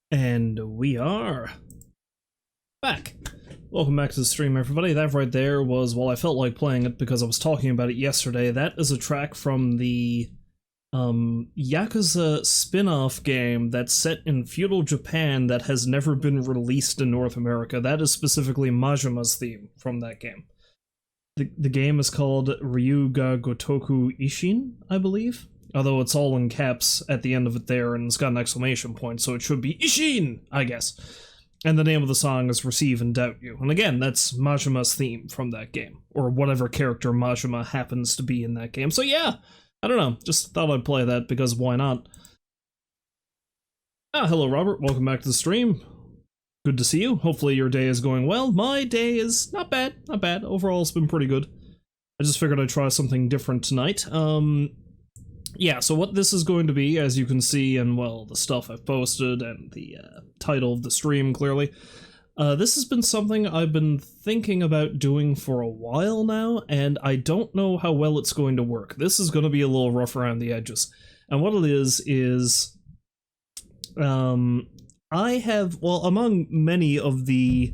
And we are back. Welcome back to the stream, everybody. That right there was, well, I felt like playing it because I was talking about it yesterday. That is a track from the Yakuza spin-off game that's set in feudal Japan that has never been released in North America. That is specifically Majima's theme from that game. The game is called Ryu ga Gotoku Ishin, I believe. Although it's all in caps at the end of it there, and it's got an exclamation point, so it should be Ishin, I guess. And the name of the song is Receive and Doubt You. And again, that's Majima's theme from that game. Or whatever character Majima happens to be in that game. So yeah, I don't know, just thought I'd play that because why not? Hello Robert, welcome back to the stream. Good to see you. Hopefully your day is going well. My day is not bad, not bad. Overall, it's been pretty good. I just figured I'd try something different tonight. Yeah, so what this is going to be, as you can see in, well, the stuff I've posted and the title of the stream, clearly, this has been something I've been thinking about doing for a while now, and I don't know how well it's going to work. This is going to be a little rough around the edges. And what it is, I have, well, among many of the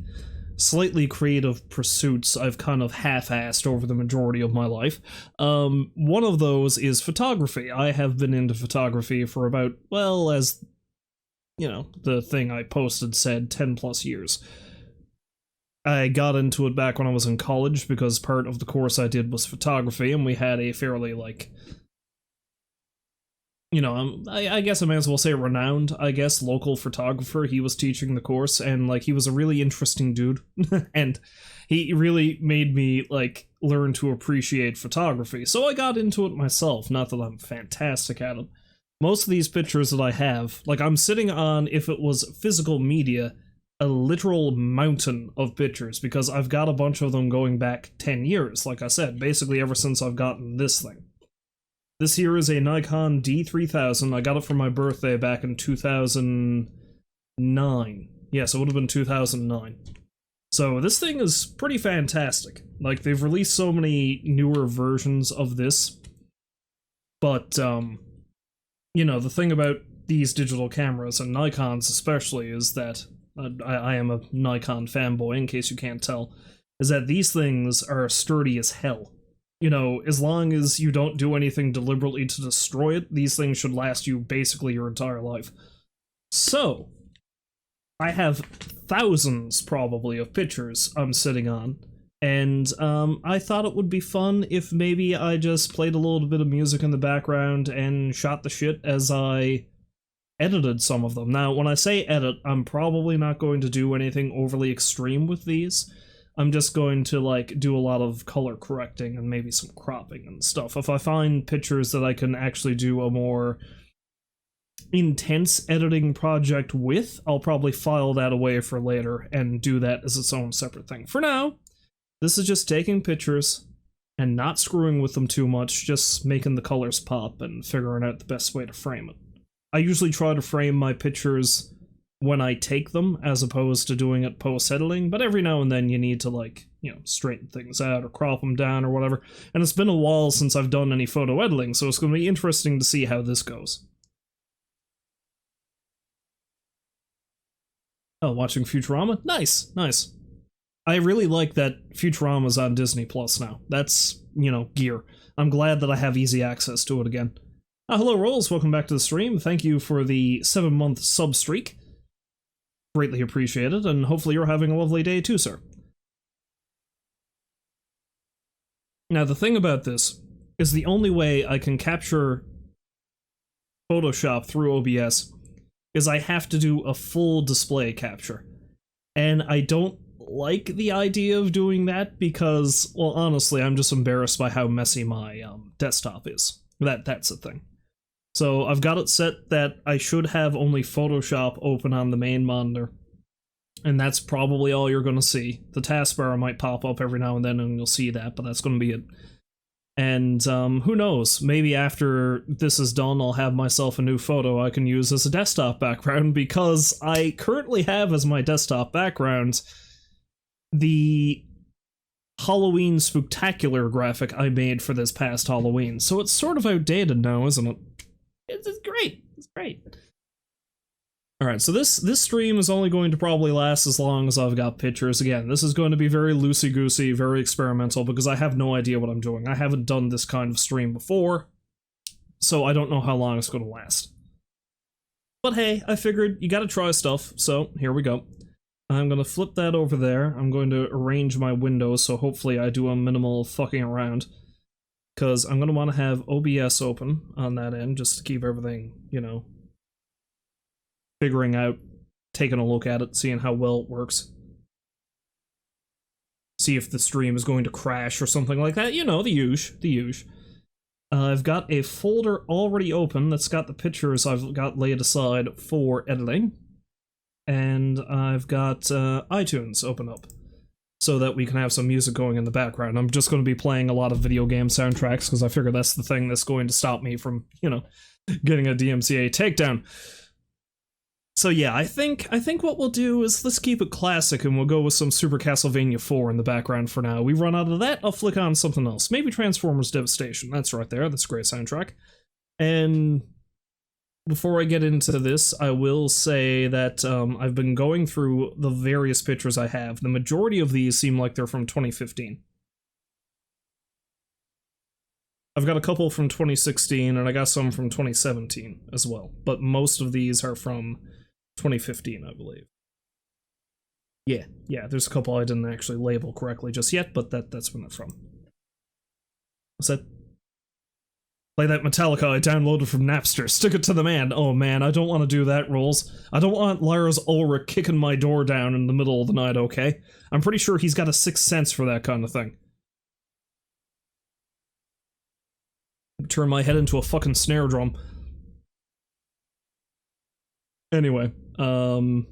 slightly creative pursuits I've kind of half-assed over the majority of my life. One of those is photography. I have been into photography for about, well, as, you know, the thing I posted said, 10 plus years. I got into it back when I was in college because part of the course I did was photography, and we had a fairly, like, you know, I guess I may as well say renowned, I guess, local photographer. He was teaching the course, and, like, he was a really interesting dude, and he really made me, like, learn to appreciate photography. So I got into it myself, not that I'm fantastic at it. Most of these pictures that I have, like, I'm sitting on, if it was physical media, a literal mountain of pictures, because I've got a bunch of them going back 10 years, like I said, basically ever since I've gotten this thing. This here is a Nikon D3000. I got it for my birthday back in 2009. Yes, it would have been 2009. So this thing is pretty fantastic. Like, they've released so many newer versions of this. But, you know, the thing about these digital cameras, and Nikons especially, is that, I am a Nikon fanboy, in case you can't tell, is that these things are sturdy as hell. You know, as long as you don't do anything deliberately to destroy it, these things should last you basically your entire life. So, I have thousands, probably, of pictures I'm sitting on, and I thought it would be fun if maybe I just played a little bit of music in the background and shot the shit as I edited some of them. Now, when I say edit, I'm probably not going to do anything overly extreme with these. I'm just going to, like, do a lot of color correcting and maybe some cropping and stuff. If I find pictures that I can actually do a more intense editing project with, I'll probably file that away for later and do that as its own separate thing. For now, this is just taking pictures and not screwing with them too much, just making the colors pop and figuring out the best way to frame it. I usually try to frame my pictures when I take them, as opposed to doing it post-editing, but every now and then you need to, like, you know, straighten things out or crop them down or whatever, and it's been a while since I've done any photo editing, so it's going to be interesting to see how this goes. Oh, watching Futurama? Nice, nice. I really like that Futurama's on Disney Plus now. That's, you know, gear. I'm glad that I have easy access to it again. Hello Rolls, welcome back to the stream. Thank you for the 7-month sub streak. Greatly appreciated, and hopefully you're having a lovely day too, sir. Now, the thing about this is the only way I can capture Photoshop through OBS is I have to do a full display capture. And I don't like the idea of doing that because, well, honestly, I'm just embarrassed by how messy my desktop is. That's the thing. So I've got it set that I should have only Photoshop open on the main monitor, and that's probably all you're going to see. The taskbar might pop up every now and then and you'll see that, but that's going to be it. And who knows, maybe after this is done I'll have myself a new photo I can use as a desktop background, because I currently have as my desktop background the Halloween Spooktacular graphic I made for this past Halloween, so it's sort of outdated now, isn't it? It's great. It's great. Alright, so this stream is only going to probably last as long as I've got pictures. Again, this is going to be very loosey-goosey, very experimental, because I have no idea what I'm doing. I haven't done this kind of stream before, so I don't know how long it's going to last. But hey, I figured you gotta try stuff, so here we go. I'm gonna flip that over there. I'm going to arrange my windows, so hopefully I do a minimal fucking around. Because I'm gonna want to have OBS open on that end, just to keep everything, you know, figuring out, taking a look at it, seeing how well it works. See if the stream is going to crash or something like that. You know, the usual. I've got a folder already open that's got the pictures I've got laid aside for editing. And I've got iTunes open up, so that we can have some music going in the background. I'm just going to be playing a lot of video game soundtracks, because I figure that's the thing that's going to stop me from, you know, getting a DMCA takedown. So yeah, I think what we'll do is let's keep it classic, and we'll go with some Super Castlevania 4 in the background for now. We run out of that, I'll flick on something else. Maybe Transformers Devastation. That's right there, that's a great soundtrack. And before I get into this, I will say that I've been going through the various pictures I have. The majority of these seem like they're from 2015. I've got a couple from 2016, and I got some from 2017 as well. But most of these are from 2015, I believe. Yeah, there's a couple I didn't actually label correctly just yet, but that's when they're from. What's that? Play that Metallica I downloaded from Napster. Stick it to the man. Oh man, I don't want to do that, Rolls. I don't want Lars Ulrich kicking my door down in the middle of the night, okay? I'm pretty sure he's got a sixth sense for that kind of thing. Turn my head into a fucking snare drum. Anyway, I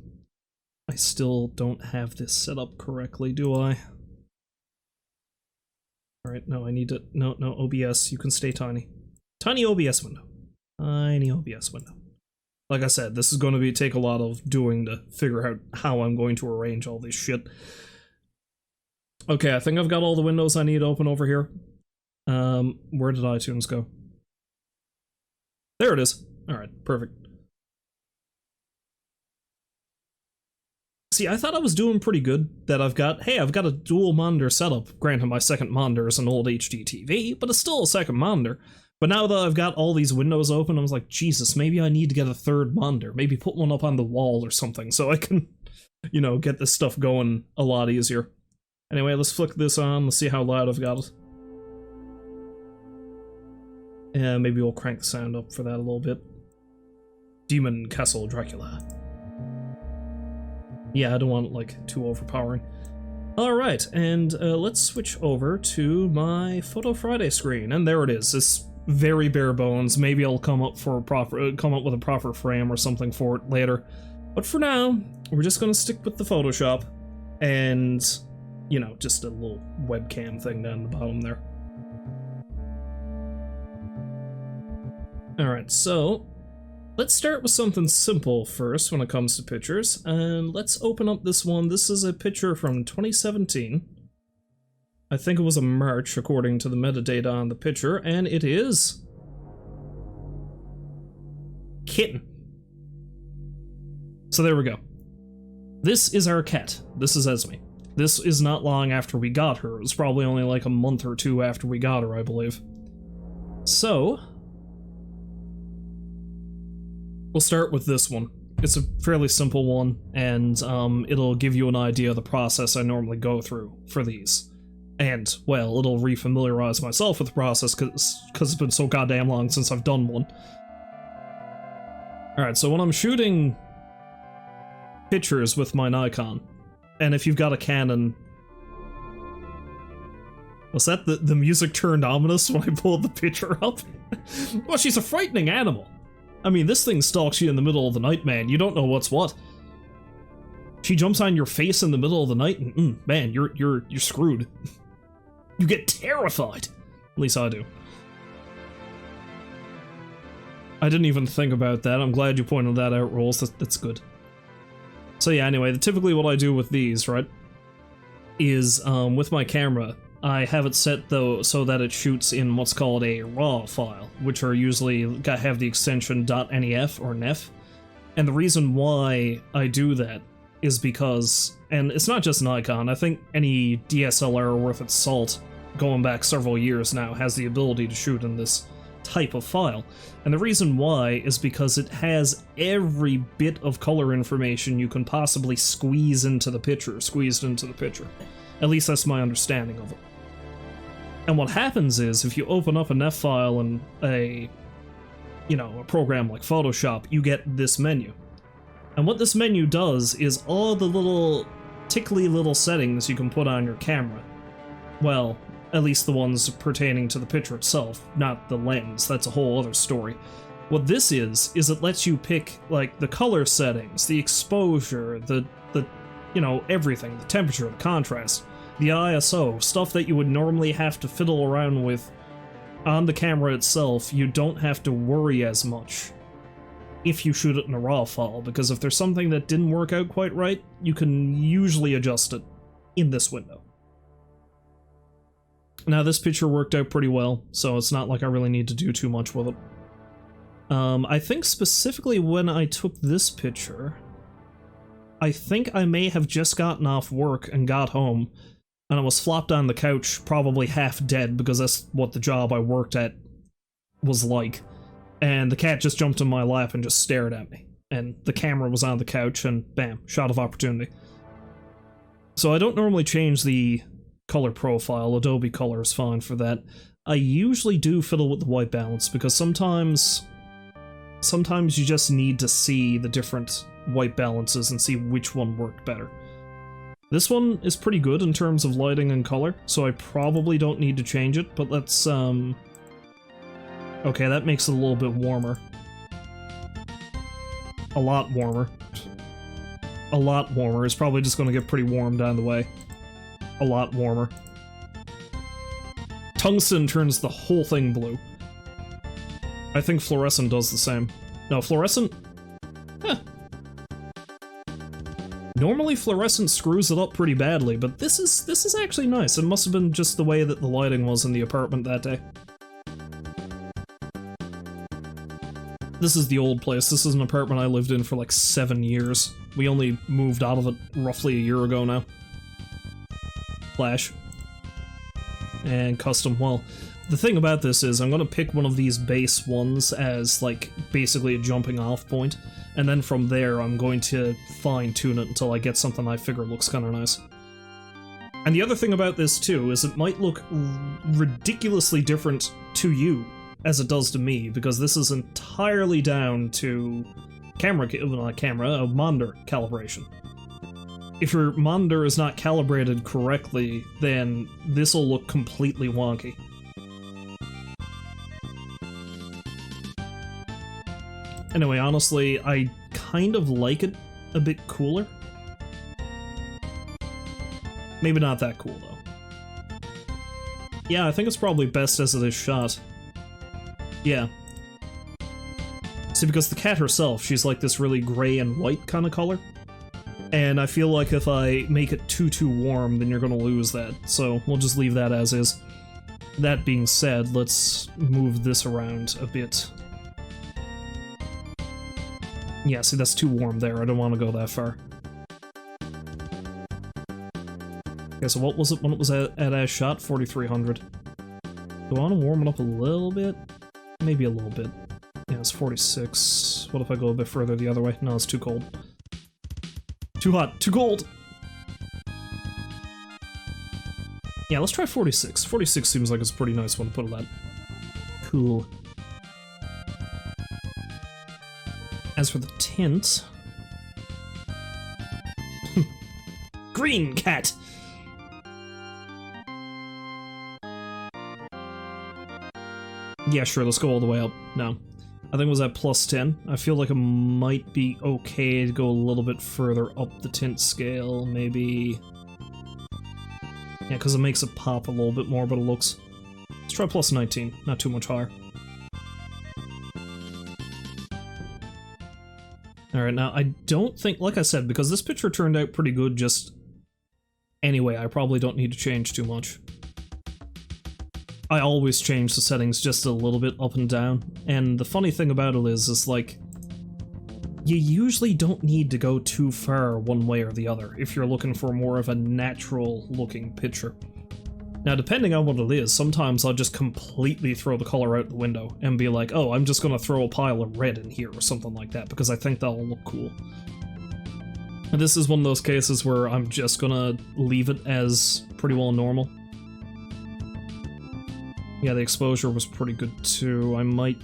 still don't have this set up correctly, do I? Alright, no, I need to... No, OBS, you can stay tiny. Tiny OBS window. Tiny OBS window. Like I said, this is going to take a lot of doing to figure out how I'm going to arrange all this shit. Okay, I think I've got all the windows I need open over here. Where did iTunes go? There it is. Alright, perfect. See, I thought I was doing pretty good, that I've got a dual monitor setup. Granted, my second monitor is an old HD TV, but it's still a second monitor. But now that I've got all these windows open, I was like, Jesus, maybe I need to get a third monitor. Maybe put one up on the wall or something, so I can, you know, get this stuff going a lot easier. Anyway, let's flick this on, let's see how loud I've got it. Yeah, maybe we'll crank the sound up for that a little bit. Demon Castle Dracula. Yeah, I don't want it, like, too overpowering. Alright, and let's switch over to my Photo Friday screen, and there it is. It's very bare bones. Maybe I'll come up with a proper frame or something for it later. But for now, we're just gonna stick with the Photoshop, and, you know, just a little webcam thing down the bottom there. Alright, so let's start with something simple first when it comes to pictures, and let's open up this one. This is a picture from 2017. I think it was a March, according to the metadata on the picture, and it is... Kitten. So there we go. This is our cat. This is Esme. This is not long after we got her. It was probably only like a month or two after we got her, I believe. So... we'll start with this one. It's a fairly simple one, and it'll give you an idea of the process I normally go through for these. And, well, it'll refamiliarize myself with the process, because it's been so goddamn long since I've done one. Alright, so when I'm shooting pictures with my Nikon, and if you've got a Canon... Was that the music turned ominous when I pulled the picture up? Well, she's a frightening animal. I mean, this thing stalks you in the middle of the night, man. You don't know what's what. She jumps on your face in the middle of the night, and man, you're screwed. You get terrified. At least I do. I didn't even think about that. I'm glad you pointed that out, Rolls. That's good. So yeah, anyway, typically what I do with these, right, is with my camera, I have it set though so that it shoots in what's called a RAW file, which are usually have the extension .nef or nef, And the reason why I do that is because, and it's not just Nikon, I think any DSLR worth its salt, going back several years now, has the ability to shoot in this type of file. And the reason why is because it has every bit of color information you can possibly squeezed into the picture. At least that's my understanding of it. And what happens is, if you open up a NEF file in a program like Photoshop, you get this menu. And what this menu does is all the little tickly little settings you can put on your camera. Well, at least the ones pertaining to the picture itself, not the lens. That's a whole other story. What this is it lets you pick, like, the color settings, the exposure, the everything, the temperature, the contrast, the ISO, stuff that you would normally have to fiddle around with on the camera itself. You don't have to worry as much if you shoot it in a RAW file, because if there's something that didn't work out quite right, you can usually adjust it in this window. Now, this picture worked out pretty well, so it's not like I really need to do too much with it. I think specifically when I took this picture, I think I may have just gotten off work and got home, and I was flopped on the couch, probably half dead, because that's what the job I worked at was like. And the cat just jumped in my lap and just stared at me. And the camera was on the couch, and bam, shot of opportunity. So I don't normally change the color profile. Adobe Color is fine for that. I usually do fiddle with the white balance, because sometimes you just need to see the different white balances and see which one worked better. This one is pretty good in terms of lighting and color, so I probably don't need to change it, but let's, okay, that makes it a little bit warmer. A lot warmer. A lot warmer. It's probably just gonna get pretty warm down the way. A lot warmer. Tungsten turns the whole thing blue. I think fluorescent does the same. No, fluorescent? Huh. Normally fluorescent screws it up pretty badly, but this is actually nice. It must have been just the way that the lighting was in the apartment that day. This is the old place. This is an apartment I lived in for like 7 years. We only moved out of it roughly a year ago now. Flash. And custom. Well, the thing about this is I'm gonna pick one of these base ones as, like, basically a jumping off point, and then from there I'm going to fine-tune it until I get something I figure looks kinda nice. And the other thing about this, too, is it might look ridiculously different to you as it does to me, because this is entirely down to monitor calibration. If your monitor is not calibrated correctly, then this will look completely wonky. Anyway, honestly, I kind of like it a bit cooler. Maybe not that cool, though. Yeah, I think it's probably best as it is shot. Yeah. See, because the cat herself, she's like this really gray and white kind of color. And I feel like if I make it too warm, then you're gonna lose that. So we'll just leave that as is. That being said, let's move this around a bit. Yeah, see, that's too warm there. I don't want to go that far. Okay, so what was it when it was at as shot? 4300. Do I want to warm it up a little bit? Maybe a little bit. Yeah, it's 46. What if I go a bit further the other way? No, it's too cold. Too hot. Too cold! Yeah, let's try 46. 46 seems like it's a pretty nice one to put it at. Cool. As for the tint... Green cat! Yeah, sure, let's go all the way up. No. I think it was at +10. I feel like it might be okay to go a little bit further up the tint scale, maybe... Yeah, because it makes it pop a little bit more, but it looks... Let's try +19, not too much higher. Alright, now I don't think, like I said, because this picture turned out pretty good just... Anyway, I probably don't need to change too much. I always change the settings just a little bit up and down, and the funny thing about it is like, you usually don't need to go too far one way or the other if you're looking for more of a natural looking picture. Now, depending on what it is, sometimes I'll just completely throw the color out the window and be like, oh, I'm just gonna throw a pile of red in here or something like that because I think that'll look cool. And this is one of those cases where I'm just gonna leave it as pretty well normal. Yeah, the exposure was pretty good too. I might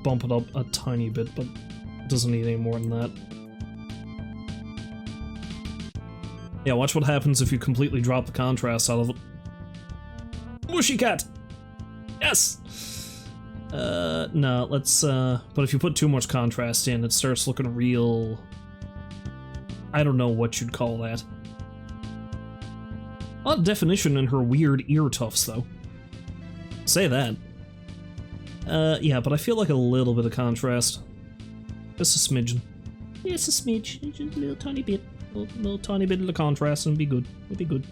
bump it up a tiny bit, but it doesn't need any more than that. Yeah, watch what happens if you completely drop the contrast out of it. Mushy cat! Yes! No, let's, but if you put too much contrast in, it starts looking real... I don't know what you'd call that. A lot of definition in her weird ear tufts, though. Say that. Yeah, but I feel like a little bit of contrast. Just a smidgen. Yeah, it's a smidge. Just a little tiny bit. Little tiny bit of the contrast and it'll be good. It'll be good.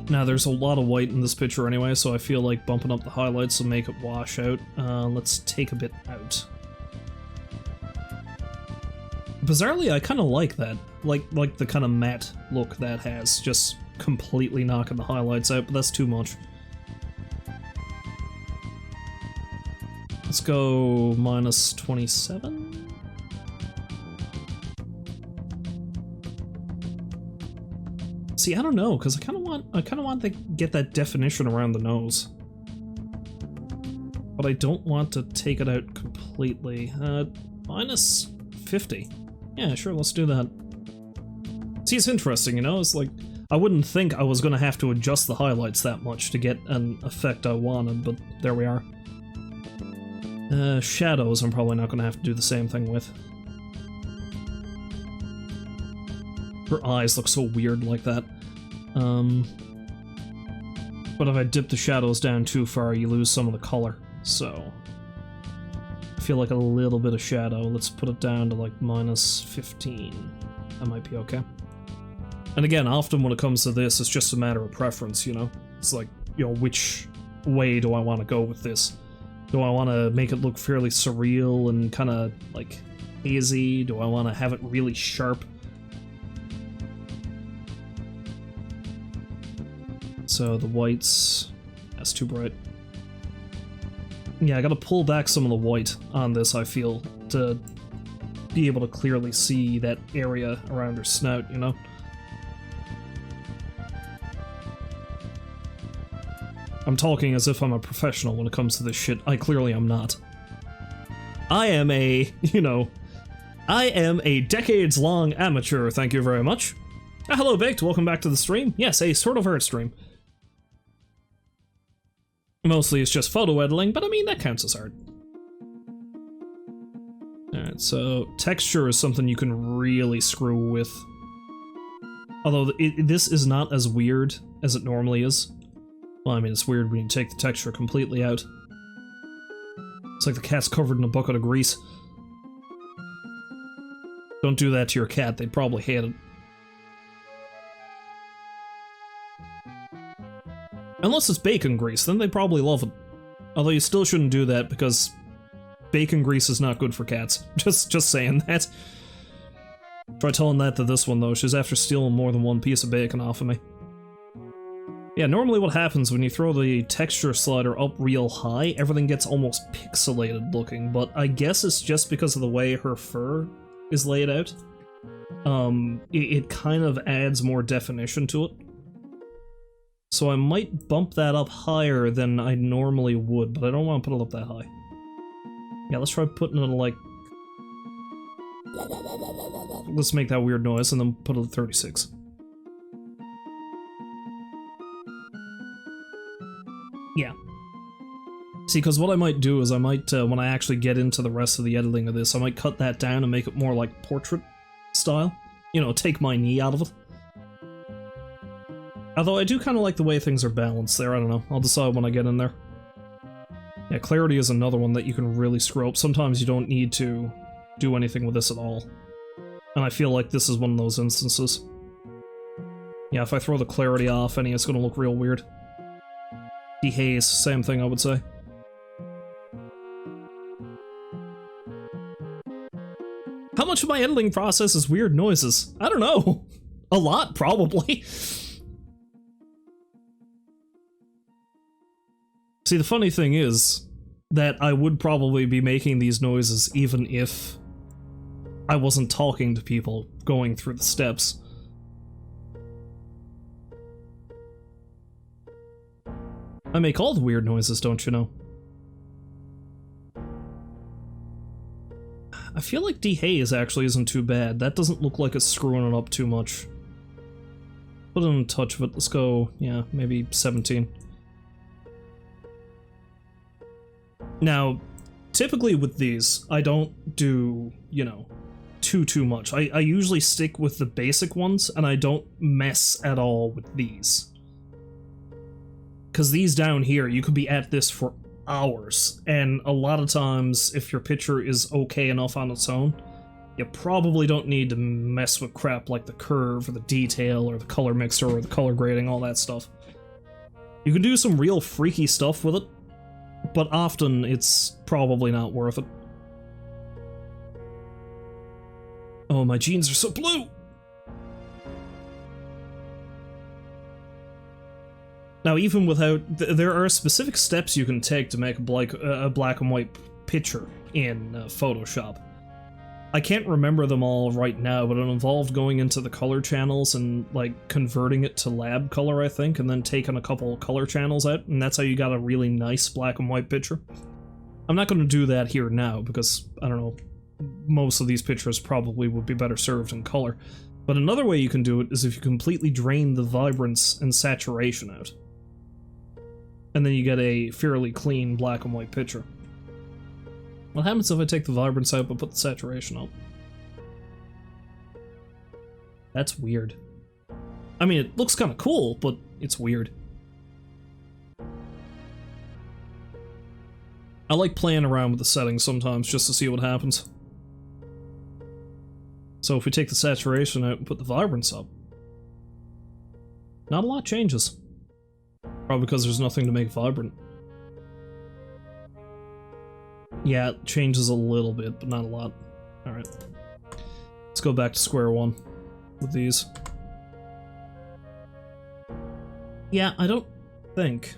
Now, there's a lot of white in this picture anyway, so I feel like bumping up the highlights will make it wash out. Let's take a bit out. Bizarrely, I kind of like that. Like the kind of matte look that has, just completely knocking the highlights out, but that's too much. Let's go minus 27? See, I don't know, because I kind of want to get that definition around the nose. But I don't want to take it out completely. Minus 50. Yeah, sure, let's do that. See, it's interesting, you know? It's like, I wouldn't think I was going to have to adjust the highlights that much to get an effect I wanted, but there we are. Shadows I'm probably not going to have to do the same thing with. Her eyes look so weird like that. But if I dip the shadows down too far, you lose some of the color, so... I feel like a little bit of shadow. Let's put it down to like minus 15. That might be okay. And again, often when it comes to this, it's just a matter of preference, you know? It's like, you know, which way do I want to go with this? Do I want to make it look fairly surreal and kind of, like, hazy? Do I want to have it really sharp? So the whites... that's too bright. Yeah, I gotta pull back some of the white on this, I feel, to be able to clearly see that area around her snout, you know? I'm talking as if I'm a professional when it comes to this shit. I clearly am not. I am a, you know, I am a decades-long amateur, thank you very much. Hello, Baked, welcome back to the stream. Yes, a sort of art stream. Mostly it's just photo editing, but I mean, that counts as art. Alright, so texture is something you can really screw with. Although this is not as weird as it normally is. Well, I mean, it's weird when you take the texture completely out. It's like the cat's covered in a bucket of grease. Don't do that to your cat, they'd probably hate it. Unless it's bacon grease, then they probably love it. Although you still shouldn't do that because bacon grease is not good for cats. Just saying that. Try telling that to this one though, she's after stealing more than one piece of bacon off of me. Yeah, normally what happens when you throw the texture slider up real high, everything gets almost pixelated looking, but I guess it's just because of the way her fur is laid out. It kind of adds more definition to it. So I might bump that up higher than I normally would, but I don't want to put it up that high. Yeah, let's try putting it like... let's make that weird noise and then put it at 36. Yeah. See, because what I might do is I might, when I actually get into the rest of the editing of this, I might cut that down and make it more like portrait style. You know, take my knee out of it. Although I do kind of like the way things are balanced there, I don't know. I'll decide when I get in there. Yeah, clarity is another one that you can really screw up. Sometimes you don't need to do anything with this at all. And I feel like this is one of those instances. Yeah, if I throw the clarity off any, it's gonna look real weird. Dehaze, same thing I would say. How much of my editing process is weird noises? I don't know. A lot, probably. See, the funny thing is that I would probably be making these noises even if I wasn't talking to people going through the steps. I make all the weird noises, don't you know? I feel like dehaze actually isn't too bad. That doesn't look like it's screwing it up too much. Put in a touch of it. Let's go, yeah, maybe 17. Now, typically with these, I don't do, you know, too much. I usually stick with the basic ones, and I don't mess at all with these. Because these down here, you could be at this for hours, and a lot of times, if your picture is okay enough on its own, you probably don't need to mess with crap like the curve, or the detail, or the color mixer, or the color grading, all that stuff. You can do some real freaky stuff with it, but often it's probably not worth it. Oh, my jeans are so blue! Now, even without... there are specific steps you can take to make a black and white picture in Photoshop. I can't remember them all right now, but it involved going into the color channels and, like, converting it to lab color, I think, and then taking a couple color channels out, and that's how you got a really nice black and white picture. I'm not going to do that here now, because, I don't know, most of these pictures probably would be better served in color. But another way you can do it is if you completely drain the vibrance and saturation out. And then you get a fairly clean black and white picture. What happens if I take the vibrance out but put the saturation up? That's weird. I mean, it looks kind of cool, but it's weird. I like playing around with the settings sometimes just to see what happens. So if we take the saturation out and put the vibrance up, not a lot changes. Probably because there's nothing to make vibrant. Yeah, it changes a little bit, but not a lot. Alright. Let's go back to square one with these. Yeah, I don't think...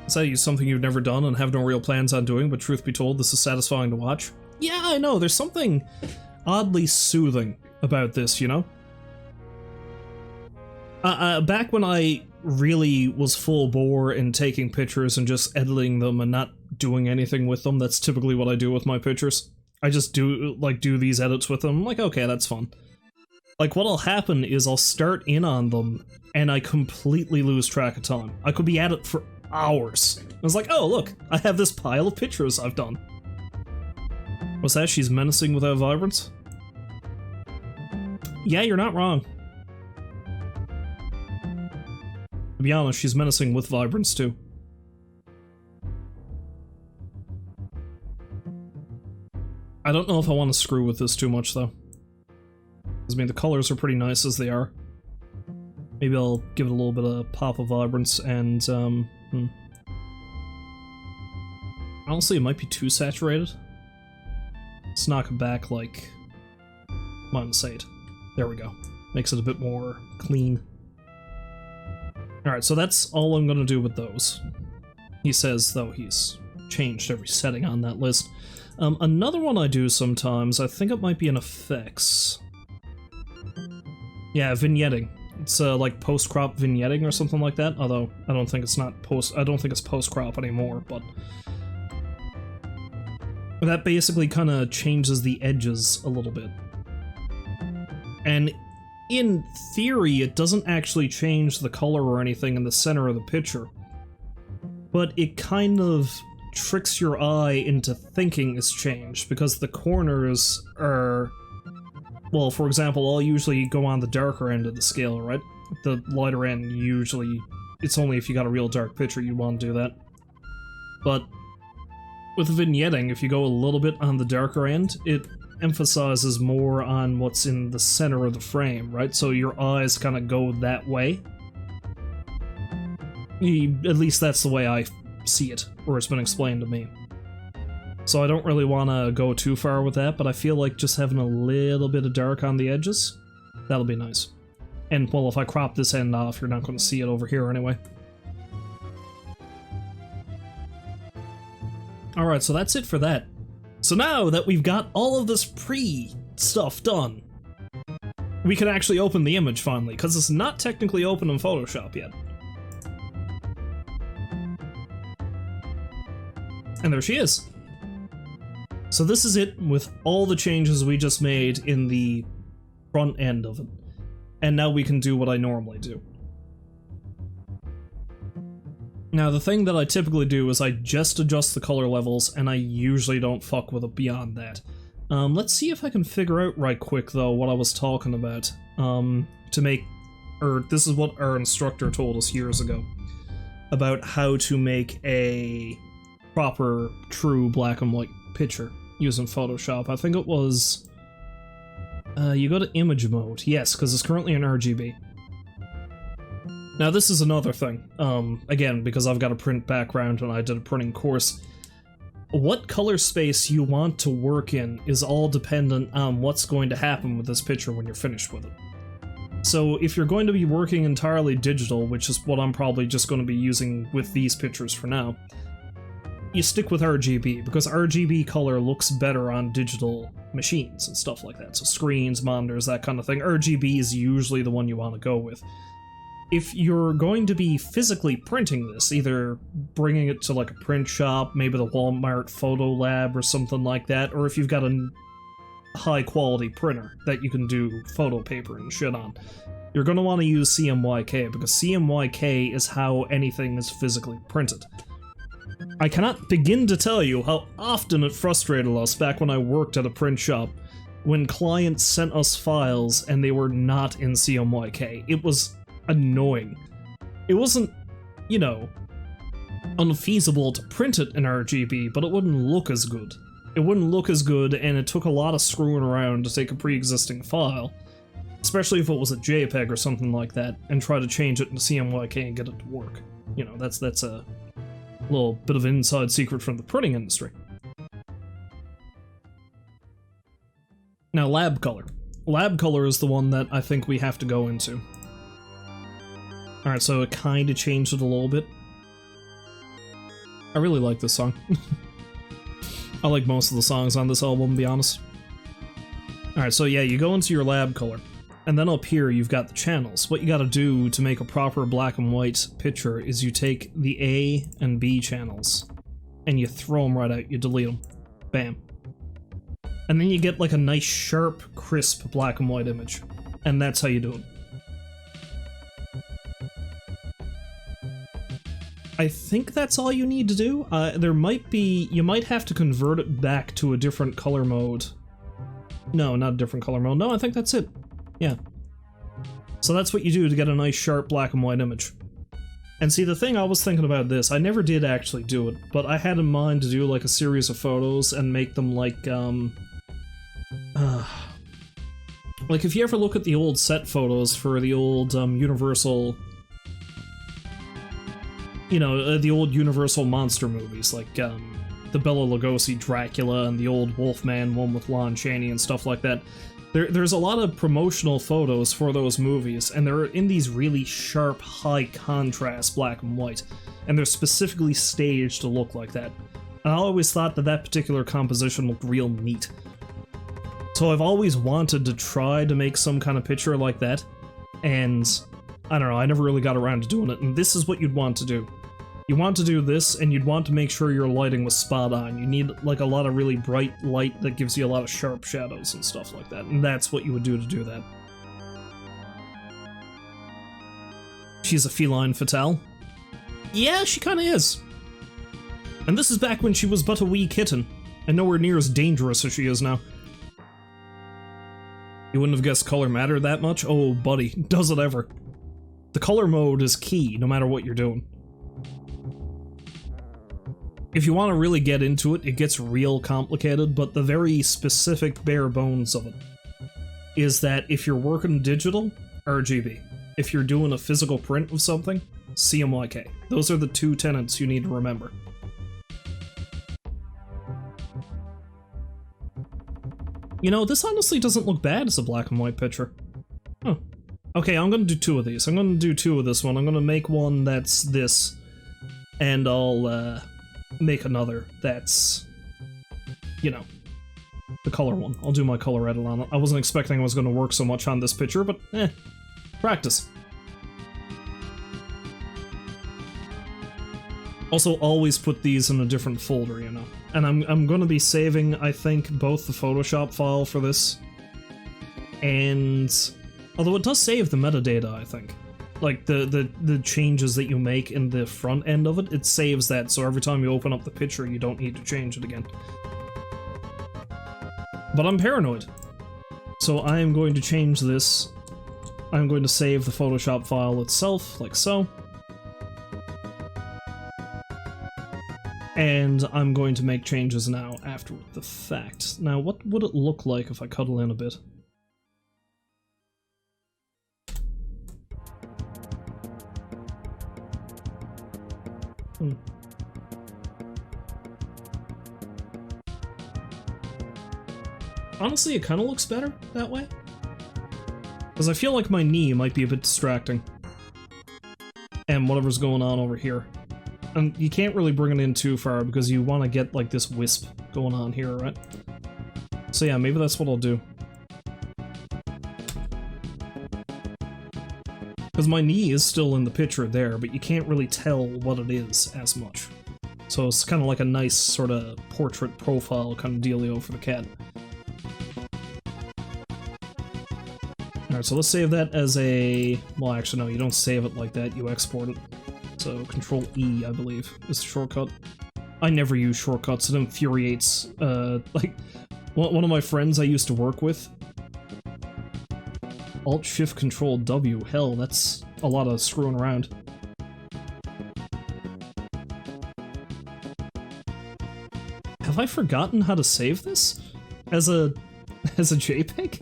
Is that something you've never done and have no real plans on doing, but truth be told, this is satisfying to watch? Yeah, I know, there's something oddly soothing about this, you know? Back when I really was full bore in taking pictures and just editing them and not doing anything with them, that's typically what I do with my pictures. I just do these edits with them, I'm like, okay, that's fun. Like, what'll happen is I'll start in on them, and I completely lose track of time. I could be at it for hours. I was like, oh, look, I have this pile of pictures I've done. What's that? She's menacing without vibrance? Yeah, you're not wrong. To be honest, she's menacing with vibrance, too. I don't know if I want to screw with this too much, though. I mean, the colors are pretty nice as they are. Maybe I'll give it a little bit of pop of vibrance, and, honestly, it might be too saturated. Let's knock it back, like, -8. There we go. Makes it a bit more clean. Alright, so that's all I'm gonna do with those. He says, though, he's changed every setting on that list. Another one I do sometimes, I think it might be in effects. Yeah, vignetting. It's like post-crop vignetting or something like that, although I don't think it's post-crop anymore, but that basically kind of changes the edges a little bit. And in theory, it doesn't actually change the color or anything in the center of the picture, but it kind of tricks your eye into thinking it's changed, because the corners are... Well, for example, I'll usually go on the darker end of the scale, right? The lighter end, usually, it's only if you got a real dark picture you'd want to do that. But with vignetting, if you go a little bit on the darker end, it emphasizes more on what's in the center of the frame, right? So your eyes kind of go that way. At least that's the way I see it, or it's been explained to me. So I don't really want to go too far with that, but I feel like just having a little bit of dark on the edges, that'll be nice. And, well, if I crop this end off, you're not going to see it over here anyway. Alright, so that's it for that. So now that we've got all of this pre-stuff done, we can actually open the image finally, because it's not technically open in Photoshop yet. And there she is. So this is it with all the changes we just made in the front end of it. And now we can do what I normally do. Now the thing that I typically do is I just adjust the color levels, and I usually don't fuck with it beyond that. Let's see if I can figure out right quick though what I was talking about. To make, or this is what our instructor told us years ago, about how to make a proper, true black and white picture using Photoshop. I think it was, you go to image mode, yes, because it's currently in RGB. Now this is another thing, again, because I've got a print background and I did a printing course. What color space you want to work in is all dependent on what's going to happen with this picture when you're finished with it. So if you're going to be working entirely digital, which is what I'm probably just going to be using with these pictures for now, you stick with RGB, because RGB color looks better on digital machines and stuff like that. So screens, monitors, that kind of thing. RGB is usually the one you want to go with. If you're going to be physically printing this, either bringing it to like a print shop, maybe the Walmart Photo Lab or something like that, or if you've got a high quality printer that you can do photo paper and shit on, you're going to want to use Cmyk, because Cmyk is how anything is physically printed. I cannot begin to tell you how often it frustrated us back when I worked at a print shop when clients sent us files and they were not in Cmyk. It was annoying. It wasn't, you know, unfeasible to print it in RGB, but it wouldn't look as good. It wouldn't look as good, and it took a lot of screwing around to take a pre-existing file, especially if it was a JPEG or something like that, and try to change it into CMYK and get it to work. You know, that's a little bit of inside secret from the printing industry. Now, lab color. Lab color is the one that I think we have to go into. Alright, so it kind of changed it a little bit. I really like this song. I like most of the songs on this album, to be honest. Alright, so yeah, you go into your lab color, and then up here you've got the channels. What you gotta do to make a proper black and white picture is you take the A and B channels, and you throw them right out, you delete them. Bam. And then you get like a nice, sharp, crisp black and white image. And that's how you do it. I think that's all you need to do. There might be... you might have to convert it back to a different color mode. No, not a different color mode. No, I think that's it. Yeah. So that's what you do to get a nice, sharp black and white image. And see, the thing I was thinking about this, I never did actually do it, but I had in mind to do like a series of photos and make them like, like if you ever look at the old set photos for the old, Universal... you know, the old Universal monster movies, like, the Bela Lugosi Dracula and the old Wolfman one with Lon Chaney and stuff like that. There's a lot of promotional photos for those movies, and they're in these really sharp, high-contrast black and white, and they're specifically staged to look like that. And I always thought that that particular composition looked real neat. So I've always wanted to try to make some kind of picture like that, and I don't know, I never really got around to doing it, and this is what you'd want to do. You want to do this, and you'd want to make sure your lighting was spot on. You need, like, a lot of really bright light that gives you a lot of sharp shadows and stuff like that, and that's what you would do to do that. She's a feline fatale? Yeah, she kinda is. And this is back when she was but a wee kitten, and nowhere near as dangerous as she is now. You wouldn't have guessed color mattered that much? Oh, buddy, does it ever. The color mode is key, no matter what you're doing. If you want to really get into it, it gets real complicated, but the very specific bare bones of it is that if you're working digital, RGB. If you're doing a physical print of something, Cmyk. Those are the two tenets you need to remember. You know, this honestly doesn't look bad as a black and white picture. Huh. Okay, I'm gonna do two of these. I'm gonna do two of this one. I'm gonna make one that's this, and I'll make another that's, you know, the color one. I'll do my color edit on it. I wasn't expecting I was gonna work so much on this picture, but practice. Also, always put these in a different folder, you know. And I'm gonna be saving, I think, both the Photoshop file for this, and although it does save the metadata, I think. Like, the changes that you make in the front end of it, it saves that, so every time you open up the picture, you don't need to change it again. But I'm paranoid. So I am going to change this. I'm going to save the Photoshop file itself, like so. And I'm going to make changes now after the fact. Now, what would it look like if I cuddle in a bit? Honestly, it kind of looks better that way. Because I feel like my knee might be a bit distracting. And whatever's going on over here. And you can't really bring it in too far because you want to get like this wisp going on here, right? So yeah, maybe that's what I'll do. Because my knee is still in the picture there, but you can't really tell what it is as much. So it's kind of like a nice sort of portrait profile kind of dealio for the cat. Alright, so let's save that as a... Well, actually, no, you don't save it like that, you export it. So, Control E, I believe, is the shortcut. I never use shortcuts, it infuriates, like, one of my friends I used to work with. Alt-Shift-Control-W, hell, that's a lot of screwing around. Have I forgotten how to save this? As a JPEG?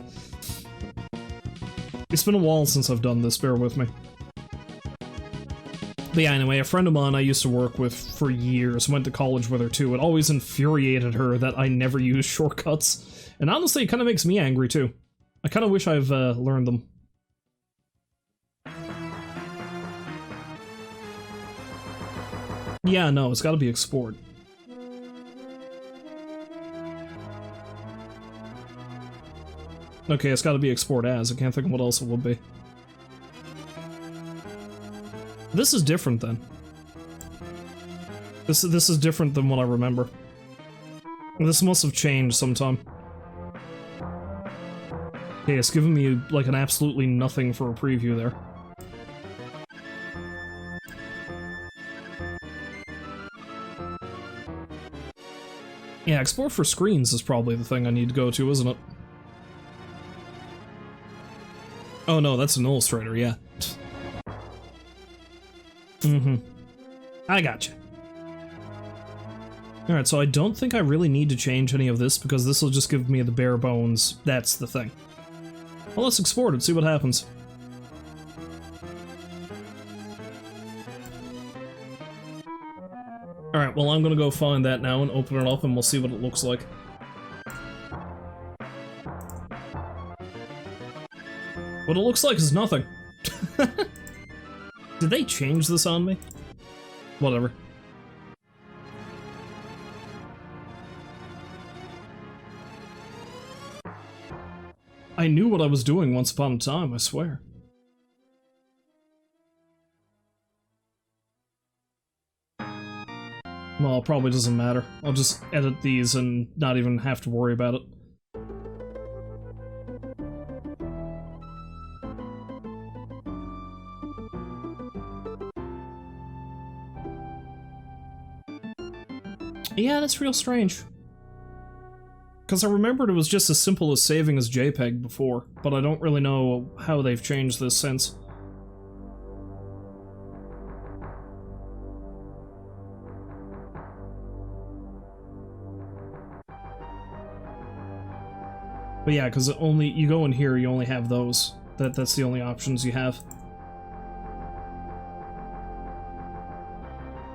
It's been a while since I've done this, bear with me. But yeah, anyway, a friend of mine I used to work with for years, went to college with her too. It always infuriated her that I never use shortcuts. And honestly, it kind of makes me angry too. I kind of wish I've learned them. Yeah, no, it's gotta be export. Okay, it's gotta be export as. I can't think of what else it would be. This is different then. This is different than what I remember. This must have changed sometime. Okay, it's giving me like an absolutely nothing for a preview there. Yeah, export for screens is probably the thing I need to go to, isn't it? Oh no, that's an Illustrator, yeah. I gotcha. Alright, so I don't think I really need to change any of this because this will just give me the bare bones. That's the thing. Well, let's export it, see what happens. Alright, well I'm gonna go find that now and open it up and we'll see what it looks like. What it looks like is nothing. Did they change this on me? Whatever. I knew what I was doing once upon a time, I swear. Well, it probably doesn't matter. I'll just edit these and not even have to worry about it. Yeah, that's real strange. Because I remembered it was just as simple as saving as JPEG before, but I don't really know how they've changed this since. But yeah, because only you go in here, you only have those. That's the only options you have.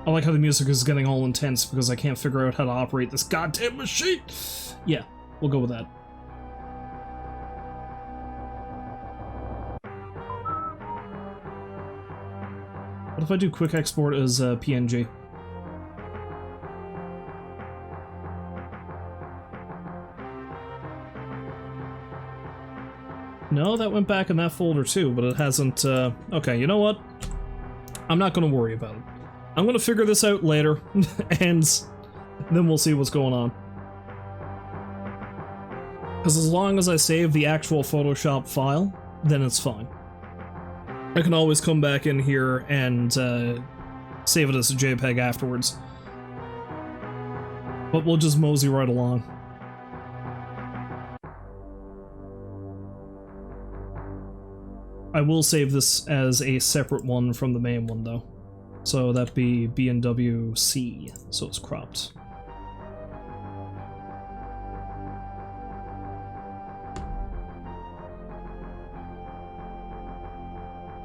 I like how the music is getting all intense because I can't figure out how to operate this goddamn machine. Yeah, we'll go with that. What if I do quick export as PNG? No, that went back in that folder too, but it hasn't, okay, you know what? I'm not gonna worry about it. I'm gonna figure this out later, and then we'll see what's going on. Because as long as I save the actual Photoshop file, then it's fine. I can always come back in here and save it as a JPEG afterwards. But we'll just mosey right along. I will save this as a separate one from the main one though. So that'd be B&W-C, so it's cropped.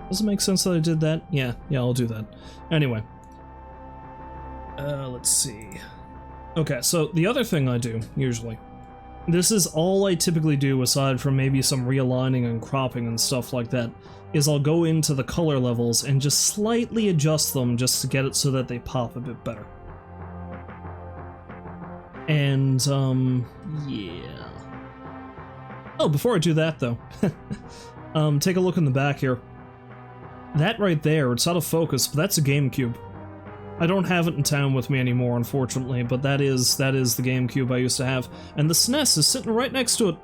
Does it make sense that I did that? Yeah, I'll do that. Anyway. Let's see. Okay, so the other thing I do, usually, this is all I typically do aside from maybe some realigning and cropping and stuff like that, is I'll go into the color levels and just slightly adjust them just to get it so that they pop a bit better. And, yeah. Oh, before I do that though, take a look in the back here. That right there, it's out of focus, but that's a GameCube. I don't have it in town with me anymore, unfortunately, but that is the GameCube I used to have. And the SNES is sitting right next to it.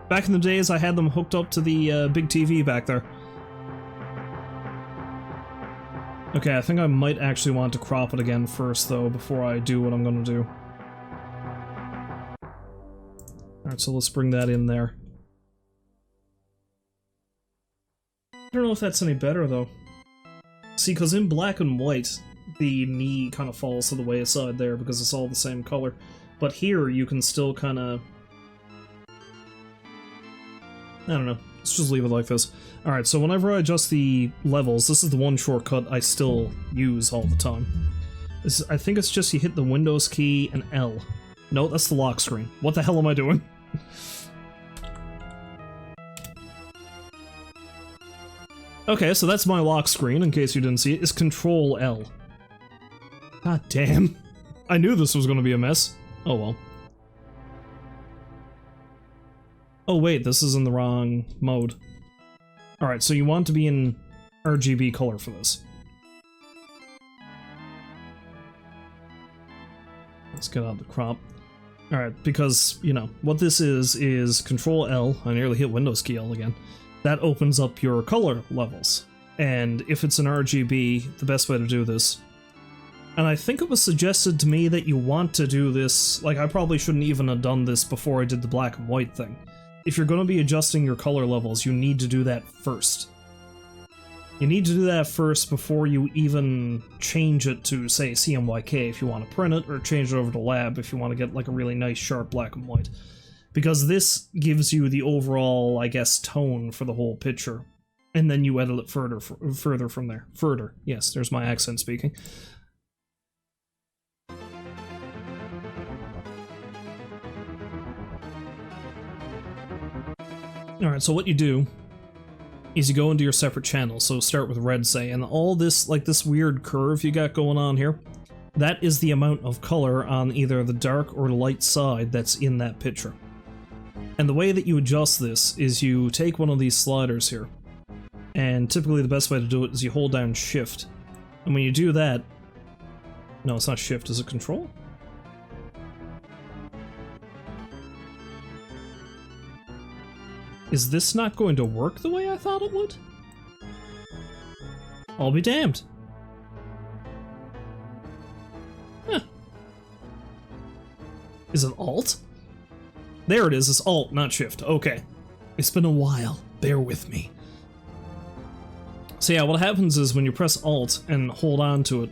Back in the days, I had them hooked up to the big TV back there. Okay, I think I might actually want to crop it again first, though, before I do what I'm gonna do. Alright, so let's bring that in there. I don't know if that's any better, though. See, because in black and white, the knee kind of falls to the wayside there because it's all the same color. But here, you can still kind of... I don't know. Let's just leave it like this. Alright, so whenever I adjust the levels, this is the one shortcut I still use all the time. I think it's just you hit the Windows key and L. No, that's the lock screen. What the hell am I doing? Okay, so that's my lock screen, in case you didn't see it, is Control L. God damn. I knew this was gonna be a mess. Oh well. Oh wait, this is in the wrong mode. Alright, so you want to be in RGB color for this. Let's get out the crop. Alright, because, you know, what this is Control L, I nearly hit Windows key L again. That opens up your color levels. And if it's an RGB, the best way to do this. And I think it was suggested to me that you want to do this, like I probably shouldn't even have done this before I did the black and white thing. If you're going to be adjusting your color levels, you need to do that first. You need to do that first before you even change it to, say, CMYK if you want to print it, or change it over to lab if you want to get like a really nice sharp black and white. Because this gives you the overall, I guess, tone for the whole picture. And then you edit it further from there. Further. Yes, there's my accent speaking. Alright, so what you do is you go into your separate channels, so start with red, say, and all this, like this weird curve you got going on here, that is the amount of color on either the dark or light side that's in that picture. And the way that you adjust this is you take one of these sliders here, and typically the best way to do it is you hold down Shift. And when you do that... No, it's not Shift, is it Control? Is this not going to work the way I thought it would? I'll be damned. Huh. Is it Alt? There it is, it's Alt, not Shift. Okay. It's been a while. Bear with me. So yeah, what happens is when you press Alt and hold on to it,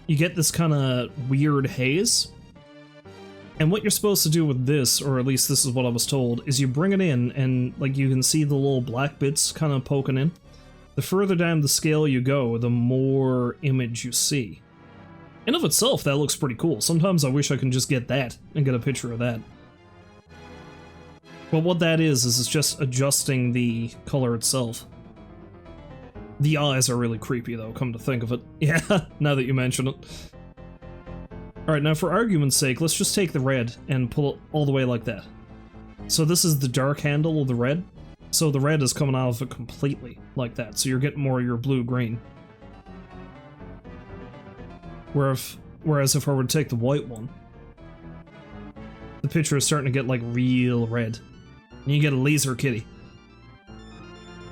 you get this kind of weird haze. And what you're supposed to do with this, or at least this is what I was told, is you bring it in and like you can see the little black bits kind of poking in. The further down the scale you go, the more image you see. In of itself, that looks pretty cool. Sometimes I wish I can just get that and get a picture of that. But what that is it's just adjusting the color itself. The eyes are really creepy though, come to think of it. Yeah, now that you mention it. Alright, now for argument's sake, let's just take the red and pull it all the way like that. So this is the dark handle of the red. So the red is coming out of it completely like that, so you're getting more of your blue-green. Whereas if I were to take the white one, the picture is starting to get like real red. And you get a laser kitty.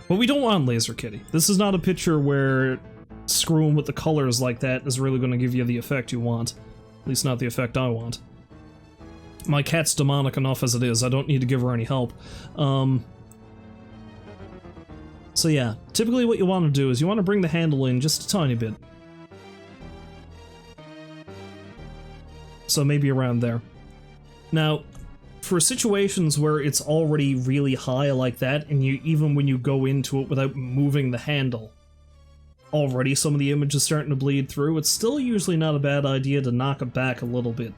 But we don't want laser kitty. This is not a picture where screwing with the colors like that is really going to give you the effect you want. At least not the effect I want. My cat's demonic enough as it is, I don't need to give her any help. So yeah, typically what you want to do is you want to bring the handle in just a tiny bit. So maybe around there. Now, for situations where it's already really high like that, and you even when you go into it without moving the handle, already some of the image is starting to bleed through, it's still usually not a bad idea to knock it back a little bit.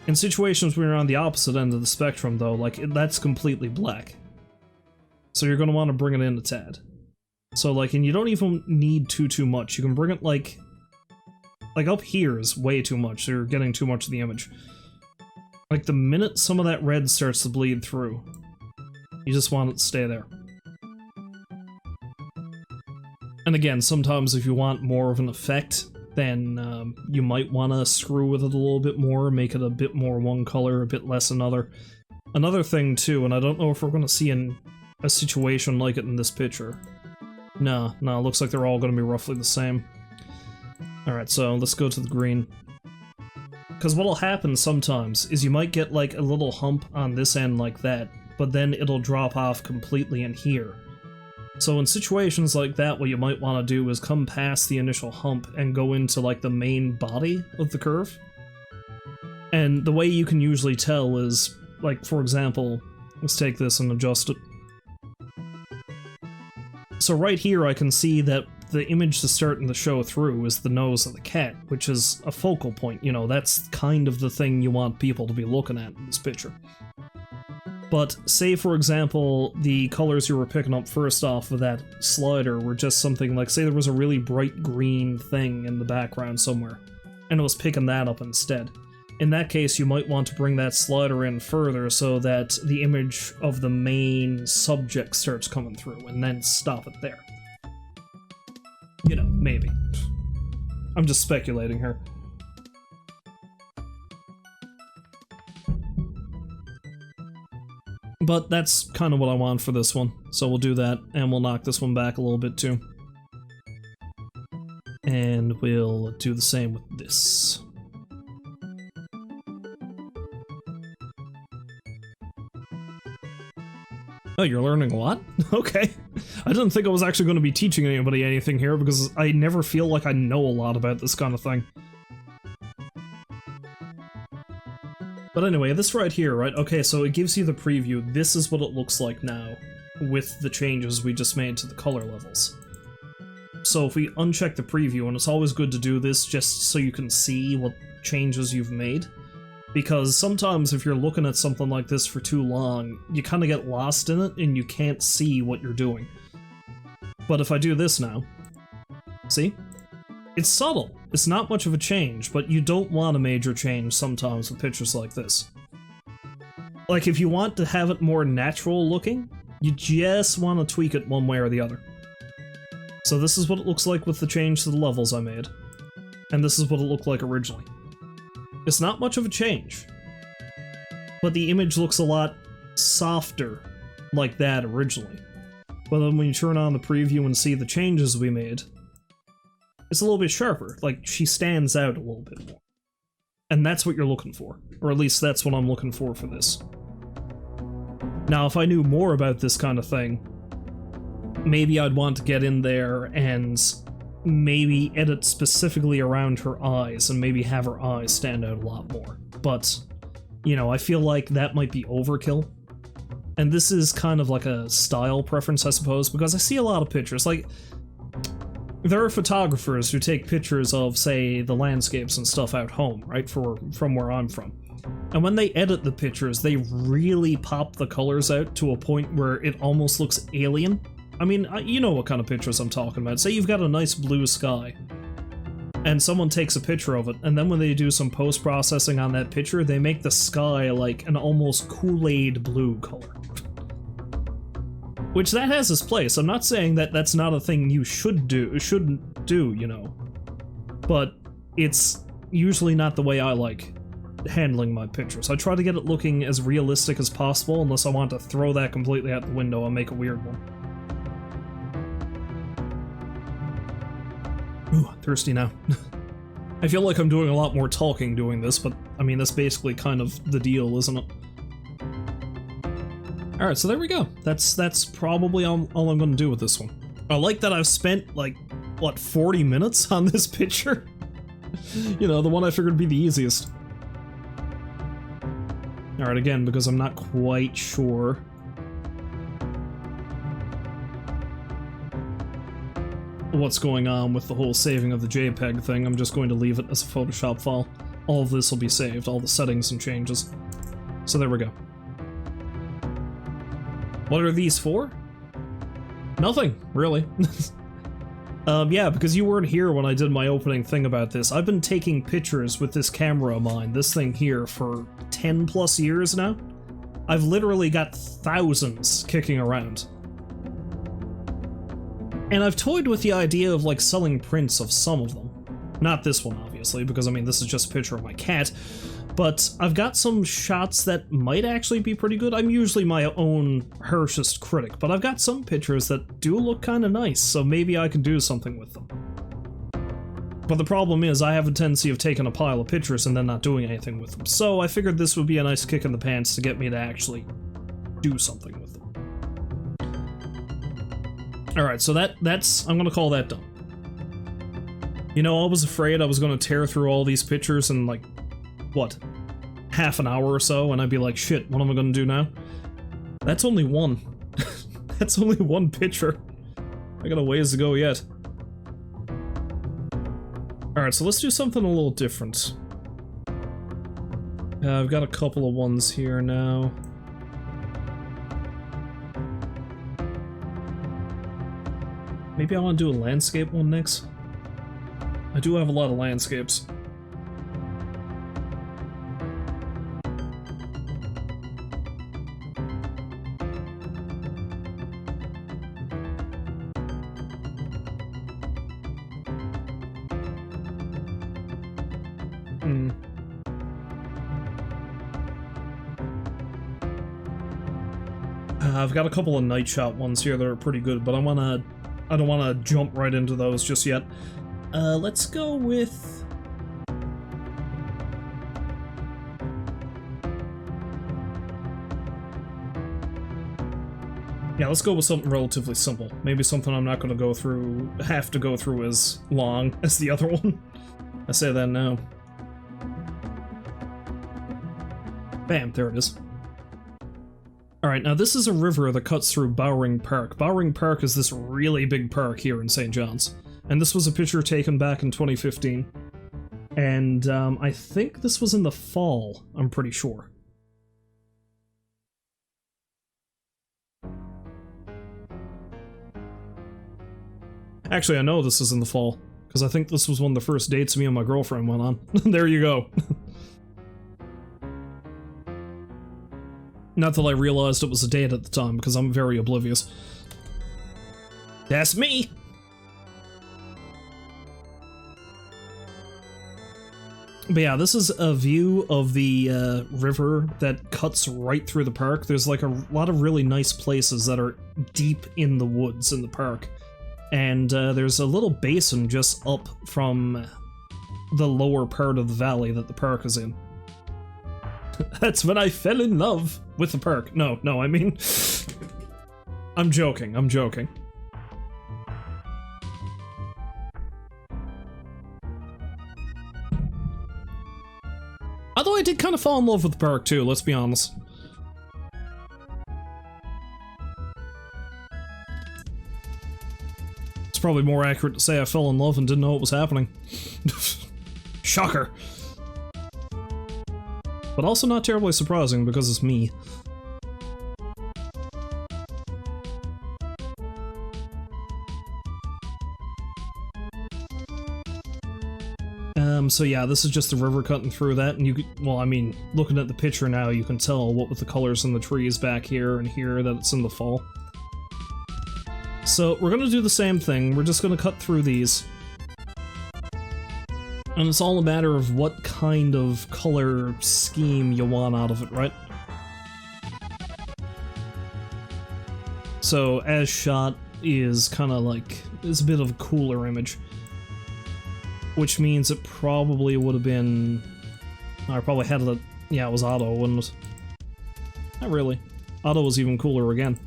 In situations where you're on the opposite end of the spectrum though, like that's completely black. So you're going to want to bring it in a tad. So like, and you don't even need too much, you can bring it like up here is way too much, so you're getting too much of the image. Like the minute some of that red starts to bleed through, you just want it to stay there. And again, sometimes if you want more of an effect, then you might want to screw with it a little bit more, make it a bit more one color, a bit less another. Another thing too, and I don't know if we're going to see a situation like it in this picture. No, it looks like they're all going to be roughly the same. Alright, so let's go to the green. Because what'll happen sometimes is you might get like a little hump on this end like that, but then it'll drop off completely in here. So in situations like that, what you might want to do is come past the initial hump and go into like the main body of the curve. And the way you can usually tell is, like for example, let's take this and adjust it. So right here I can see that the image that's starting to show through is the nose of the cat, which is a focal point, you know, that's kind of the thing you want people to be looking at in this picture. But say for example, the colors you were picking up first off of that slider were just something like, say there was a really bright green thing in the background somewhere, and it was picking that up instead. In that case, you might want to bring that slider in further so that the image of the main subject starts coming through, and then stop it there. You know, maybe. I'm just speculating here. But that's kind of what I want for this one, so we'll do that, and we'll knock this one back a little bit too. And we'll do the same with this. Oh, you're learning a lot? Okay. I didn't think I was actually going to be teaching anybody anything here, because I never feel like I know a lot about this kind of thing. But anyway, this right here, right? Okay, so it gives you the preview. This is what it looks like now, with the changes we just made to the color levels. So if we uncheck the preview, and it's always good to do this just so you can see what changes you've made, because sometimes if you're looking at something like this for too long, you kind of get lost in it and you can't see what you're doing. But if I do this now, see? It's subtle. It's not much of a change, but you don't want a major change sometimes with pictures like this. Like if you want to have it more natural looking, you just want to tweak it one way or the other. So this is what it looks like with the change to the levels I made. And this is what it looked like originally. It's not much of a change, but the image looks a lot softer like that originally. But then when you turn on the preview and see the changes we made, it's a little bit sharper, like she stands out a little bit more. And that's what you're looking for, or at least that's what I'm looking for this. Now if I knew more about this kind of thing, maybe I'd want to get in there and maybe edit specifically around her eyes and maybe have her eyes stand out a lot more. But, you know, I feel like that might be overkill. And this is kind of like a style preference, I suppose, because I see a lot of pictures. Like, there are photographers who take pictures of, say, the landscapes and stuff out home, right, from where I'm from. And when they edit the pictures, they really pop the colors out to a point where it almost looks alien. I mean, you know what kind of pictures I'm talking about. Say you've got a nice blue sky, and someone takes a picture of it, and then when they do some post-processing on that picture, they make the sky like an almost Kool-Aid blue color. Which, that has its place. I'm not saying that that's not a thing you shouldn't do, you know. But it's usually not the way I like handling my pictures. I try to get it looking as realistic as possible, unless I want to throw that completely out the window and make a weird one. Ooh, thirsty now. I feel like I'm doing a lot more talking doing this, but I mean, that's basically kind of the deal, isn't it? Alright, so there we go. That's probably all I'm gonna do with this one. I like that I've spent, like, what, 40 minutes on this picture? You know, the one I figured would be the easiest. Alright, again, because I'm not quite sure what's going on with the whole saving of the JPEG thing, I'm just going to leave it as a Photoshop file. All of this will be saved, all the settings and changes. So there we go. What are these for? Nothing, really. Yeah, because you weren't here when I did my opening thing about this. I've been taking pictures with this camera of mine, this thing here, for 10 plus years now. I've literally got thousands kicking around. And I've toyed with the idea of, like, selling prints of some of them. Not this one, obviously, because, I mean, this is just a picture of my cat. But I've got some shots that might actually be pretty good. I'm usually my own harshest critic, but I've got some pictures that do look kind of nice, so maybe I can do something with them. But the problem is, I have a tendency of taking a pile of pictures and then not doing anything with them, so I figured this would be a nice kick in the pants to get me to actually do something with them. Alright, so that's... I'm gonna call that done. You know, I was afraid I was gonna tear through all these pictures in, like, what, half an hour or so, and I'd be like, shit, what am I gonna do now? That's only one. That's only one picture. I got a ways to go yet. Alright, so let's do something a little different. I've got a couple of ones here now. Maybe I want to do a landscape one next. I do have a lot of landscapes. I've got a couple of night shot ones here that are pretty good, but I don't want to jump right into those just yet. Let's go with... Yeah, let's go with something relatively simple. Maybe something I'm not going to have to go through as long as the other one. I say that now. Bam, there it is. Alright, now this is a river that cuts through Bowring Park. Bowring Park is this really big park here in St. John's. And this was a picture taken back in 2015. And I think this was in the fall, I'm pretty sure. Actually, I know this is in the fall, because I think this was one of the first dates me and my girlfriend went on. There you go. Not that I realized it was a date at the time, because I'm very oblivious. That's me! But yeah, this is a view of the river that cuts right through the park. There's like a lot of really nice places that are deep in the woods in the park. And there's a little basin just up from the lower part of the valley that the park is in. That's when I fell in love with the park. No, I mean... I'm joking. Although I did kind of fall in love with the park too, let's be honest. It's probably more accurate to say I fell in love and didn't know what was happening. Shocker. But also not terribly surprising because it's me. So yeah, this is just the river cutting through that, and you could, well, I mean, looking at the picture now, you can tell what with the colors in the trees back here and here that it's in the fall. So we're gonna do the same thing, we're just gonna cut through these. And it's all a matter of what kind of color scheme you want out of it, right? So as shot is kind of like, it's a bit of a cooler image. Which means it probably would have been... I probably had it... Yeah, it was auto, wasn't it? Not really. Auto was even cooler again.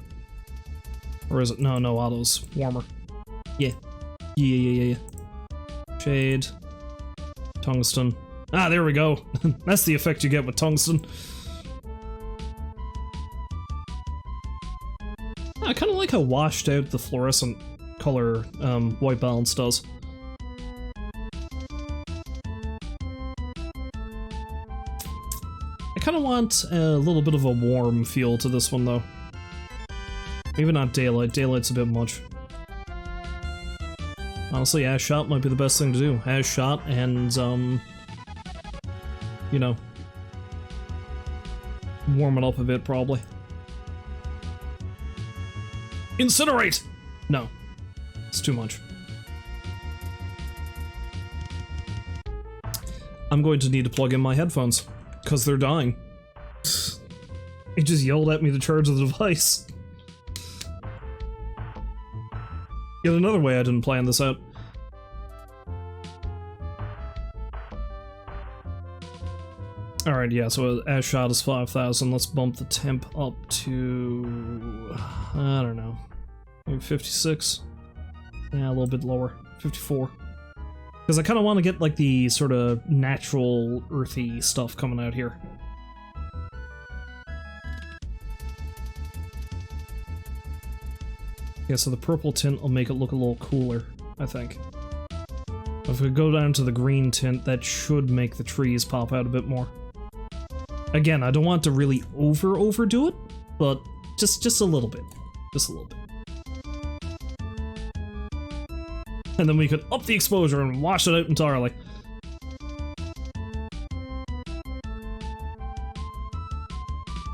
Or is it? No, auto's warmer. Yeah. Yeah. Shade. Tungsten. Ah, there we go. That's the effect you get with tungsten. I kind of like how washed out the fluorescent color white balance does. I kind of want a little bit of a warm feel to this one, though. Maybe not daylight. Daylight's a bit much. Honestly, as shot might be the best thing to do. As shot and, you know, warm it up a bit, probably. Incinerate! No. It's too much. I'm going to need to plug in my headphones. Because they're dying. It just yelled at me to charge the device. Yet another way I didn't plan this out. Alright, yeah, so as shot is 5,000. Let's bump the temp up to... I don't know. Maybe 56? Yeah, a little bit lower. 54. Because I kind of want to get, like, the sort of natural, earthy stuff coming out here. Yeah, so the purple tint will make it look a little cooler, I think. If we go down to the green tint, that should make the trees pop out a bit more. Again, I don't want to really overdo it, but just a little bit. Just a little bit. And then we could up the exposure and wash it out entirely.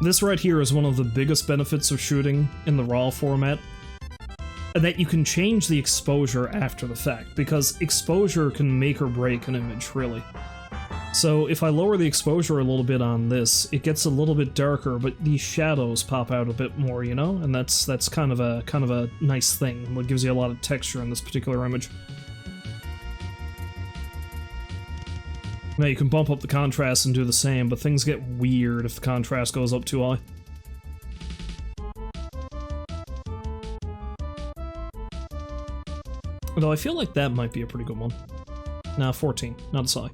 This right here is one of the biggest benefits of shooting in the RAW format. That you can change the exposure after the fact, because exposure can make or break an image, really. So if I lower the exposure a little bit on this, it gets a little bit darker, but these shadows pop out a bit more, you know? And that's kind of a nice thing. It gives you a lot of texture in this particular image. Now you can bump up the contrast and do the same, but things get weird if the contrast goes up too high. Although I feel like that might be a pretty good one. Nah, 14, not as high.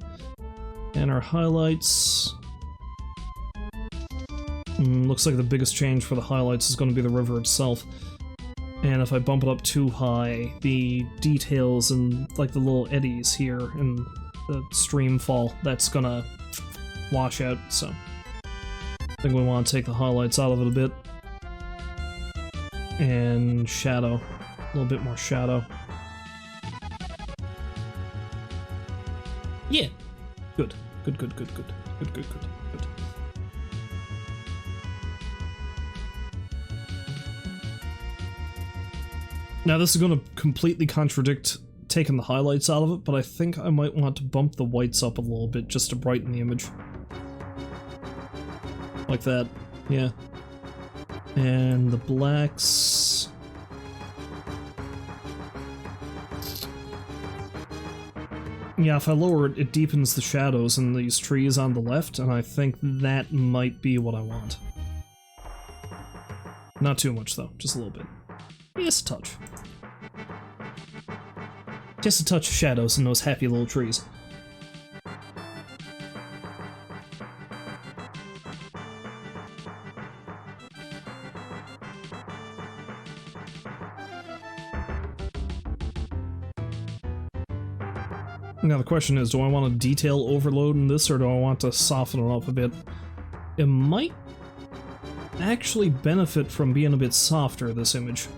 And our highlights... looks like the biggest change for the highlights is going to be the river itself. And if I bump it up too high, the details and like the little eddies here in the stream fall, that's gonna wash out, so... I think we want to take the highlights out of it a bit. And shadow. A little bit more shadow. Yeah! Good. Good. Now this is going to completely contradict taking the highlights out of it, but I think I might want to bump the whites up a little bit just to brighten the image. Like that. Yeah. And the blacks... Yeah, if I lower it, it deepens the shadows in these trees on the left, and I think that might be what I want. Not too much, though. Just a little bit. Just a touch. Just a touch of shadows in those happy little trees. Now the question is, do I want to detail overload in this, or do I want to soften it up a bit? It might actually benefit from being a bit softer, this image.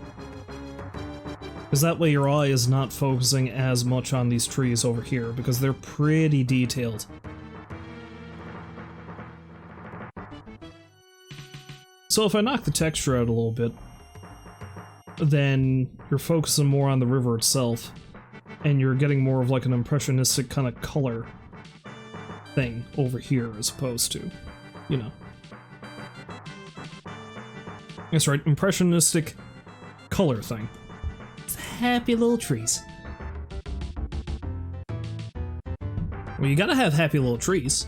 Because that way your eye is not focusing as much on these trees over here, because they're pretty detailed. So if I knock the texture out a little bit, then you're focusing more on the river itself, and you're getting more of like an impressionistic kind of color thing over here as opposed to, you know. That's right, impressionistic color thing. It's happy little trees. Well, you gotta have happy little trees.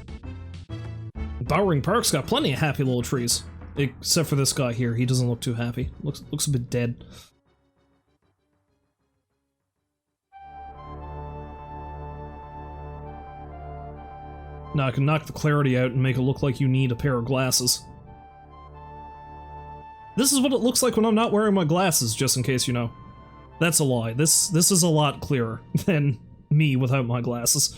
Bannerman Park's got plenty of happy little trees. Except for this guy here, he doesn't look too happy. Looks a bit dead. Now I can knock the clarity out and make it look like you need a pair of glasses. This is what it looks like when I'm not wearing my glasses, just in case you know. That's a lie. This is a lot clearer than me without my glasses.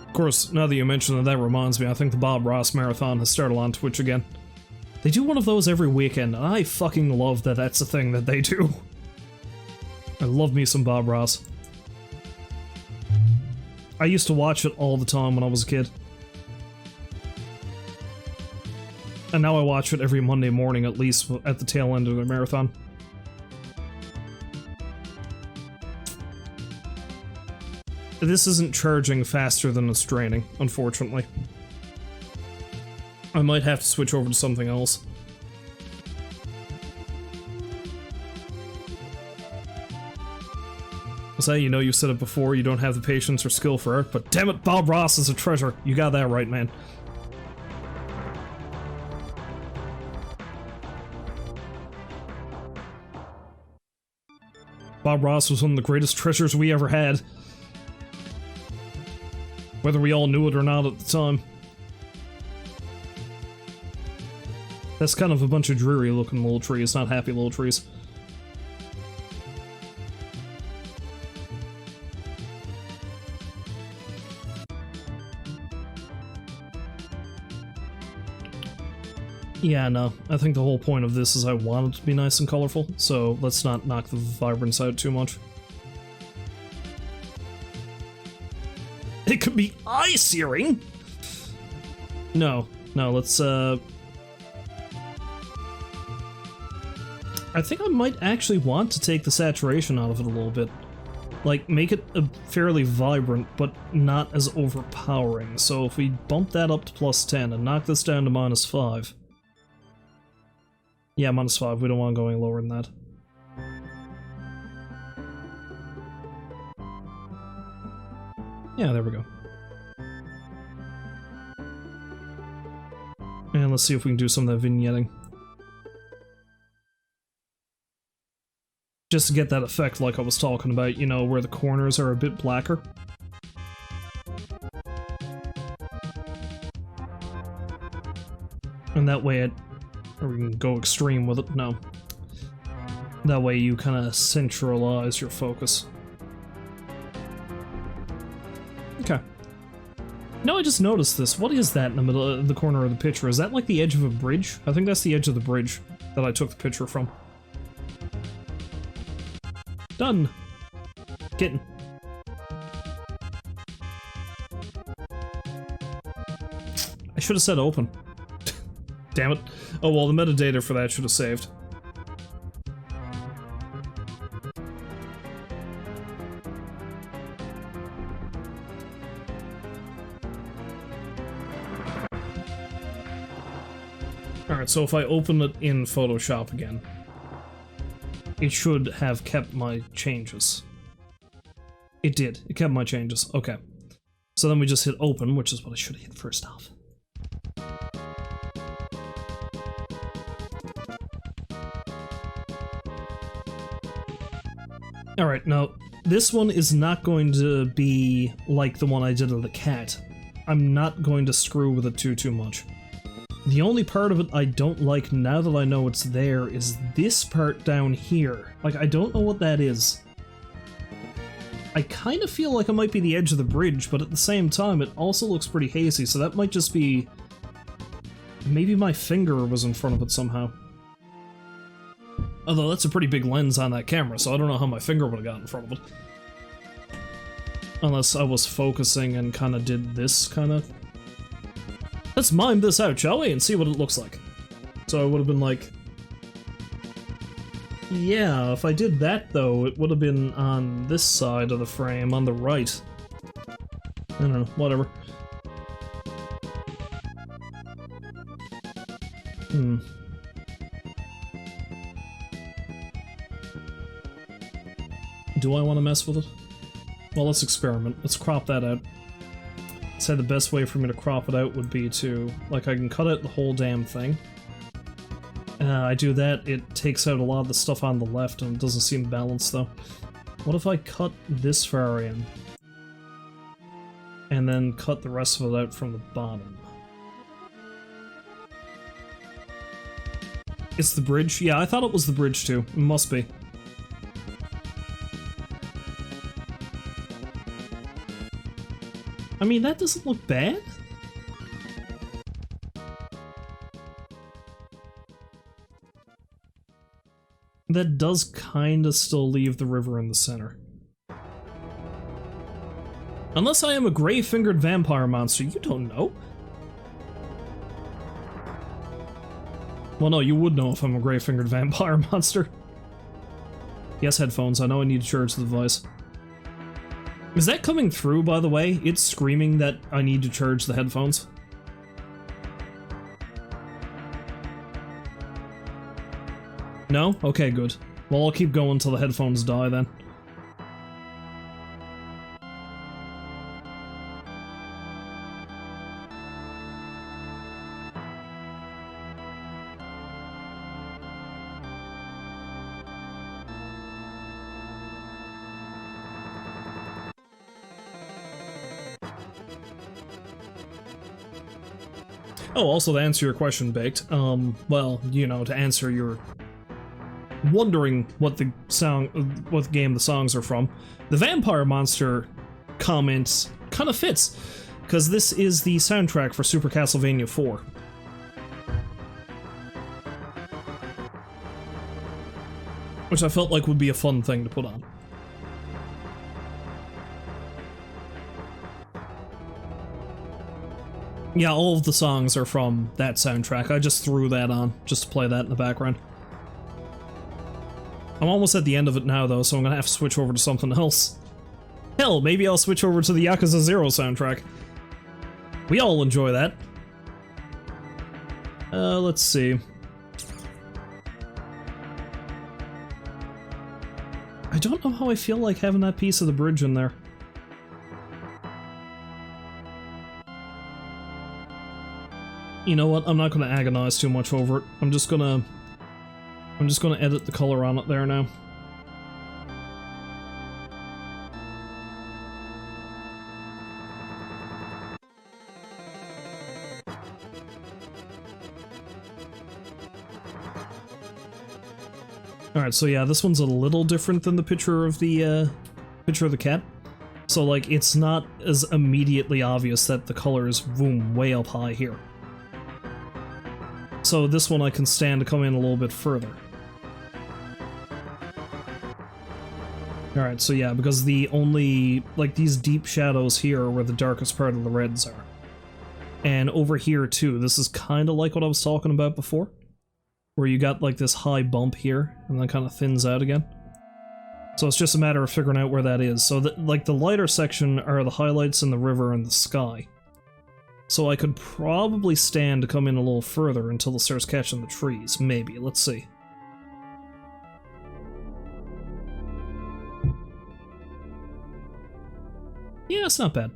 Of course, now that you mention it, that reminds me, I think the Bob Ross Marathon has started on Twitch again. They do one of those every weekend, and I fucking love that that's a thing that they do. I love me some Bob Ross. I used to watch it all the time when I was a kid. And now I watch it every Monday morning, at least at the tail end of the marathon. This isn't charging faster than it's draining, unfortunately. I might have to switch over to something else. So you know, you said it before, you don't have the patience or skill for art, but damn it, Bob Ross is a treasure. You got that right, man. Bob Ross was one of the greatest treasures we ever had. Whether we all knew it or not at the time. That's kind of a bunch of dreary looking little trees, not happy little trees. Yeah, no, I think the whole point of this is I want it to be nice and colorful, so let's not knock the vibrance out too much. It could be eye-searing! No, let's, I think I might actually want to take the saturation out of it a little bit. Like, make it a fairly vibrant, but not as overpowering. So if we bump that up to +10 and knock this down to -5... Yeah, -5, we don't want to go any lower than that. Yeah, there we go. And let's see if we can do some of that vignetting. Just to get that effect like I was talking about, you know, where the corners are a bit blacker. And that way or we can go extreme with it, no. That way you kind of centralize your focus. Okay. No, I just noticed this. What is that in the middle of the corner of the picture? Is that like the edge of a bridge? I think that's the edge of the bridge that I took the picture from. Done. Getting. I should have said open. Damn it. Oh well, the metadata for that should have saved. Alright, so if I open it in Photoshop again, it should have kept my changes. It did. It kept my changes. Okay. So then we just hit open, which is what I should have hit first off. Alright, now, this one is not going to be like the one I did of the cat. I'm not going to screw with it too much. The only part of it I don't like now that I know it's there is this part down here. Like, I don't know what that is. I kind of feel like it might be the edge of the bridge, but at the same time, it also looks pretty hazy, so that might just be... maybe my finger was in front of it somehow. Although that's a pretty big lens on that camera, so I don't know how my finger would have got in front of it. Unless I was focusing and kind of did this kind of... Let's mime this out, shall we? And see what it looks like. So I would have been like... yeah, if I did that though, it would have been on this side of the frame, on the right. I don't know, whatever. Do I want to mess with it? Well, let's experiment. Let's crop that out. I'd say the best way for me to crop it out would be to... like, I can cut out the whole damn thing. I do that, it takes out a lot of the stuff on the left, and it doesn't seem balanced, though. What if I cut this far in? And then cut the rest of it out from the bottom? It's the bridge? Yeah, I thought it was the bridge, too. It must be. I mean, that doesn't look bad. That does kinda still leave the river in the center. Unless I am a gray-fingered vampire monster, you don't know. Well, no, you would know if I'm a gray-fingered vampire monster. Yes, headphones, I know I need to charge the device. Is that coming through, by the way? It's screaming that I need to charge the headphones. No? Okay, good. Well, I'll keep going until the headphones die, then. Oh, also to answer your question, Baked, well, you know, to answer your wondering what the game the songs are from, the Vampire Monster comment kind of fits, because this is the soundtrack for Super Castlevania 4. Which I felt like would be a fun thing to put on. Yeah, all of the songs are from that soundtrack. I just threw that on, just to play that in the background. I'm almost at the end of it now, though, so I'm gonna have to switch over to something else. Hell, maybe I'll switch over to the Yakuza 0 soundtrack. We all enjoy that. Let's see. I don't know how I feel like having that piece of the bridge in there. You know what? I'm not gonna agonize too much over it. I'm just gonna edit the color on it there now. Alright, so yeah, this one's a little different than the picture of the cat. So, like, it's not as immediately obvious that the color is, boom, way up high here. So this one I can stand to come in a little bit further. Alright, so yeah, because the only, like, these deep shadows here are where the darkest part of the reds are. And over here too, this is kind of like what I was talking about before. Where you got, like, this high bump here, and then kind of thins out again. So it's just a matter of figuring out where that is. So, like, the lighter section are the highlights in the river and the sky. So I could probably stand to come in a little further until it starts catching the trees. Maybe. Let's see. Yeah, it's not bad.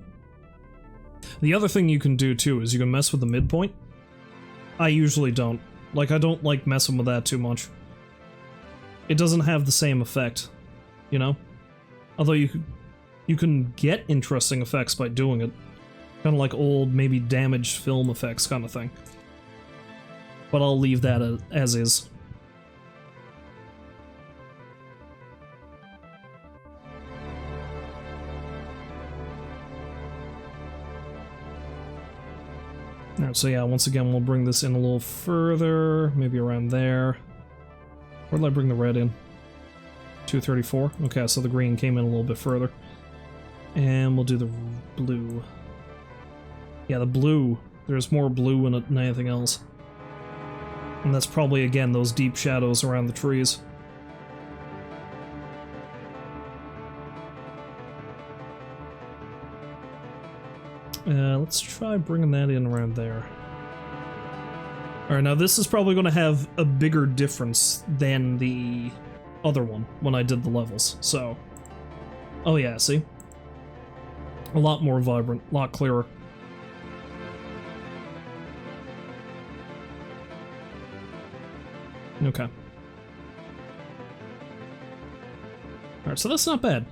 The other thing you can do, too, is you can mess with the midpoint. I usually don't. Like, I don't like messing with that too much. It doesn't have the same effect, you know? Although you can get interesting effects by doing it. Kind of like old, maybe damaged film effects kind of thing. but I'll leave that as is. Alright, so yeah, once again, we'll bring this in a little further, maybe around there. Where did I bring the red in? 234? Okay, so the green came in a little bit further. And we'll do the blue. Yeah, the blue. There's more blue in it than anything else. And that's probably, again, those deep shadows around the trees. Let's try bringing that in around there. Alright, now this is probably going to have a bigger difference than the other one when I did the levels, so... Oh yeah, see? A lot more vibrant, a lot clearer. Okay. Alright, so that's not bad.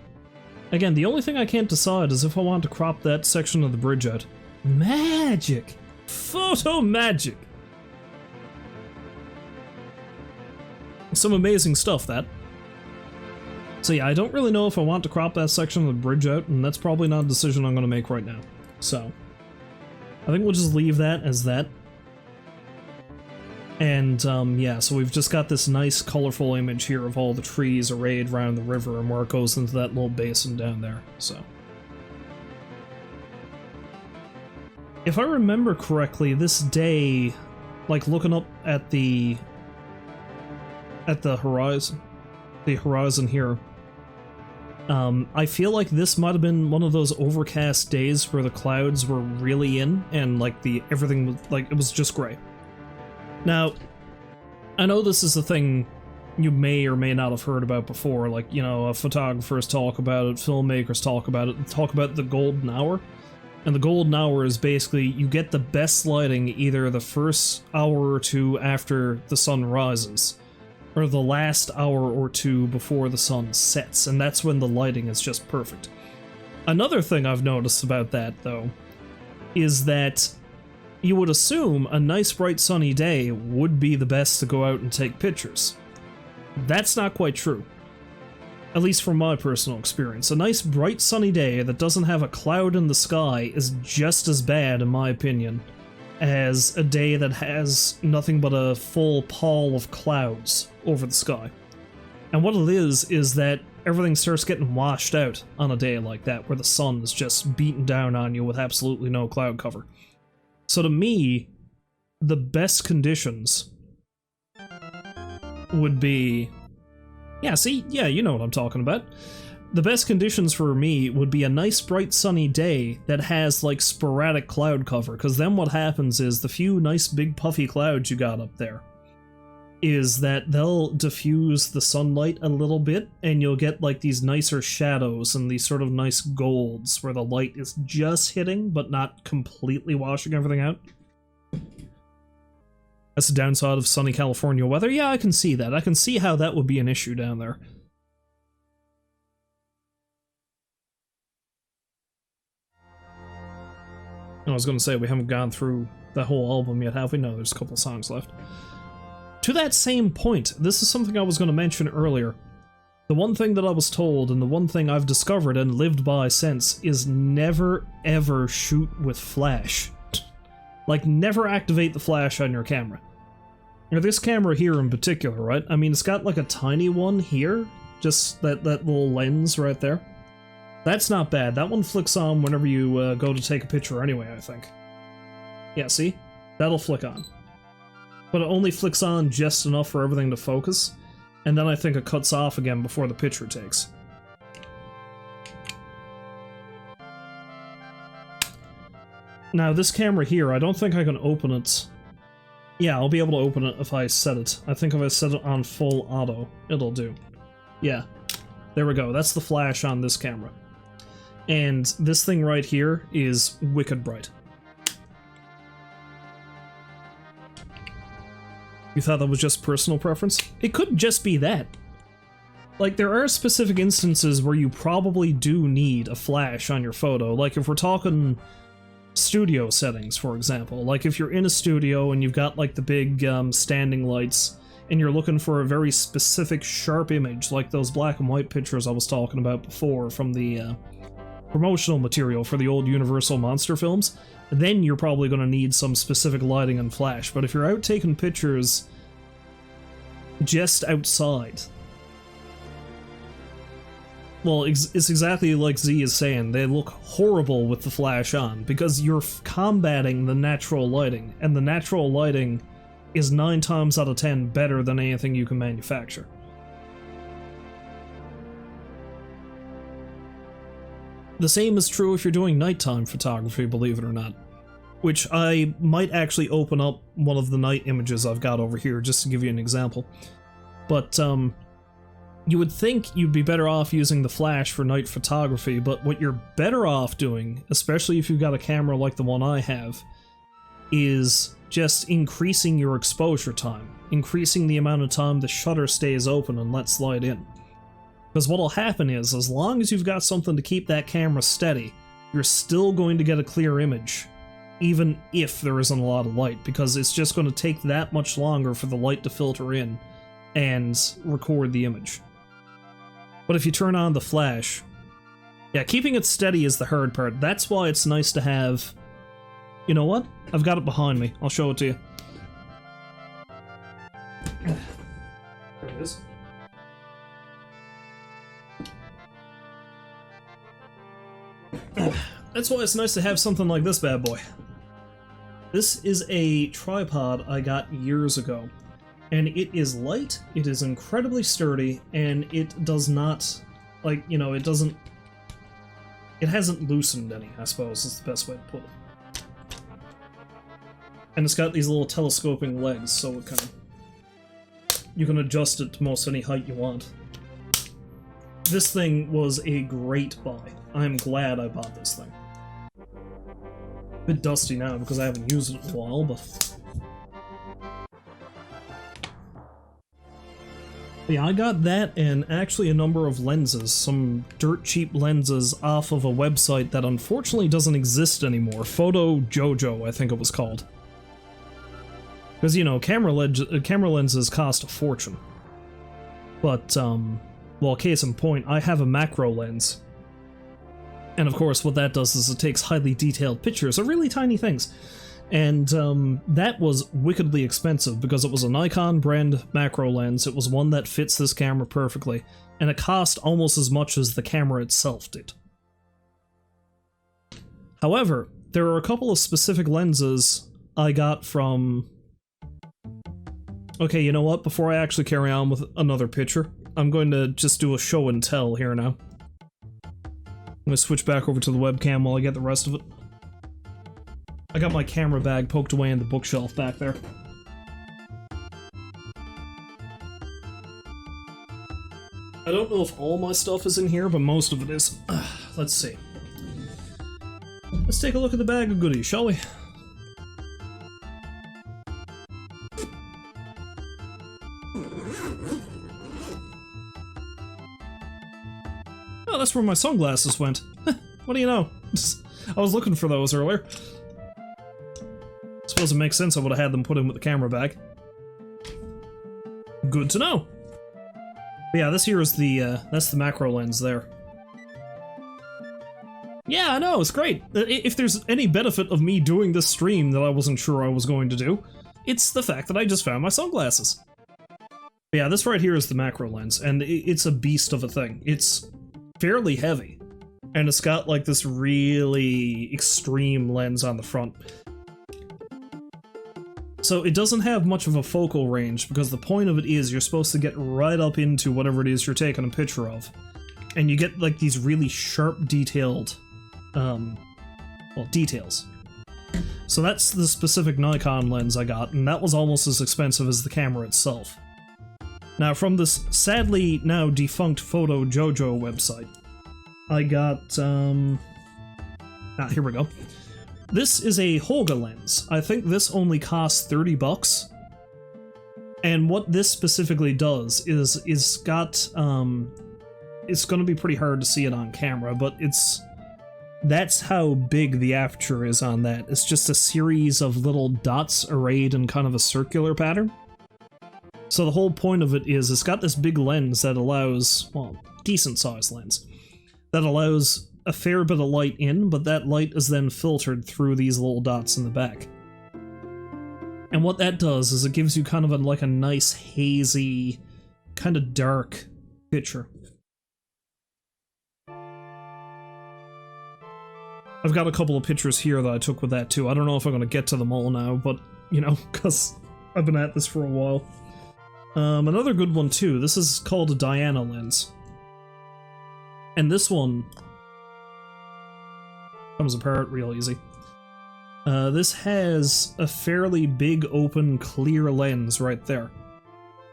Again, the only thing I can't decide is if I want to crop that section of the bridge out. Magic! Photo magic! Some amazing stuff, that. So yeah, I don't really know if I want to crop that section of the bridge out, and that's probably not a decision I'm going to make right now. So, I think we'll just leave that as that. And, yeah, so we've just got this nice colorful image here of all the trees arrayed around the river and where it goes into that little basin down there, so. If I remember correctly, this day, like looking up at the horizon here, I feel like this might have been one of those overcast days where the clouds were really in and like everything was like, it was just gray. Now, I know this is a thing you may or may not have heard about before, like, you know, photographers talk about it, filmmakers talk about the golden hour. And the golden hour is basically, you get the best lighting either the first hour or two after the sun rises, or the last hour or two before the sun sets, and that's when the lighting is just perfect. Another thing I've noticed about that, though, is that you would assume a nice bright sunny day would be the best to go out and take pictures. That's not quite true. At least from my personal experience. A nice bright sunny day that doesn't have a cloud in the sky is just as bad, in my opinion, as a day that has nothing but a full pall of clouds over the sky. And what it is that everything starts getting washed out on a day like that, where the sun is just beating down on you with absolutely no cloud cover. So to me, the best conditions would be... Yeah, see? Yeah, you know what I'm talking about. The best conditions for me would be a nice bright sunny day that has like sporadic cloud cover, because then what happens is the few nice big puffy clouds you got up there is that they'll diffuse the sunlight a little bit, and you'll get like these nicer shadows and these sort of nice golds where the light is just hitting but not completely washing everything out. That's the downside of sunny California weather. Yeah, I can see that. I can see how that would be an issue down there. I was going to say, we haven't gone through the whole album yet, have we? No, there's a couple songs left. To that same point, this is something I was going to mention earlier. The one thing that I was told, and the one thing I've discovered and lived by since, is never ever shoot with flash. Like, never activate the flash on your camera. Now, this camera here in particular, right? I mean, it's got like a tiny one here, just that little lens right there. That's not bad. That one flicks on whenever you go to take a picture anyway, I think. Yeah, see? That'll flick on. But it only flicks on just enough for everything to focus, and then I think it cuts off again before the picture takes. Now, this camera here, I don't think I can open it. Yeah, I'll be able to open it if I set it. I think if I set it on full auto, it'll do. Yeah. There we go. That's the flash on this camera. And this thing right here is wicked bright. You thought that was just personal preference? It could just be that. Like, there are specific instances where you probably do need a flash on your photo. Like, if we're talking studio settings, for example. Like if you're in a studio and you've got like the big standing lights and you're looking for a very specific sharp image, like those black and white pictures I was talking about before from the promotional material for the old Universal monster films, then you're probably going to need some specific lighting and flash. But if you're out taking pictures just outside, well, it's exactly like Z is saying, they look horrible with the flash on, because you're combating the natural lighting, and the natural lighting is 9 times out of 10 better than anything you can manufacture. The same is true if you're doing nighttime photography, believe it or not. Which I might actually open up one of the night images I've got over here, just to give you an example. But, you would think you'd be better off using the flash for night photography, but what you're better off doing, especially if you've got a camera like the one I have, is just increasing your exposure time. Increasing the amount of time the shutter stays open and lets light in. Because what'll happen is, as long as you've got something to keep that camera steady, you're still going to get a clear image, even if there isn't a lot of light, because it's just going to take that much longer for the light to filter in and record the image. But if you turn on the flash, yeah, keeping it steady is the hard part. That's why it's nice to have... You know what? I've got it behind me. I'll show it to you. There it is. That's why it's nice to have something like this bad boy. This is a tripod I got years ago. And it is light, it is incredibly sturdy, and it does not, like, you know, it hasn't loosened any, I suppose, is the best way to put it. And it's got these little telescoping legs, so it kind of, you can adjust it to most any height you want. This thing was a great buy. I'm glad I bought this thing. A bit dusty now because I haven't used it in a while, but... Yeah, I got that and actually a number of lenses, some dirt cheap lenses off of a website that unfortunately doesn't exist anymore. Photo Jojo, I think it was called. Because, you know, camera lenses cost a fortune. But, well, case in point, I have a macro lens. And of course, what that does is it takes highly detailed pictures of really tiny things. And that was wickedly expensive because it was a Nikon brand macro lens. It was one that fits this camera perfectly, and it cost almost as much as the camera itself did. However, there are a couple of specific lenses I got from... Okay, you know what? Before I actually carry on with another picture, I'm going to just do a show and tell here now. I'm going to switch back over to the webcam while I get the rest of it. I got my camera bag poked away in the bookshelf back there. I don't know if all my stuff is in here, but most of it is. Let's see. Let's take a look at the bag of goodies, shall we? Oh, that's where my sunglasses went. What do you know? I was looking for those earlier. Suppose it makes sense I would have had them put in with the camera bag. Good to know. But yeah, this here is the, that's the macro lens there. Yeah, I know, it's great. If there's any benefit of me doing this stream that I wasn't sure I was going to do, it's the fact that I just found my sunglasses. But yeah, this right here is the macro lens, and it's a beast of a thing. It's fairly heavy, and it's got like this really extreme lens on the front. So it doesn't have much of a focal range, because the point of it is you're supposed to get right up into whatever it is you're taking a picture of. And you get like these really sharp detailed, well, details. So that's the specific Nikon lens I got, and that was almost as expensive as the camera itself. Now from this sadly now defunct Photo Jojo website, I got, here we go. This is a Holger Lens. I think this only costs 30 bucks. And what this specifically does is it's got, it's gonna be pretty hard to see it on camera, but it's That's how big the aperture is on that. It's just a series of little dots arrayed in kind of a circular pattern. So the whole point of it is it's got this big lens that allows, well, decent sized lens, that allows a fair bit of light in, but that light is then filtered through these little dots in the back. And what that does is it gives you kind of like a nice hazy, kind of dark picture. I've got a couple of pictures here that I took with that too. I don't know if I'm going to get to them all now, but, you know, because I've been at this for a while. Another good one too, this is called a Diana lens. And this one comes apart real easy. This has a fairly big open clear lens right there.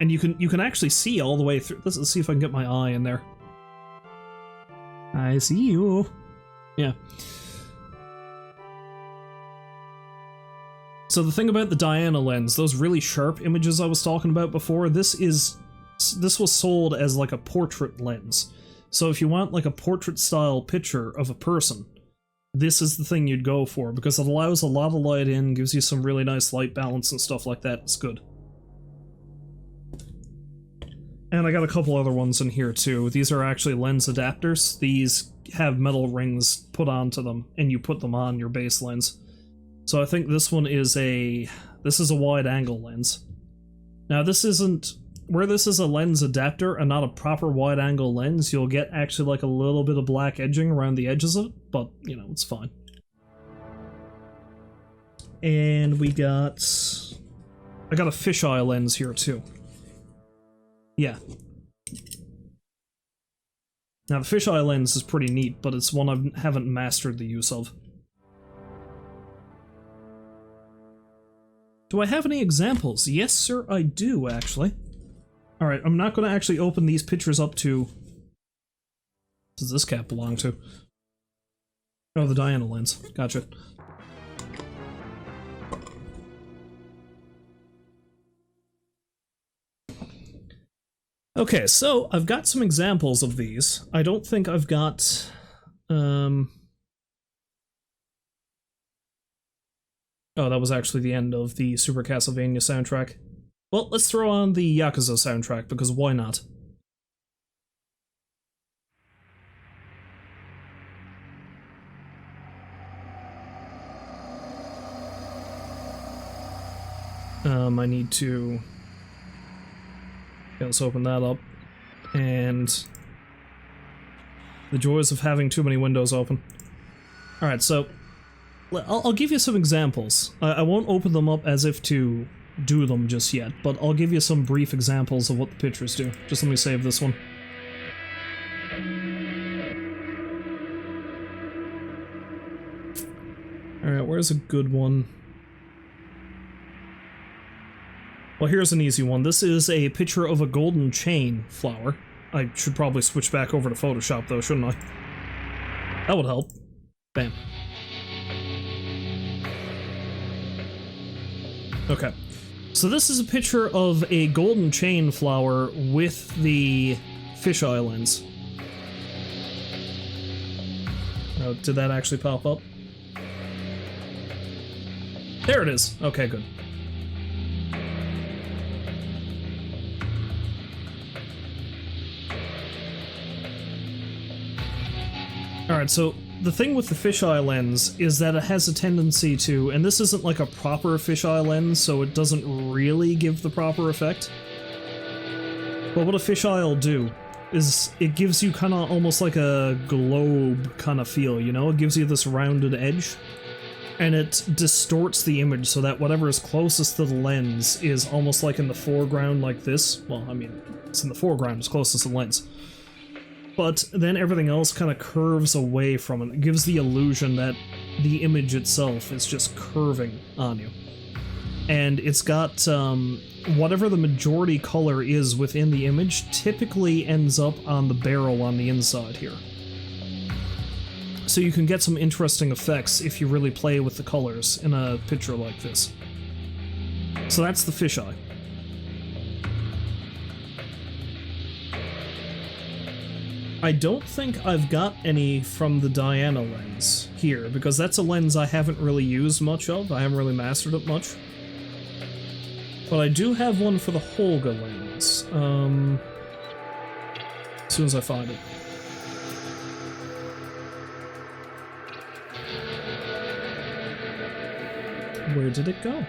And you can actually see all the way through. Let's see if I can get my eye in there. I see you. Yeah. So the thing about the Diana lens, those really sharp images I was talking about before, this was sold as like a portrait lens. So if you want like a portrait style picture of a person, this is the thing you'd go for, because it allows a lot of light in, gives you some really nice light balance and stuff like that. It's good. And I got a couple other ones in here too. These are actually lens adapters. These have metal rings put onto them, and you put them on your base lens. So I think this one is a wide angle lens. Now this isn't, where this is a lens adapter and not a proper wide angle lens, you'll get actually like a little bit of black edging around the edges of it, but you know, it's fine. And I got a fisheye lens here too. Yeah. Now the fisheye lens is pretty neat, but it's one I haven't mastered the use of. Do I have any examples? Yes, sir, I do, actually. Alright, I'm not going to actually open these pictures up to... What does this cap belong to? Oh, the Diana lens. Gotcha. Okay, so I've got some examples of these. I don't think I've got... Oh, that was actually the end of the Super Castlevania soundtrack. Well, let's throw on the Yakuza soundtrack, because why not? I need to... Okay, let's open that up. And... the joys of having too many windows open. Alright, so... I'll give you some examples. I won't open them up as if to do them just yet, but I'll give you some brief examples of what the pictures do. Just let me save this one. Alright, where's a good one? Well, here's an easy one. This is a picture of a golden chain flower. I should probably switch back over to Photoshop though, shouldn't I? That would help. Bam. Okay, so this is a picture of a golden chain flower with the fisheye lens. Oh, did that actually pop up? There it is. Okay, good. Alright, so the thing with the fisheye lens is that it has a tendency to, and this isn't like a proper fisheye lens, so it doesn't really give the proper effect. But what a fisheye will do is it gives you kind of almost like a globe kind of feel, you know? It gives you this rounded edge, and it distorts the image so that whatever is closest to the lens is almost like in the foreground like this. Well, I mean, it's in the foreground, it's closest to the lens. But then everything else kind of curves away from it. It gives the illusion that the image itself is just curving on you. And it's got, whatever the majority color is within the image typically ends up on the barrel on the inside here. So you can get some interesting effects if you really play with the colors in a picture like this. So that's the fisheye. I don't think I've got any from the Diana lens here, because that's a lens I haven't really used much of. I haven't really mastered it much. But I do have one for the Holger Lens. As soon as I find it. Where did it go?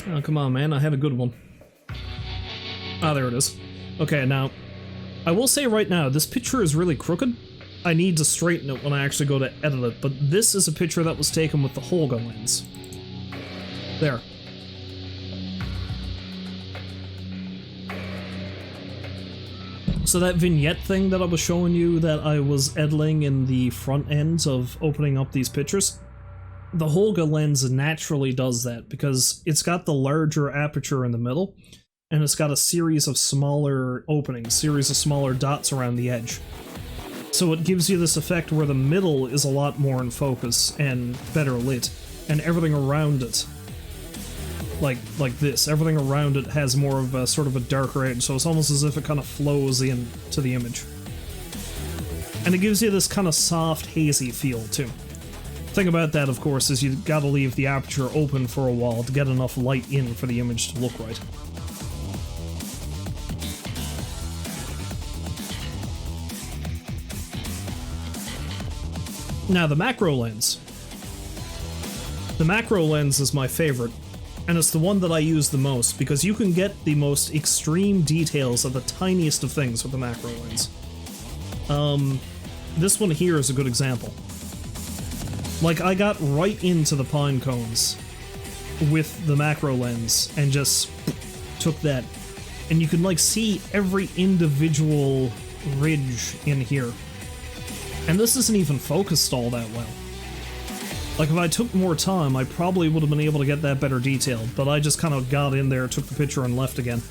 Oh, come on, man. I had a good one. Ah, there it is. Okay, now, I will say right now, this picture is really crooked. I need to straighten it when I actually go to edit it, but this is a picture that was taken with the Holger lens. There. So that vignette thing that I was showing you that I was editing in the front ends of opening up these pictures, the Holger lens naturally does that because it's got the larger aperture in the middle, and it's got a series of smaller openings, series of smaller dots around the edge. So it gives you this effect where the middle is a lot more in focus and better lit, and everything around it, like this, everything around it has more of a sort of a darker edge, so it's almost as if it kind of flows in to the image. And it gives you this kind of soft, hazy feel too. The thing about that, of course, is you gotta leave the aperture open for a while to get enough light in for the image to look right. Now, the macro lens. The macro lens is my favorite, and it's the one that I use the most, because you can get the most extreme details of the tiniest of things with the macro lens. This one here is a good example. Like, I got right into the pine cones with the macro lens and just took that. And you can, like, see every individual ridge in here. And this isn't even focused all that well. Like, if I took more time, I probably would have been able to get that better detailed, but I just kind of got in there, took the picture, and left again.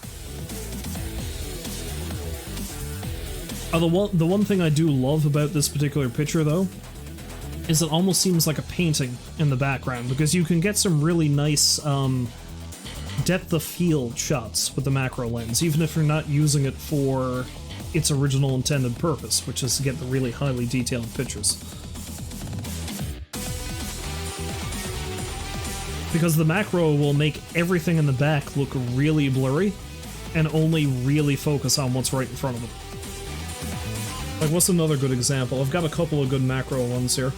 The one thing I do love about this particular picture, though, is it almost seems like a painting in the background, because you can get some really nice depth of field shots with the macro lens, even if you're not using it for its original intended purpose, which is to get the really highly detailed pictures. Because the macro will make everything in the back look really blurry, and only really focus on what's right in front of it. Like, what's another good example? I've got a couple of good macro ones here.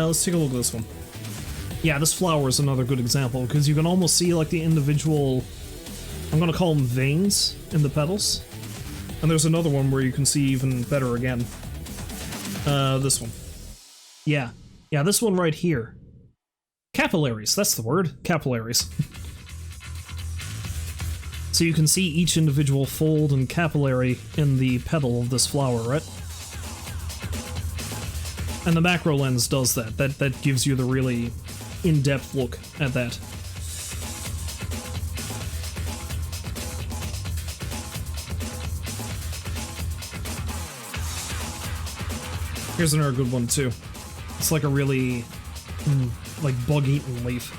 Let's take a look at this one. Yeah, this flower is another good example, because you can almost see, like, the individual, I'm gonna call them veins in the petals. And there's another one where you can see even better again. This one. Yeah. Yeah, this one right here. Capillaries, that's the word. Capillaries. So you can see each individual fold and capillary in the petal of this flower, right? And the macro lens does that. That gives you the really in-depth look at that. Here's another good one too. It's like a really, like, bug-eaten leaf.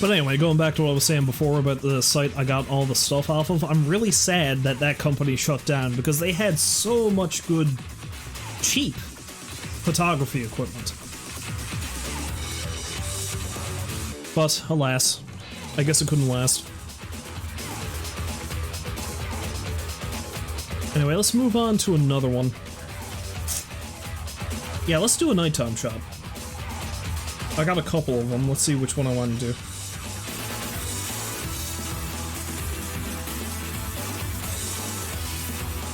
But anyway, going back to what I was saying before about the site I got all the stuff off of, I'm really sad that that company shut down, because they had so much good, cheap photography equipment. But, alas, I guess it couldn't last. Anyway, let's move on to another one. Yeah, let's do a nighttime shot. I got a couple of them. Let's see which one I want to do.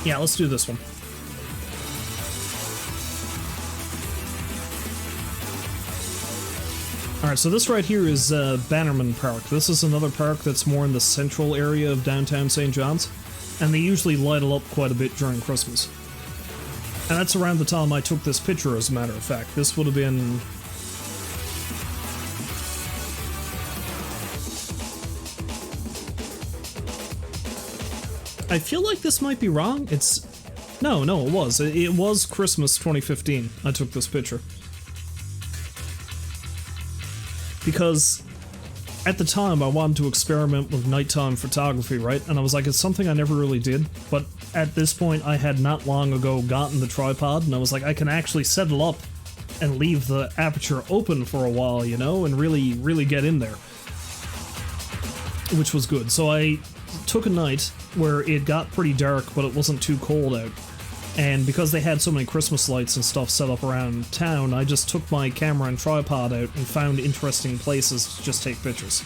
Yeah, let's do this one. Alright, so this right here is Bannerman Park. This is another park that's more in the central area of downtown St. John's. and they usually light up quite a bit during Christmas. And that's around the time I took this picture, as a matter of fact. This would have been... I feel like this might be wrong. It's... No, it was. It was Christmas 2015 I took this picture. Because at the time I wanted to experiment with nighttime photography, right? And I was like, it's something I never really did. But at this point I had not long ago gotten the tripod, and I was like, I can actually set it up and leave the aperture open for a while, you know, and really get in there. Which was good. So I took a night where it got pretty dark, but it wasn't too cold out. And because they had so many Christmas lights and stuff set up around town, I just took my camera and tripod out and found interesting places to just take pictures.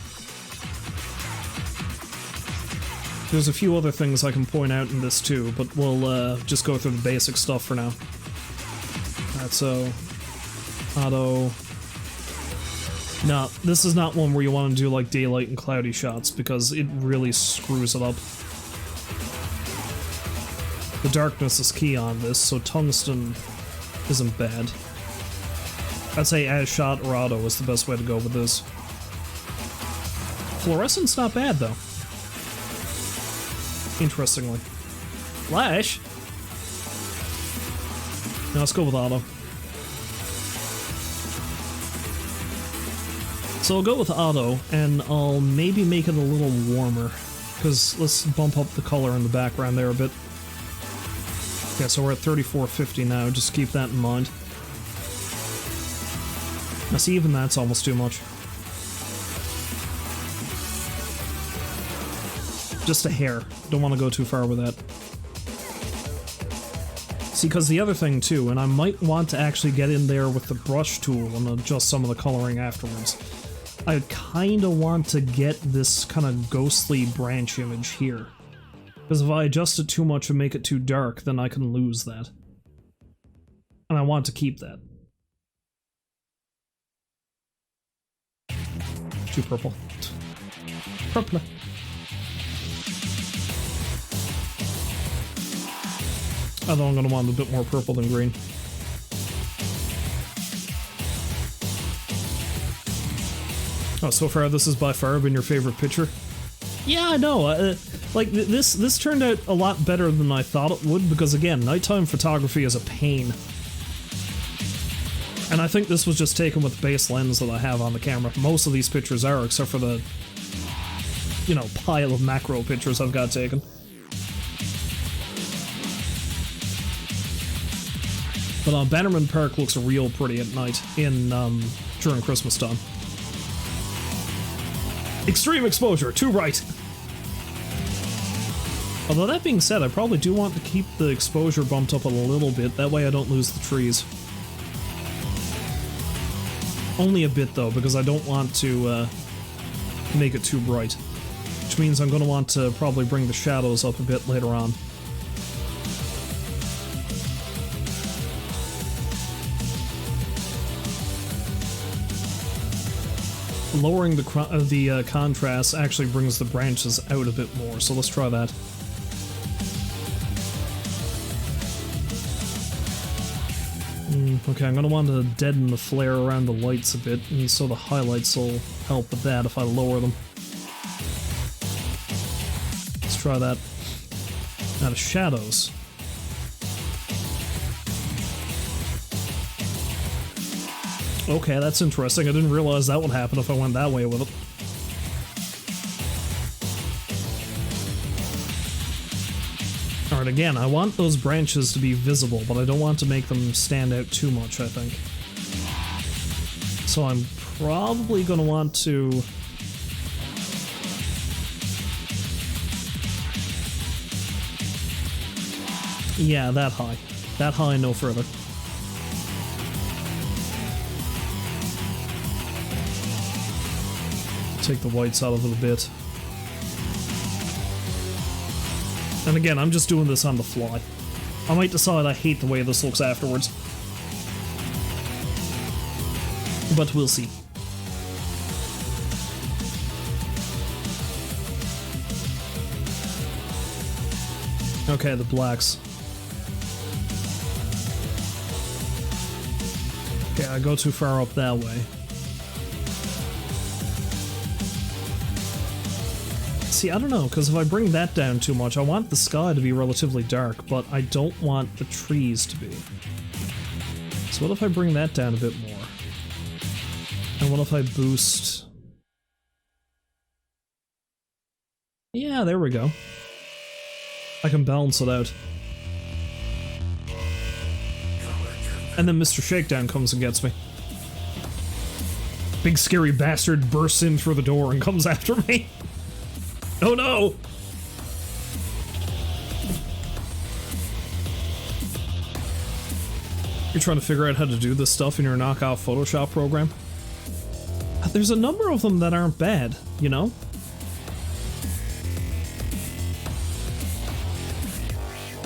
There's a few other things I can point out in this too, but we'll just go through the basic stuff for now. Alright, so... auto... No, this is not one where you want to do like daylight and cloudy shots, because it really screws it up. The darkness is key on this, so tungsten isn't bad. I'd say as shot or auto is the best way to go with this. Fluorescent's not bad though. Interestingly. Flash? Now let's go with auto. So I'll go with auto, and I'll maybe make it a little warmer, because let's bump up the color in the background there a bit. Okay, so we're at 3450 now, just keep that in mind. Now see, even that's almost too much. Just a hair. Don't want to go too far with that. See, because the other thing too, and I might want to actually get in there with the brush tool and adjust some of the coloring afterwards. I kind of want to get this kind of ghostly branch image here. Because if I adjust it too much and make it too dark, then I can lose that. And I want to keep that. Too purple. Purple. I know I'm going to want a bit more purple than green. Oh, so far this has by far been your favorite picture? Yeah, I know. Like, this turned out a lot better than I thought it would, because again, nighttime photography is a pain. And I think this was just taken with the base lens that I have on the camera. Most of these pictures are, except for the, you know, pile of macro pictures I've got taken. But Bannerman Park looks real pretty at night in during Christmas time. Extreme exposure, too bright. Although that being said, I probably do want to keep the exposure bumped up a little bit, that way I don't lose the trees. Only a bit though, because I don't want to make it too bright. Which means I'm going to want to probably bring the shadows up a bit later on. Lowering the contrast actually brings the branches out a bit more, so let's try that. Okay, I'm going to want to deaden the flare around the lights a bit, and so the highlights will help with that if I lower them. Let's try that. Now the shadows. Okay, that's interesting. I didn't realize that would happen if I went that way with it. Alright, again, I want those branches to be visible, but I don't want to make them stand out too much, I think. So I'm probably going to want to... Yeah, that high. That high, no further. Take the whites out of it a bit. And again, I'm just doing this on the fly. I might decide I hate the way this looks afterwards. But we'll see. Okay, the blacks. Okay, I go too far up that way. See, I don't know, because if I bring that down too much, I want the sky to be relatively dark, but I don't want the trees to be. So what if I bring that down a bit more? And what if I boost... Yeah, there we go. I can balance it out. And then Mr. Shakedown comes and gets me. Big scary bastard bursts in through the door and comes after me. Oh no! You're trying to figure out how to do this stuff in your knockoff Photoshop program? There's a number of them that aren't bad, you know?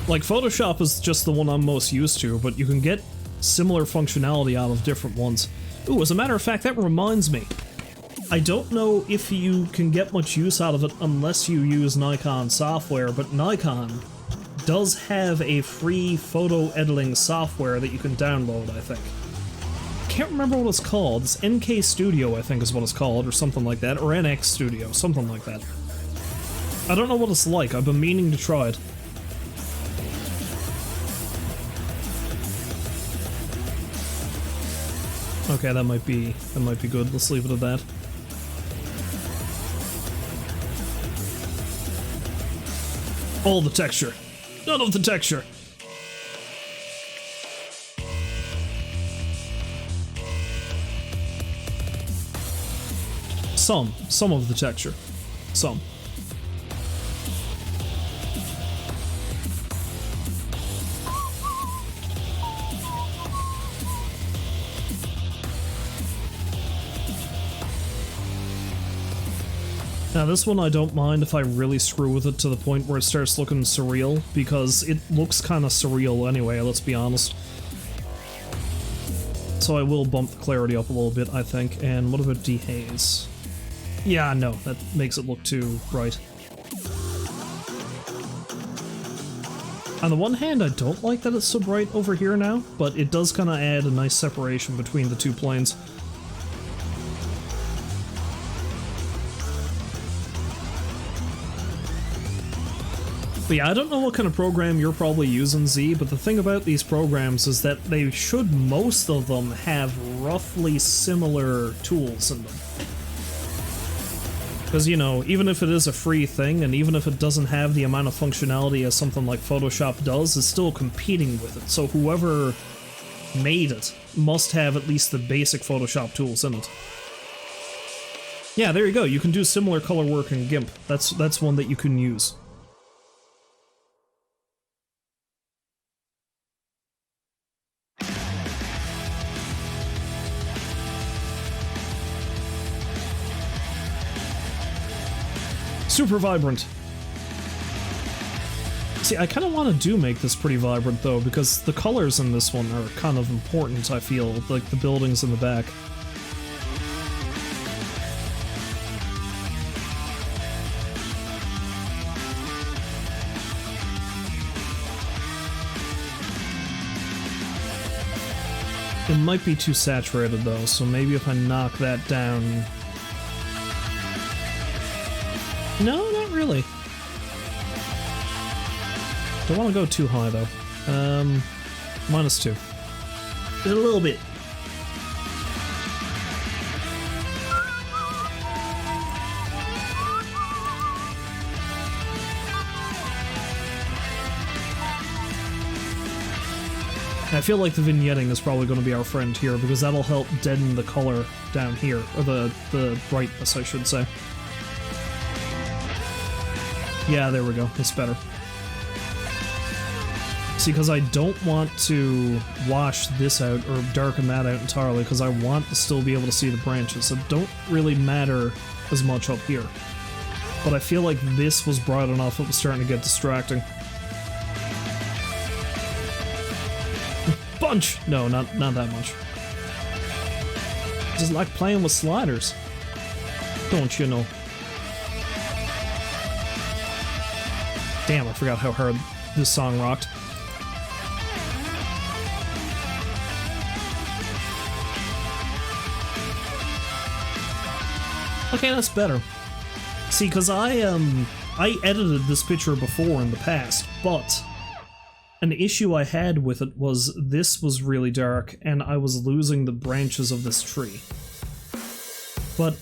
Like, Photoshop is just the one I'm most used to, but you can get similar functionality out of different ones. Ooh, as a matter of fact, that reminds me. I don't know if you can get much use out of it unless you use Nikon software, but Nikon does have a free photo editing software that you can download, I think. I can't remember what it's called. It's NK Studio, I think is what it's called, or something like that, or NX Studio, something like that. I don't know what it's like. I've been meaning to try it. Okay, that might be good. Let's leave it at that. All the texture. None of the texture. Some of the texture. Some. Now this one I don't mind if I really screw with it to the point where it starts looking surreal, because it looks kind of surreal anyway, let's be honest. So I will bump the clarity up a little bit, I think. And what about dehaze? Yeah, no, that makes it look too bright. On the one hand, I don't like that it's so bright over here now, but it does kind of add a nice separation between the two planes. But yeah, I don't know what kind of program you're probably using, Z, but the thing about these programs is that they should, most of them, have roughly similar tools in them. Because, you know, even if it is a free thing, and even if it doesn't have the amount of functionality as something like Photoshop does, it's still competing with it. So whoever made it must have at least the basic Photoshop tools in it. Yeah, there you go. You can do similar color work in GIMP. That's one that you can use. Super vibrant. See, I kind of want to make this pretty vibrant, though, because the colors in this one are kind of important, I feel, like the buildings in the back. It might be too saturated, though, so maybe if I knock that down... No, not really. Don't want to go too high, though. -2. Just a little bit. I feel like the vignetting is probably going to be our friend here, because that'll help deaden the color down here, or the brightness, I should say. Yeah, there we go. It's better. See, because I don't want to wash this out or darken that out entirely, because I want to still be able to see the branches, so it don't really matter as much up here. But I feel like this was bright enough, it was starting to get distracting. Bunch! No, not that much. Just like playing with sliders. Don't you know? Damn, I forgot how hard this song rocked. Okay, that's better. See, because I edited this picture before in the past, but an issue I had with it was this was really dark and I was losing the branches of this tree. But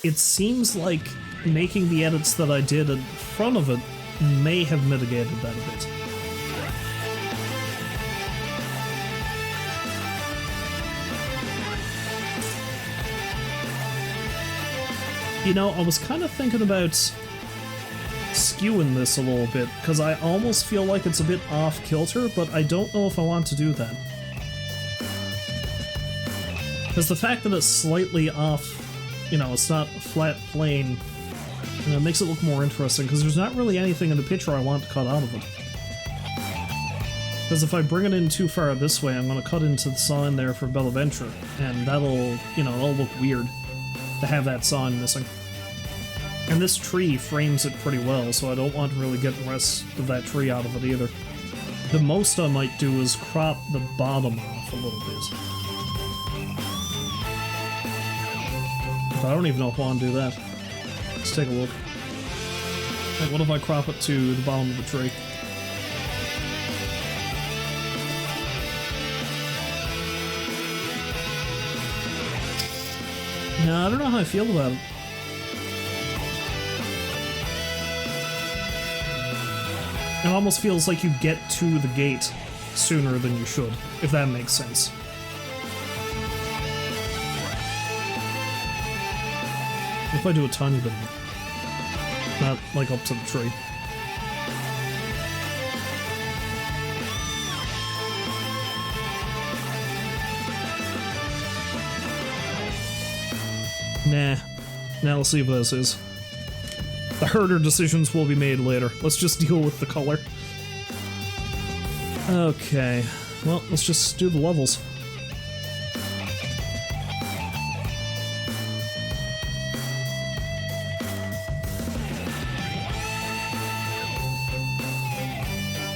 it seems like making the edits that I did in front of it may have mitigated that a bit. You know, I was kind of thinking about skewing this a little bit, because I almost feel like it's a bit off-kilter, but I don't know if I want to do that. Because the fact that it's slightly off, you know, it's not flat plane, you know, it makes it look more interesting, because there's not really anything in the picture I want to cut out of it. Because if I bring it in too far this way, I'm going to cut into the sign there for Bellaventure, and that'll, you know, it'll look weird to have that sign missing. And this tree frames it pretty well, so I don't want to really get the rest of that tree out of it either. The most I might do is crop the bottom off a little bit. But I don't even know if I want to do that. Let's take a look. Like, what if I crop it to the bottom of the tree? No, I don't know how I feel about it. It almost feels like you get to the gate sooner than you should, if that makes sense. If I do a tiny bit of it. Not, like, up to the tree. Nah. Now let's see what this is. The harder decisions will be made later. Let's just deal with the color. Okay. Well, let's just do the levels.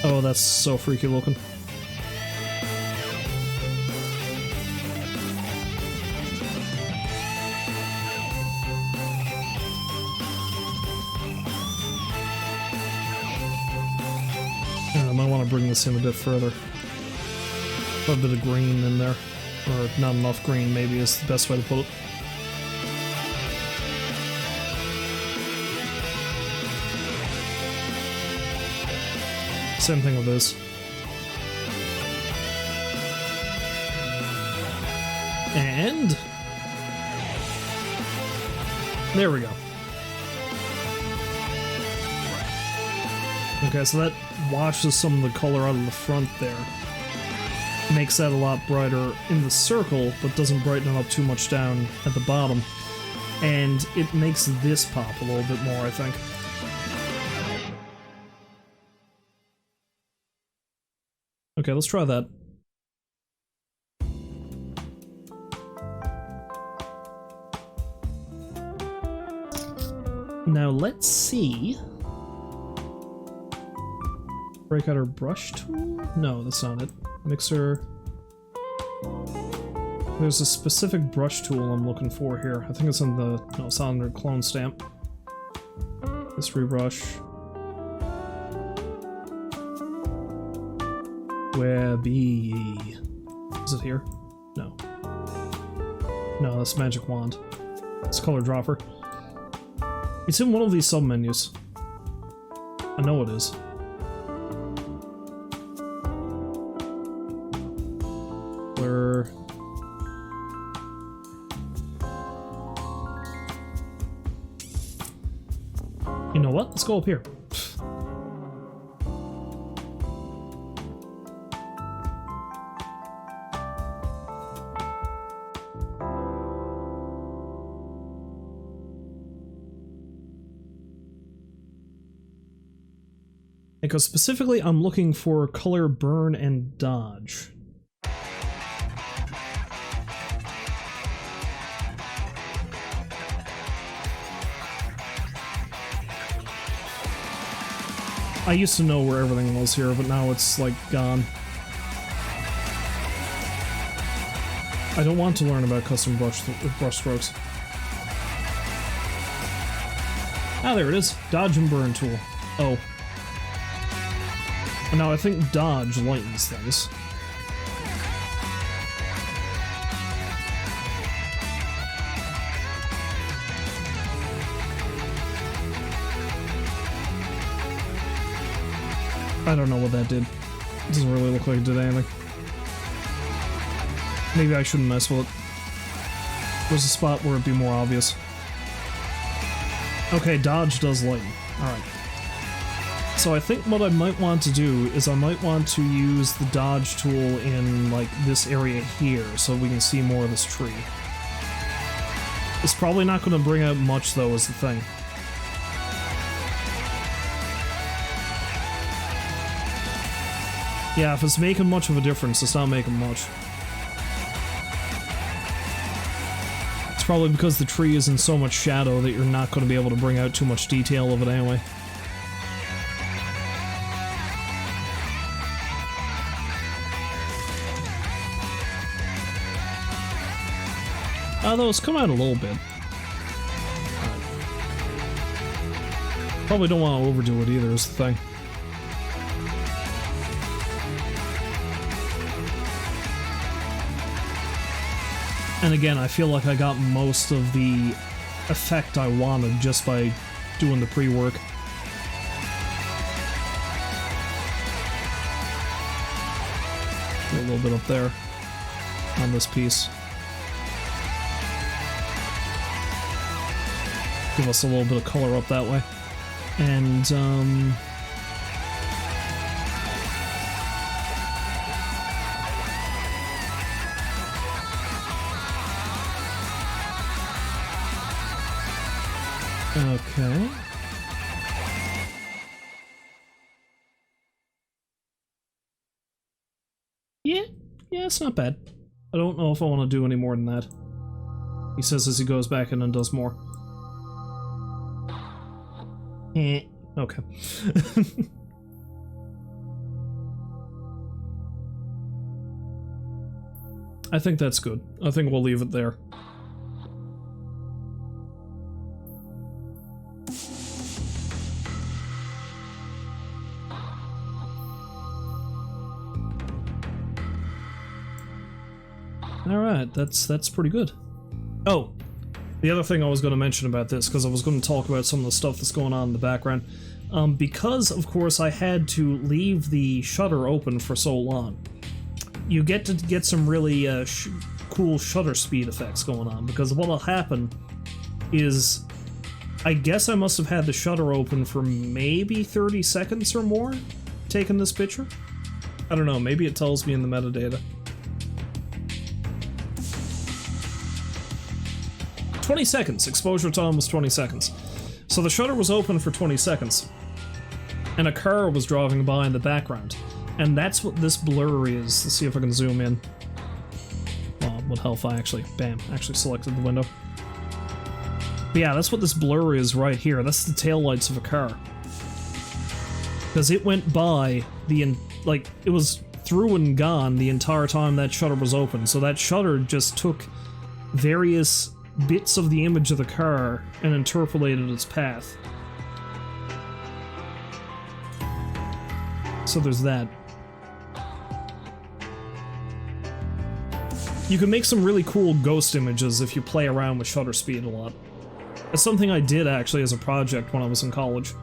Oh, that's so freaky looking. I might want to bring this in a bit further. Put a bit of green in there. Or not enough green, maybe is the best way to put it. Same thing with this. And there we go. Okay, so that washes some of the color out of the front there. Makes that a lot brighter in the circle, but doesn't brighten it up too much down at the bottom. And it makes this pop a little bit more, I think. Okay, let's try that. Now let's see. Break out our brush tool? No, that's not it. Mixer. There's a specific brush tool I'm looking for here. I think it's on the... no, it's on the clone stamp. History brush. Where be ye? Is it here? No. No, that's magic wand. It's color dropper. It's in one of these sub-menus. I know it is. Blur. You know what? Let's go up here. Because specifically, I'm looking for color burn and dodge. I used to know where everything was here, but now it's, like, gone. I don't want to learn about custom brush strokes. Ah, there it is. Dodge and burn tool. Oh. Now, I think dodge lightens things. I don't know what that did. It doesn't really look like it did anything. Maybe I shouldn't mess with it. There's a spot where it'd be more obvious. Okay, dodge does lighten. Alright. So I think what I might want to do is I might want to use the dodge tool in, like, this area here so we can see more of this tree. It's probably not going to bring out much, though, is the thing. Yeah, if it's making much of a difference, it's not making much. It's probably because the tree is in so much shadow that you're not going to be able to bring out too much detail of it anyway. Although it's come out a little bit. Probably don't want to overdo it either, is the thing. And again, I feel like I got most of the effect I wanted just by doing the pre-work. A little bit up there on this piece. Give us a little bit of color up that way. And, okay. Yeah, it's not bad. I don't know if I want to do any more than that. He says as he goes back in and does more. Okay. I think that's good. I think we'll leave it there. Alright, that's pretty good. Oh! The other thing I was going to mention about this, because I was going to talk about some of the stuff that's going on in the background, because, of course, I had to leave the shutter open for so long, you get to get some really cool shutter speed effects going on, because what'll happen is, I guess I must have had the shutter open for maybe 30 seconds or more, taking this picture? I don't know, maybe it tells me in the metadata. 20 seconds. Exposure time was 20 seconds. So the shutter was open for 20 seconds. And a car was driving by in the background. And that's what this blur is. Let's see if I can zoom in. Well, it would help if I actually selected the window. But yeah, that's what this blur is right here. That's the taillights of a car. Because it went by it was through and gone the entire time that shutter was open. So that shutter just took various bits of the image of the car and interpolated its path. So there's that. You can make some really cool ghost images if you play around with shutter speed a lot. It's something I did actually as a project when I was in college.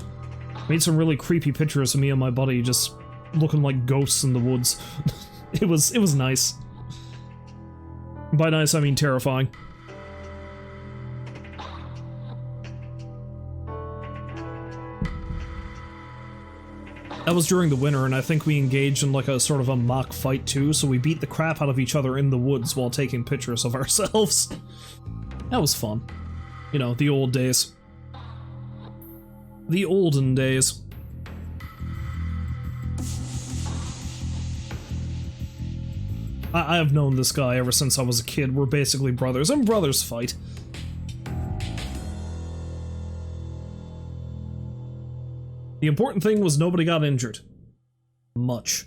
Made some really creepy pictures of me and my buddy just looking like ghosts in the woods. It was nice. By nice I mean terrifying. That was during the winter, and I think we engaged in like a sort of a mock fight too, so we beat the crap out of each other in the woods while taking pictures of ourselves. That was fun. You know, the old days. The olden days. I have known this guy ever since I was a kid. We're basically brothers, and brothers fight. The important thing was nobody got injured. Much.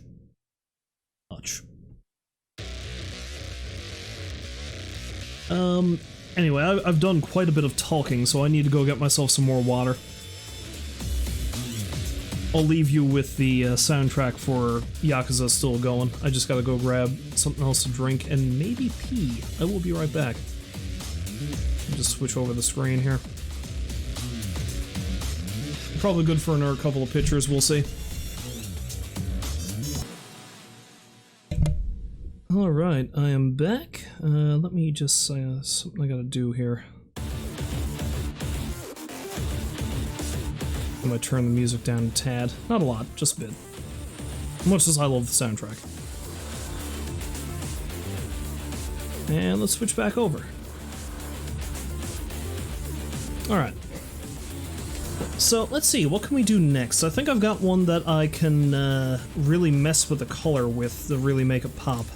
Anyway, I've done quite a bit of talking, so I need to go get myself some more water. I'll leave you with the soundtrack for Yakuza still going. I just gotta go grab something else to drink and maybe pee. I will be right back. I'll just switch over the screen here. Probably good for another couple of pictures, we'll see. Alright, I am back. Let me just say something I gotta do here. I might turn the music down a tad. Not a lot, just a bit. Much as I love the soundtrack. And let's switch back over. Alright. So, let's see, what can we do next? I think I've got one that I can really mess with the color with to really make it pop.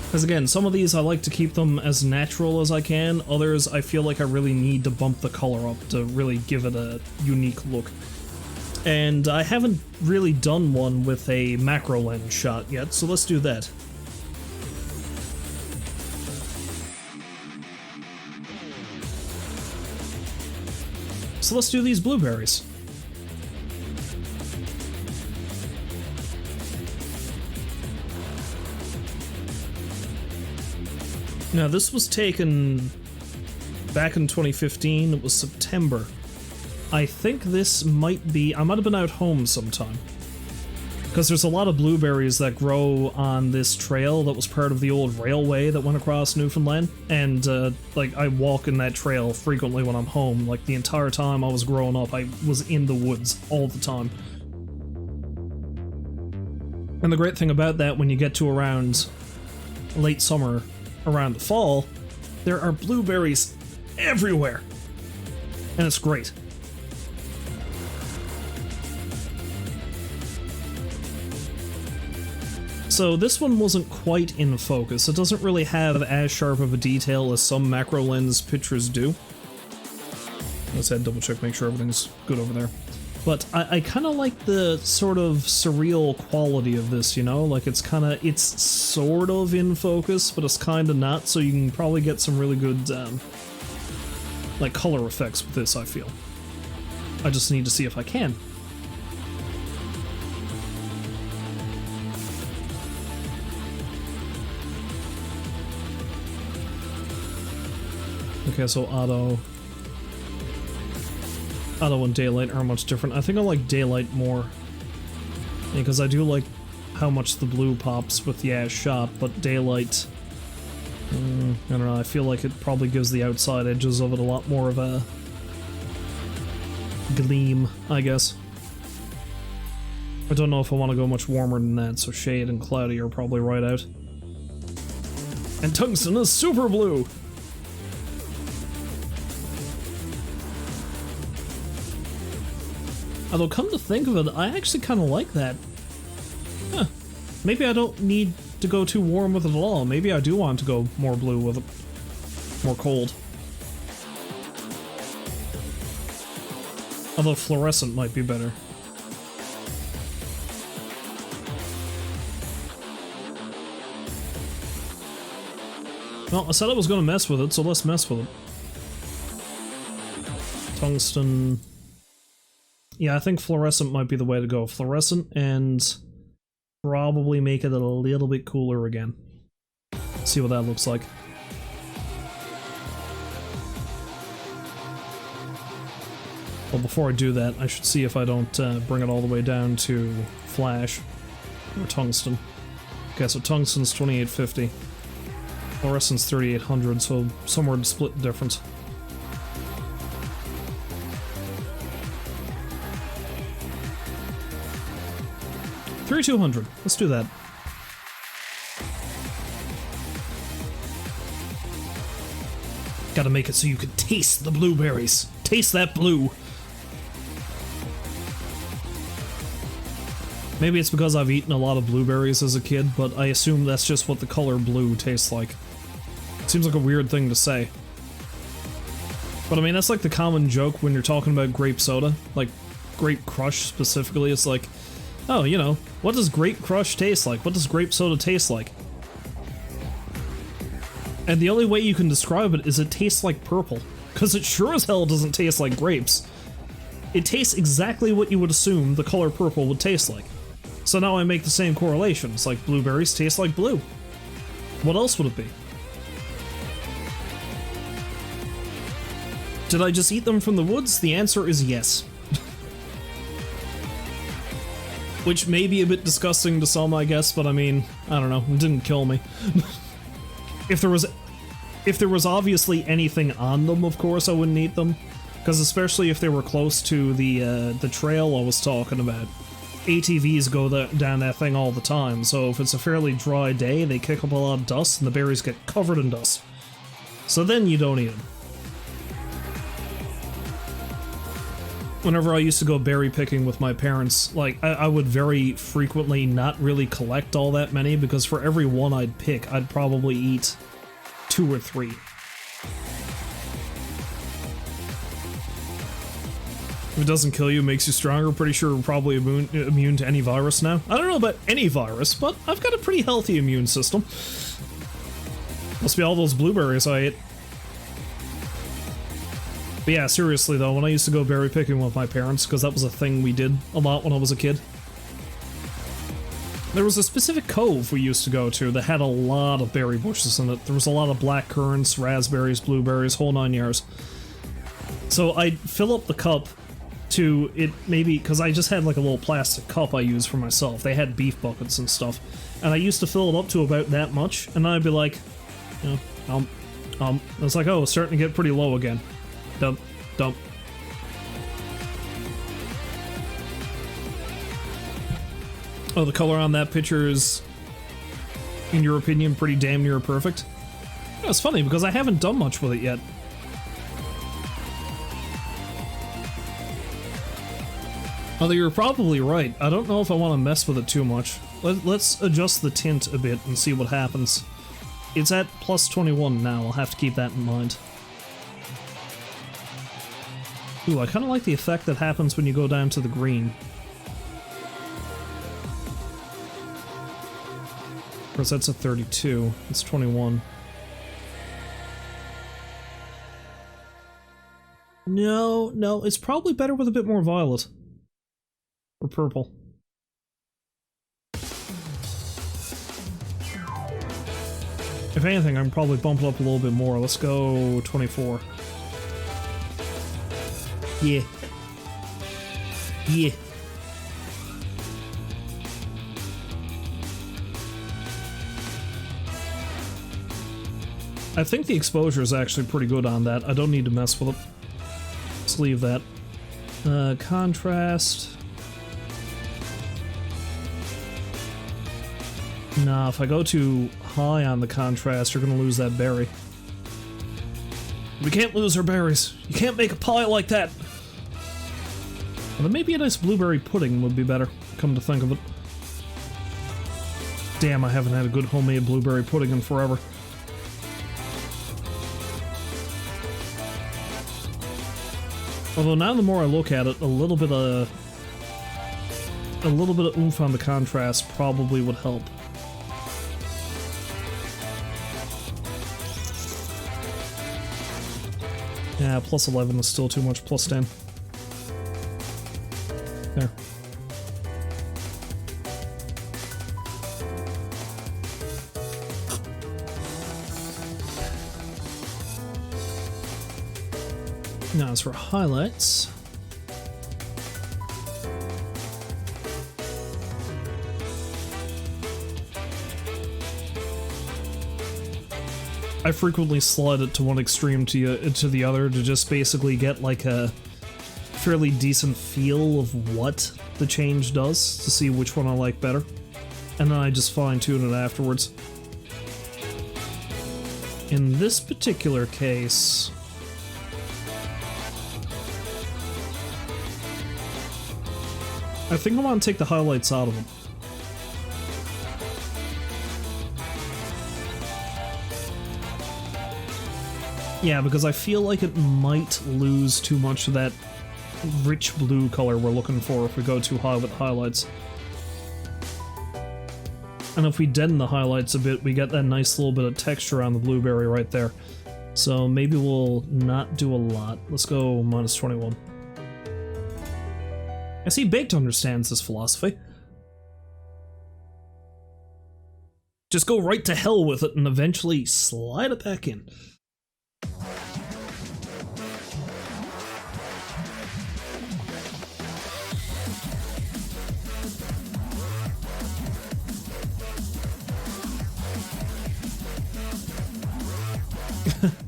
Because again, some of these I like to keep them as natural as I can, others I feel like I really need to bump the color up to really give it a unique look. And I haven't really done one with a macro lens shot yet, so let's do that. So let's do these blueberries. Now, this was taken back in 2015, it was September. I think this might be, I might have been out home sometime. Because there's a lot of blueberries that grow on this trail that was part of the old railway that went across Newfoundland. And, like, I walk in that trail frequently when I'm home. Like, the entire time I was growing up, I was in the woods all the time. And the great thing about that, when you get to around late summer, around the fall, there are blueberries everywhere. And it's great. So this one wasn't quite in focus. It doesn't really have as sharp of a detail as some macro lens pictures do. Let's head double check, make sure everything's good over there. But I kind of like the sort of surreal quality of this, you know? Like it's sort of in focus, but it's kind of not, so you can probably get some really good, like color effects with this, I feel. I just need to see if I can. Okay, so auto and daylight are much different. I think I like daylight more, because I do like how much the blue pops with the ash shot, but daylight, I don't know, I feel like it probably gives the outside edges of it a lot more of a gleam, I guess. I don't know if I want to go much warmer than that, so shade and cloudy are probably right out. And tungsten is super blue! Although, come to think of it, I actually kind of like that. Huh. Maybe I don't need to go too warm with it at all. Maybe I do want to go more blue with it. More cold. Although fluorescent might be better. Well, I said I was going to mess with it, so let's mess with it. Tungsten... Yeah, I think fluorescent might be the way to go. Fluorescent and probably make it a little bit cooler again. See what that looks like. Well, before I do that, I should see if I don't bring it all the way down to flash or tungsten. Okay, so tungsten's 2850. Fluorescent's 3800, so somewhere to split the difference. 3200. Let's do that. Gotta make it so you can taste the blueberries. Taste that blue. Maybe it's because I've eaten a lot of blueberries as a kid, but I assume that's just what the color blue tastes like. Seems like a weird thing to say. But I mean, that's like the common joke when you're talking about grape soda, like grape crush specifically. It's like, oh, you know, what does grape crush taste like? What does grape soda taste like? And the only way you can describe it is it tastes like purple, because it sure as hell doesn't taste like grapes. It tastes exactly what you would assume the color purple would taste like. So now I make the same correlations, like blueberries taste like blue. What else would it be? Did I just eat them from the woods? The answer is yes. Which may be a bit disgusting to some, I guess, but I mean, I don't know, it didn't kill me. If there was obviously anything on them, of course I wouldn't eat them. Because especially if they were close to the trail I was talking about. ATVs go down that thing all the time, so if it's a fairly dry day, they kick up a lot of dust and the berries get covered in dust. So then you don't eat them. Whenever I used to go berry picking with my parents, like, I would very frequently not really collect all that many, because for every one I'd pick, I'd probably eat 2 or 3. If it doesn't kill you, it makes you stronger. Pretty sure we're probably immune to any virus now. I don't know about any virus, but I've got a pretty healthy immune system. Must be all those blueberries I ate. But yeah, seriously though, when I used to go berry picking with my parents, because that was a thing we did a lot when I was a kid, there was a specific cove we used to go to that had a lot of berry bushes in it. There was a lot of black currants, raspberries, blueberries, whole 9 yards. So I'd fill up the cup to it, maybe, because I just had like a little plastic cup I used for myself. They had beef buckets and stuff. And I used to fill it up to about that much, and I'd be like, you know, it's like, oh, it's starting to get pretty low again. Dump, dump. Oh, the color on that picture is, in your opinion, pretty damn near perfect? Yeah, it's funny, because I haven't done much with it yet. Although you're probably right, I don't know if I want to mess with it too much. Let's adjust the tint a bit and see what happens. It's at plus 21 now, I'll have to keep that in mind. Ooh, I kind of like the effect that happens when you go down to the green. Of course, that's a 32. It's 21. No, it's probably better with a bit more violet. Or purple. If anything, I can probably bump it up a little bit more. Let's go 24. Yeah. Yeah. I think the exposure is actually pretty good on that. I don't need to mess with it. Let's leave that. Contrast. Nah, if I go too high on the contrast, you're gonna lose that berry. We can't lose our berries. You can't make a pie like that. But maybe a nice blueberry pudding would be better, come to think of it. Damn, I haven't had a good homemade blueberry pudding in forever. Although now the more I look at it, a little bit of oomph on the contrast probably would help. Yeah, plus 11 is still too much, plus 10. There. Now as for highlights... I frequently slide it to one extreme to the other to just basically get like a fairly decent feel of what the change does, to see which one I like better. And then I just fine-tune it afterwards. In this particular case... I think I want to take the highlights out of them. Yeah, because I feel like it might lose too much of that rich blue color we're looking for if we go too high with highlights. And if we deaden the highlights a bit, we get that nice little bit of texture on the blueberry right there. So maybe we'll not do a lot. Let's go -21. I see Baked understands this philosophy. Just go right to hell with it and eventually slide it back in.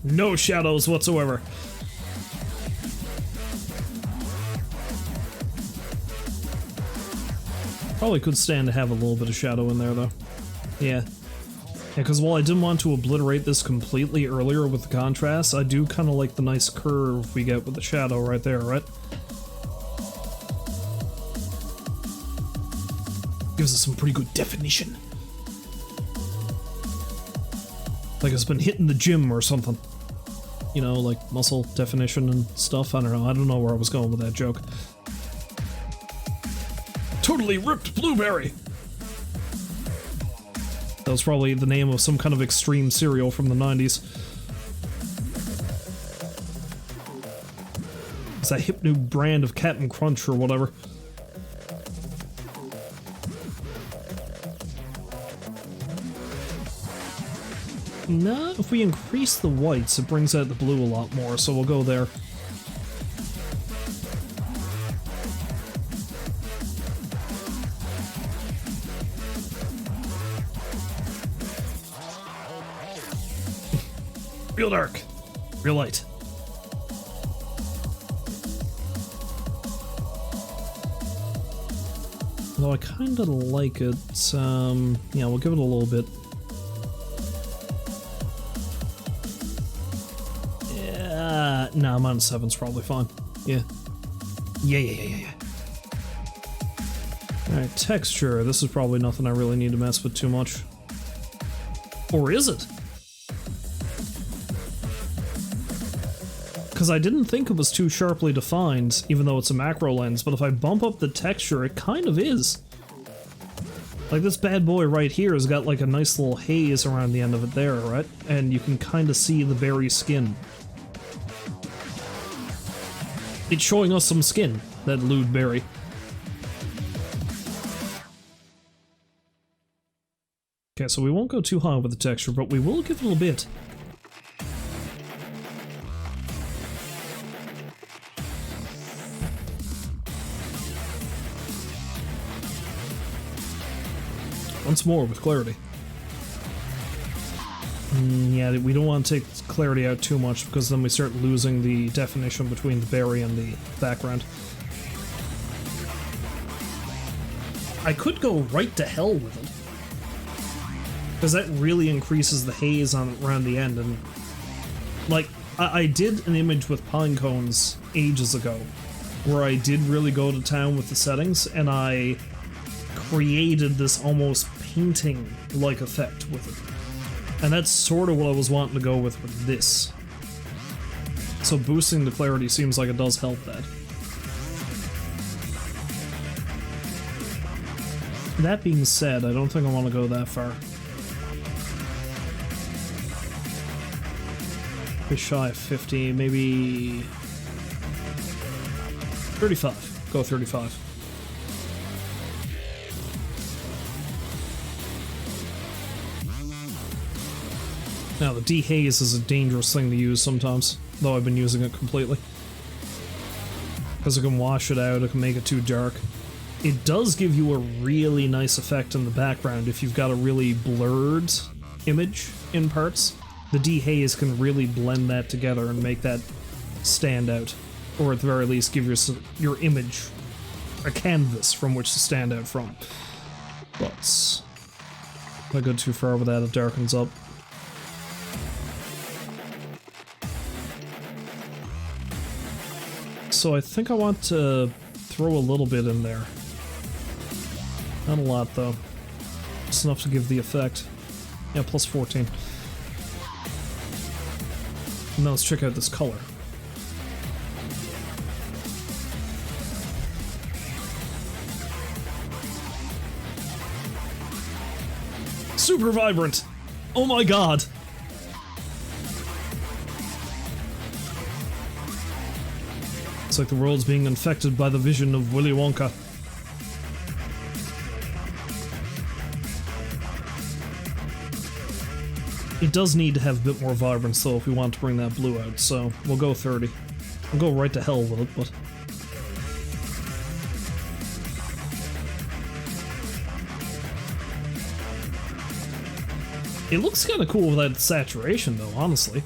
No shadows whatsoever. Probably could stand to have a little bit of shadow in there, though. Yeah. Because while I didn't want to obliterate this completely earlier with the contrast, I do kind of like the nice curve we get with the shadow right there, right? Gives us some pretty good definition. Like it's been hitting the gym or something. You know, like muscle definition and stuff. I don't know where I was going with that joke. Totally ripped blueberry! That was probably the name of some kind of extreme cereal from the 90s. It's that hip new brand of Captain Crunch or whatever. Nah, if we increase the whites, it brings out the blue a lot more, so we'll go there. Real dark. Real light. Though I kinda like it, yeah, we'll give it a little bit. Yeah, nah, -7's probably fine. Yeah. Yeah. Alright, texture. This is probably nothing I really need to mess with too much. Or is it? Because I didn't think it was too sharply defined, even though it's a macro lens, but if I bump up the texture, it kind of is. Like this bad boy right here has got like a nice little haze around the end of it there, right? And you can kind of see the berry skin. It's showing us some skin, that lewd berry. Okay, so we won't go too high with the texture, but we will give it a little bit. Once more with clarity. Yeah, we don't want to take clarity out too much because then we start losing the definition between the berry and the background. I could go right to hell with it. Because that really increases the haze on around the end, and like, I did an image with pine cones ages ago where I did really go to town with the settings, and I created this almost painting-like effect with it. And that's sort of what I was wanting to go with this. So boosting the clarity seems like it does help that. That being said, I don't think I want to go that far. Fisheye 50, maybe 35. Go 35. Now, the dehaze is a dangerous thing to use sometimes, though I've been using it completely. Because it can wash it out, it can make it too dark. It does give you a really nice effect in the background if you've got a really blurred image in parts. The dehaze can really blend that together and make that stand out. Or at the very least, give your image a canvas from which to stand out from. But if I go too far with that, it darkens up. So I think I want to throw a little bit in there. Not a lot, though. Just enough to give the effect. Yeah, plus 14. Now let's check out this color. Super vibrant! Oh my god! It's like the world's being infected by the vision of Willy Wonka. It does need to have a bit more vibrance though if we want to bring that blue out, so we'll go 30. We'll go right to hell with it, but... It looks kind of cool without the saturation though, honestly.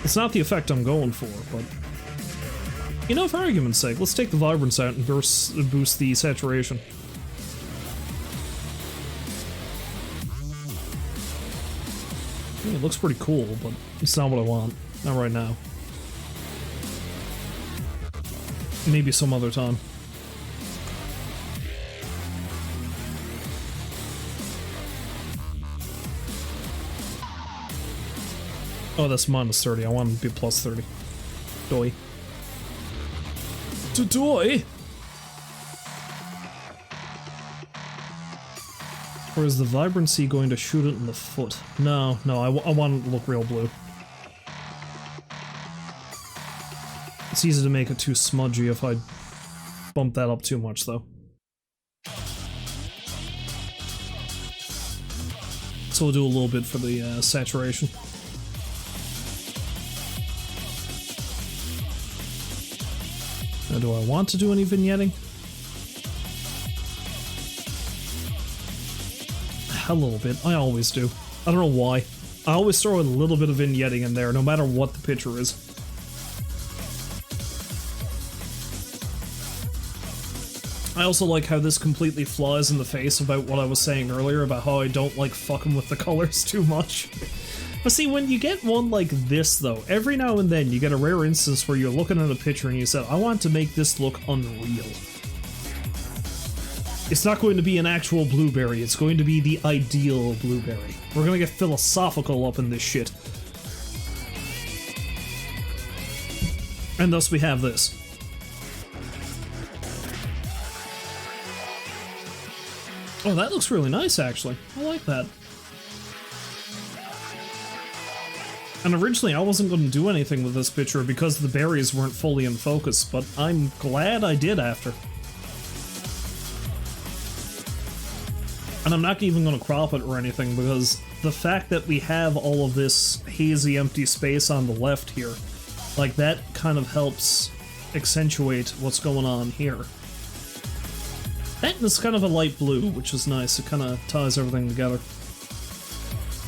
It's not the effect I'm going for, but... You know, for argument's sake, let's take the vibrance out and boost the saturation. It looks pretty cool, but it's not what I want. Not right now. Maybe some other time. Oh, that's minus 30. I want it to be plus 30. Doi. Doi! Or is the vibrancy going to shoot it in the foot? No, no, I want it to look real blue. It's easy to make it too smudgy if I bump that up too much, though. So we'll do a little bit for the saturation. Now, do I want to do any vignetting? A little bit. I always do. I don't know why. I always throw a little bit of vignetting in there, no matter what the picture is. I also like how this completely flies in the face about what I was saying earlier about how I don't like fucking with the colors too much. But see, when you get one like this, though, every now and then you get a rare instance where you're looking at a picture and you said, I want to make this look unreal. It's not going to be an actual blueberry, it's going to be the ideal blueberry. We're gonna get philosophical up in this shit. And thus we have this. Oh, that looks really nice, actually. I like that. And originally I wasn't going to do anything with this picture because the berries weren't fully in focus, but I'm glad I did after. And I'm not even going to crop it or anything because the fact that we have all of this hazy empty space on the left here, like that kind of helps accentuate what's going on here. That is kind of a light blue, which is nice. It kind of ties everything together.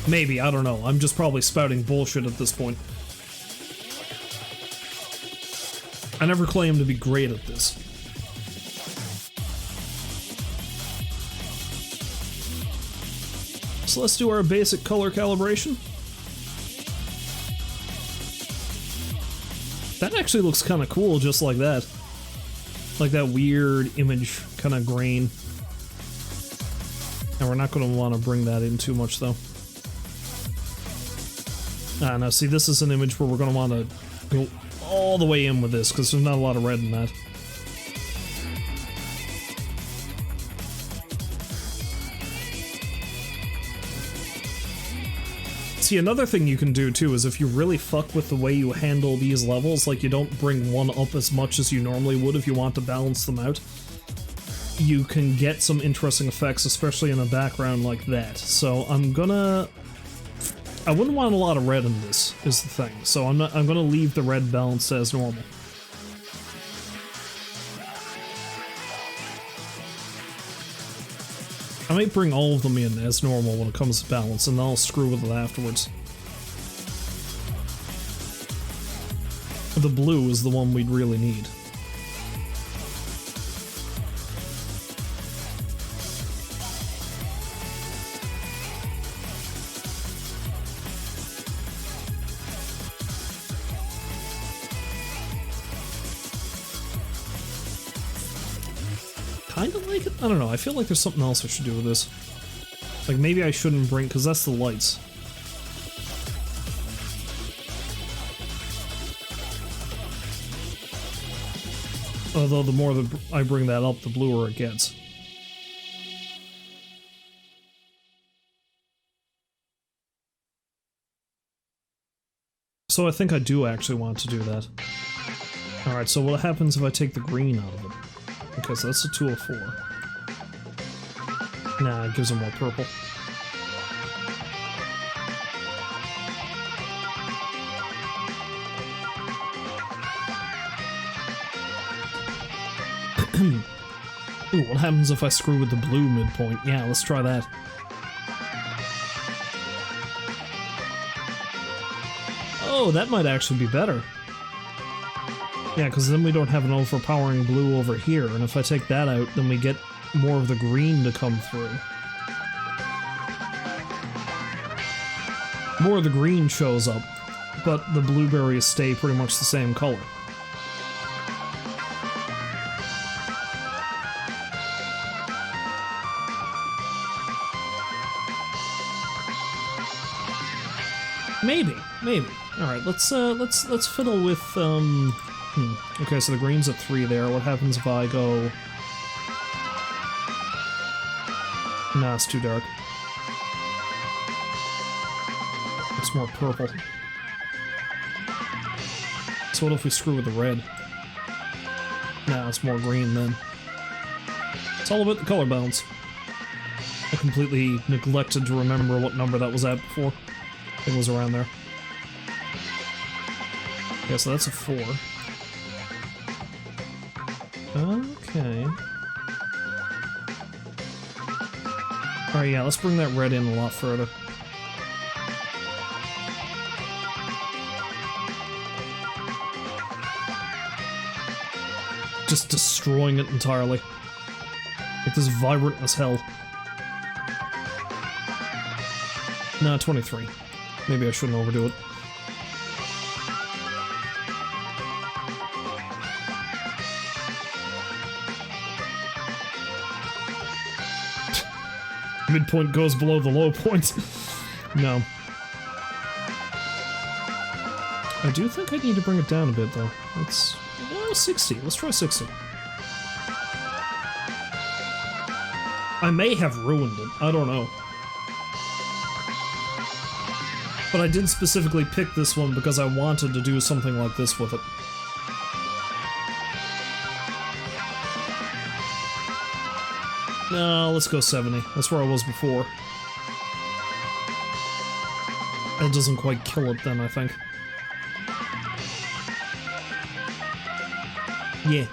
Maybe, I don't know. I'm just probably spouting bullshit at this point. I never claimed to be great at this. So let's do our basic color calibration. That actually looks kind of cool just like that. Like that weird image kind of grain. And we're not going to want to bring that in too much though. Ah, now see, this is an image where we're going to want to go all the way in with this because there's not a lot of red in that. See, another thing you can do too is if you really fuck with the way you handle these levels, like you don't bring one up as much as you normally would if you want to balance them out, you can get some interesting effects, especially in a background like that. So I wouldn't want a lot of red in this, is the thing. So I'm gonna leave the red balanced as normal. I might bring all of them in as normal when it comes to balance, and then I'll screw with it afterwards. The blue is the one we'd really need. Kinda like it? I don't know, I feel like there's something else I should do with this. Like maybe I shouldn't bring, because that's the lights. Although the more that I bring that up, the bluer it gets. So I think I do actually want to do that. Alright, so what happens if I take the green out of it? Okay, so that's a 2 of 4. Nah, it gives them more purple. Ooh, what happens if I screw with the blue midpoint? Yeah, let's try that. Oh, that might actually be better. Yeah, because then we don't have an overpowering blue over here, and if I take that out, then we get more of the green to come through. More of the green shows up, but the blueberries stay pretty much the same color. Maybe. Alright, let's fiddle with, Okay, so the green's at 3 there. What happens if I go... Nah, it's too dark. It's more purple. So what if we screw with the red? Nah, it's more green then. It's all about the color balance. I completely neglected to remember what number that was at before. I think it was around there. Yeah, so that's a 4. Okay. Alright, yeah, let's bring that red in a lot further. Just destroying it entirely. Like this vibrant as hell. Nah, 23. Maybe I shouldn't overdo it. Midpoint goes below the low point. No. I do think I need to bring it down a bit, though. Let's... well, 60. Let's try 60. I may have ruined it. I don't know. But I did specifically pick this one because I wanted to do something like this with it. No, let's go 70. That's where I was before. That doesn't quite kill it then, I think. Yeah.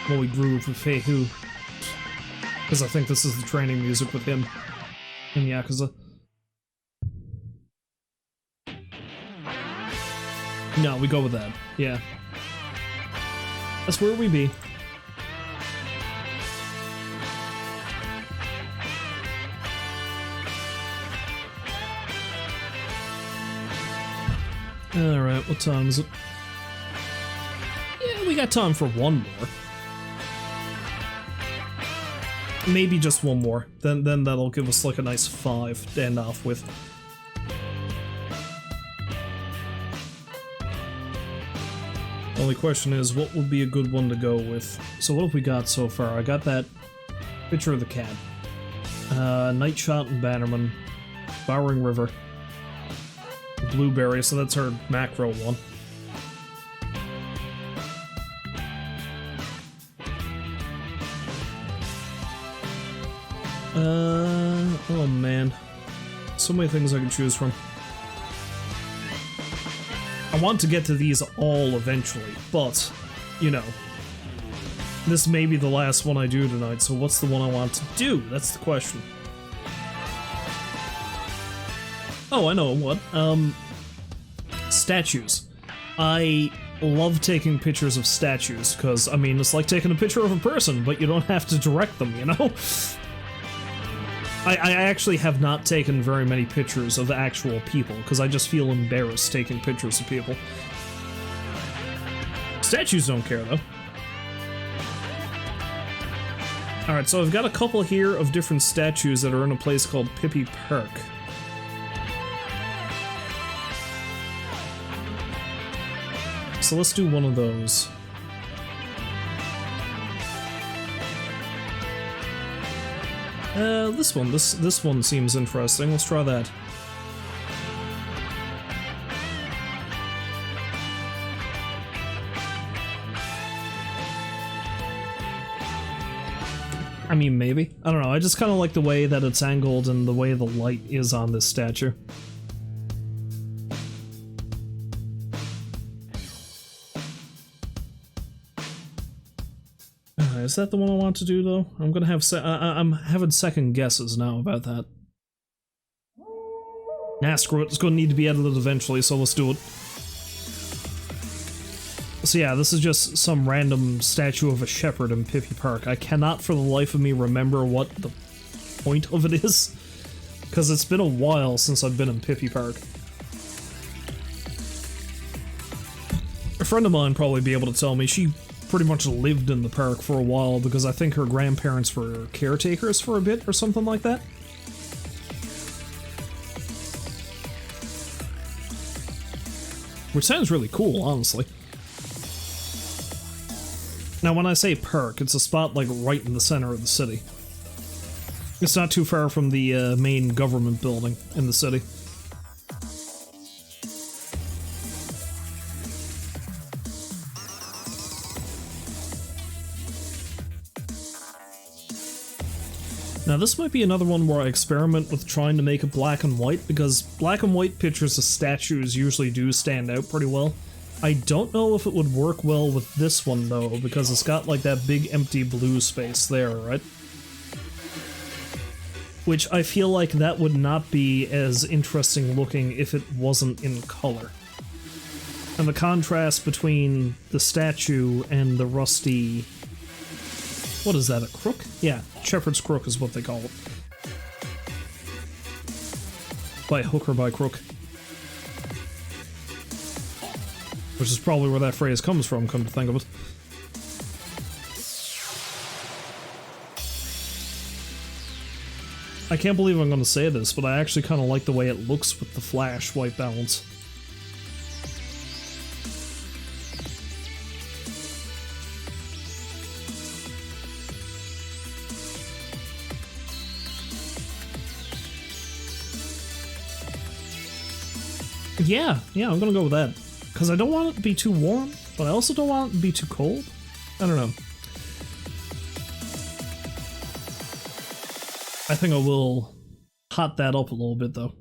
Well, we groove with Fei Hu. Because I think this is the training music with him in Yakuza. No, we go with that. Yeah. That's where we be. Alright, what time is it? Yeah, we got time for one more. Maybe just one more. Then that'll give us like a nice 5 to end off with. Only question is, what would be a good one to go with? So what have we got so far? I got that picture of the cat. Night Shot and Bannerman. Bowering River. Blueberries, so that's our macro one. Oh man. So many things I can choose from. I want to get to these all eventually, but, you know, this may be the last one I do tonight, so what's the one I want to do? That's the question. Oh, I know what. Statues. I love taking pictures of statues, because, I mean, it's like taking a picture of a person, but you don't have to direct them, you know? I actually have not taken very many pictures of the actual people, because I just feel embarrassed taking pictures of people. Statues don't care, though. Alright, so I've got a couple here of different statues that are in a place called Pippi Park. so let's do one of those. This one seems interesting. Let's try that. I mean, maybe. I don't know. I just kind of like the way that it's angled and the way the light is on this statue. Is that the one I want to do, though? I'm gonna have I'm having second guesses now about that. Nah, screw it. It's gonna need to be edited eventually, so let's do it. So yeah, this is just some random statue of a shepherd in Pippi Park. I cannot for the life of me remember what the point of it is, because it's been a while since I've been in Pippi Park. A friend of mine probably be able to tell me. She pretty much lived in the park for a while because I think her grandparents were caretakers for a bit or something like that. Which sounds really cool, honestly. Now, when I say park, it's a spot like right in the center of the city. It's not too far from the main government building in the city. Now this might be another one where I experiment with trying to make it black and white, because black and white pictures of statues usually do stand out pretty well. I don't know if it would work well with this one though, because it's got like that big empty blue space there, right? Which I feel like that would not be as interesting looking if it wasn't in color. And the contrast between the statue and the rusty... What is that, a crook? Yeah, shepherd's crook is what they call it. By hook or by crook. Which is probably where that phrase comes from, come to think of it. I can't believe I'm going to say this, but I actually kind of like the way it looks with the flash white balance. Yeah, I'm gonna go with that. Because I don't want it to be too warm, but I also don't want it to be too cold. I don't know. I think I will hot that up a little bit, though.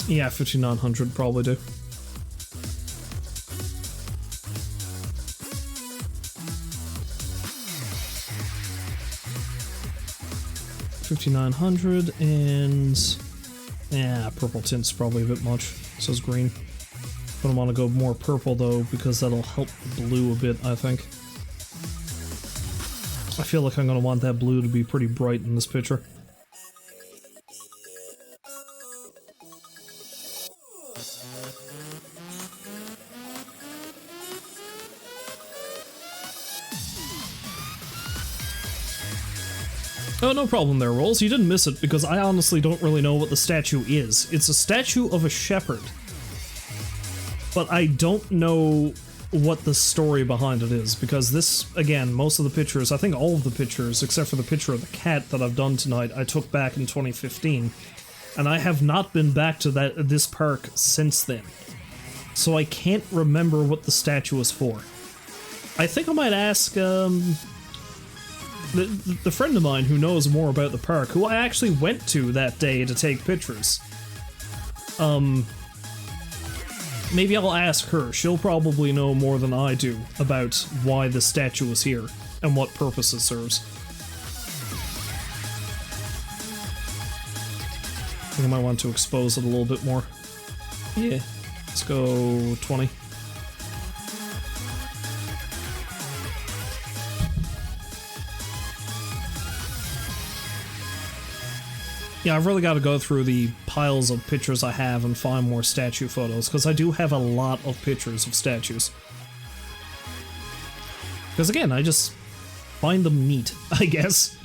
Yeah, 5900 probably do. $5,900 and yeah, purple tint's probably a bit much. So is green. But I want to go more purple though because that'll help the blue a bit, I think. I feel like I'm gonna want that blue to be pretty bright in this picture. Oh, no problem there, Rolls. You didn't miss it, because I honestly don't really know what the statue is. It's a statue of a shepherd. But I don't know what the story behind it is, because this, again, most of the pictures, I think all of the pictures, except for the picture of the cat that I've done tonight, I took back in 2015. And I have not been back to this park since then. So I can't remember what the statue is for. I think I might ask, the friend of mine who knows more about the park, who I actually went to that day to take pictures. Maybe I'll ask her. She'll probably know more than I do about why the statue is here and what purpose it serves. I think I might want to expose it a little bit more. Yeah, let's go 20. Yeah, I've really got to go through the piles of pictures I have and find more statue photos, because I do have a lot of pictures of statues. Because again, I just find them neat, I guess.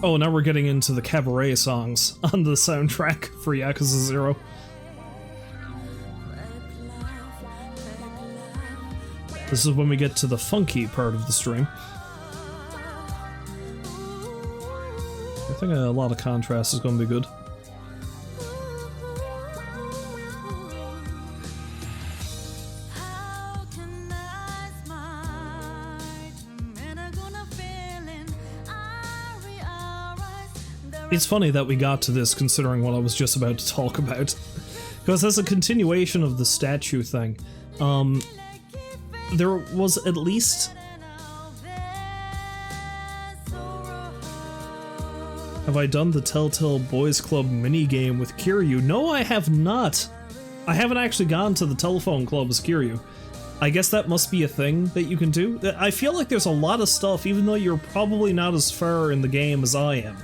Oh, now we're getting into the Cabaret songs on the soundtrack for Yakuza 0. This is when we get to the funky part of the stream. I think a lot of contrast is going to be good. It's funny that we got to this considering what I was just about to talk about. Because as a continuation of the statue thing, there was at least... Have I done the Telltale Boys Club minigame with Kiryu? No, I have not. I haven't actually gone to the telephone club as Kiryu. I guess that must be a thing that you can do. I feel like there's a lot of stuff, even though you're probably not as far in the game as I am.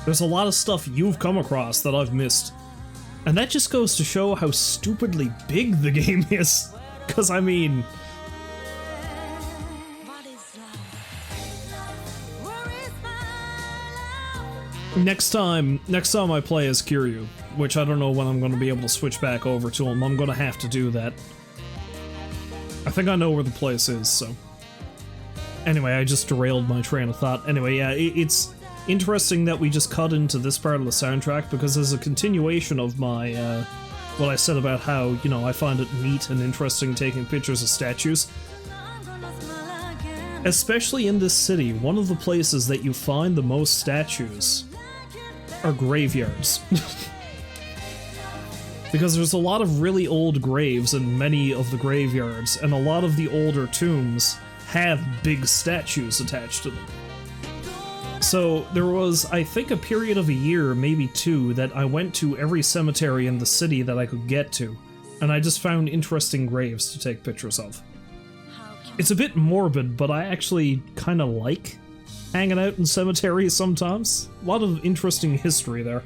There's a lot of stuff you've come across that I've missed. And that just goes to show how stupidly big the game is. Because, I mean... Next time I play as Kiryu, which I don't know when I'm going to be able to switch back over to him, I'm going to have to do that. I think I know where the place is, so... Anyway, I just derailed my train of thought. Anyway, yeah, it's interesting that we just cut into this part of the soundtrack, because as a continuation of my, what I said about how, you know, I find it neat and interesting taking pictures of statues. Especially in this city, one of the places that you find the most statues are graveyards. Because there's a lot of really old graves in many of the graveyards, and a lot of the older tombs have big statues attached to them. So there was, I think, a period of a year, maybe two, that I went to every cemetery in the city that I could get to, and I just found interesting graves to take pictures of. It's a bit morbid, but I actually kind of like hanging out in cemeteries sometimes. A lot of interesting history there.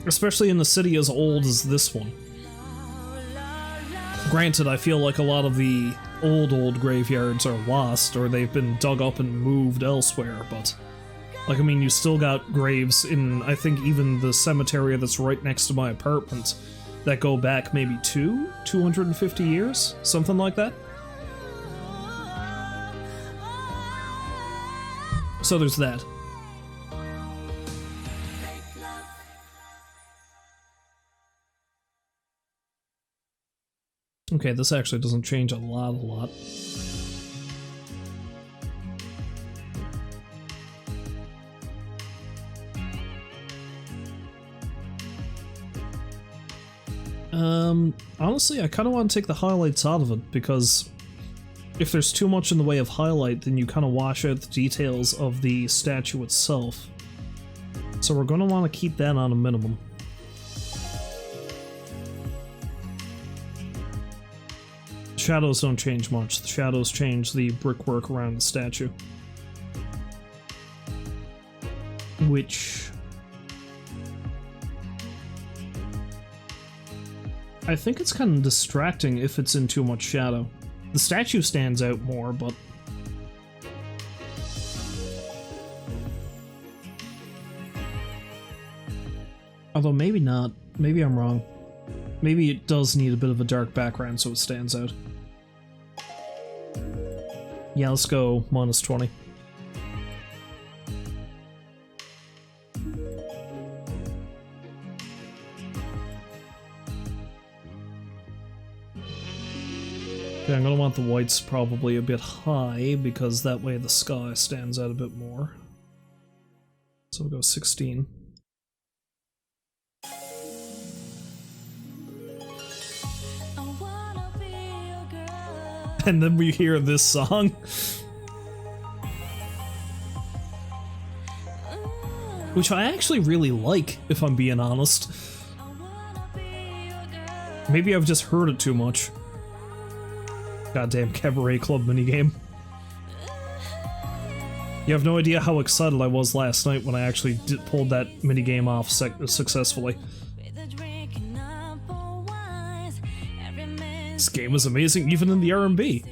Especially in a city as old as this one. Granted, I feel like a lot of the old graveyards are lost, or they've been dug up and moved elsewhere, but... Like, I mean, you still got graves in, I think, even the cemetery that's right next to my apartment that go back maybe 250 years? Something like that? So there's that. Okay, this actually doesn't change a lot. Honestly, I kind of want to take the highlights out of it, because if there's too much in the way of highlight, then you kind of wash out the details of the statue itself. So we're going to want to keep that on a minimum. Shadows don't change much. The shadows change the brickwork around the statue. Which... I think it's kind of distracting if it's in too much shadow. The statue stands out more, but... Although maybe not. Maybe I'm wrong. Maybe it does need a bit of a dark background so it stands out. Yeah, let's go -20. Okay, I'm gonna want the whites probably a bit high, because that way the sky stands out a bit more. So we'll go 16. And then we hear this song. Which I actually really like, if I'm being honest. Maybe I've just heard it too much. Goddamn Cabaret Club minigame. You have no idea how excited I was last night when I actually pulled that minigame off successfully. This game is amazing even in the R&B.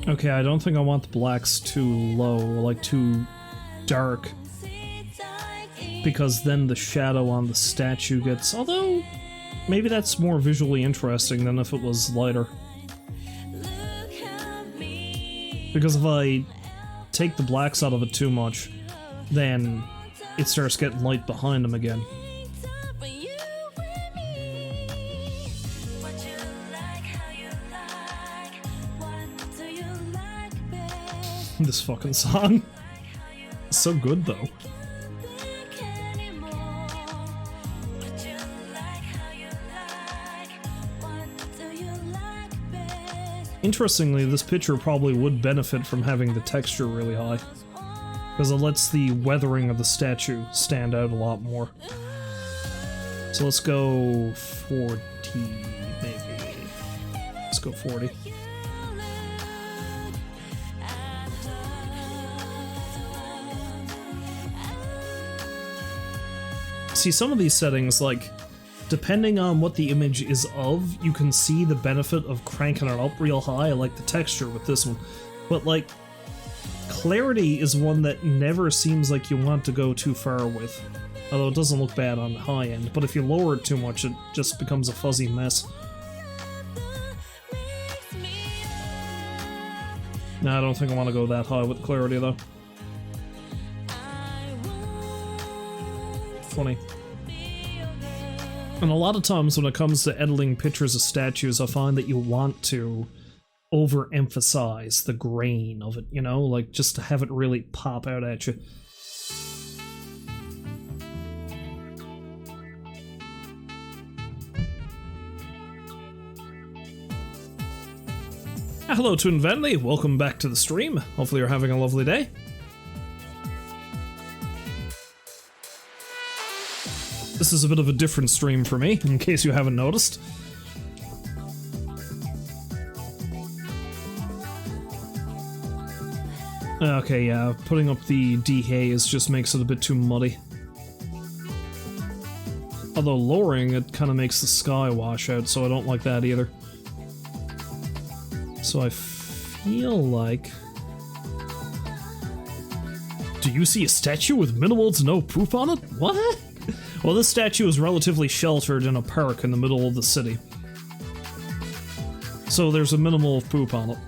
Okay, I don't think I want the blacks too low, like too dark, because then the shadow on the statue gets, although maybe that's more visually interesting than if it was lighter. Because if I take the blacks out of it too much, then it starts getting light behind them again. This fucking song. It's so good though. Interestingly, this picture probably would benefit from having the texture really high, because it lets the weathering of the statue stand out a lot more. So let's go 40, maybe. Let's go 40. See, some of these settings, like, depending on what the image is of, you can see the benefit of cranking it up real high. I like the texture with this one. But, like, clarity is one that never seems like you want to go too far with. Although it doesn't look bad on the high end, but if you lower it too much, it just becomes a fuzzy mess. No, I don't think I want to go that high with clarity, though. 20. And a lot of times when it comes to editing pictures of statues, I find that you want to overemphasize the grain of it, you know? Like, just to have it really pop out at you. Hello to Inventley, welcome back to the stream. Hopefully you're having a lovely day. This is a bit of a different stream for me, in case you haven't noticed. Okay, yeah, putting up the dehaze just makes it a bit too muddy. Although lowering it kind of makes the sky wash out, so I don't like that either. So I feel like... Do you see a statue with minimal to no poop on it? What? Well, this statue is relatively sheltered in a park in the middle of the city. So there's a minimal of poop on it.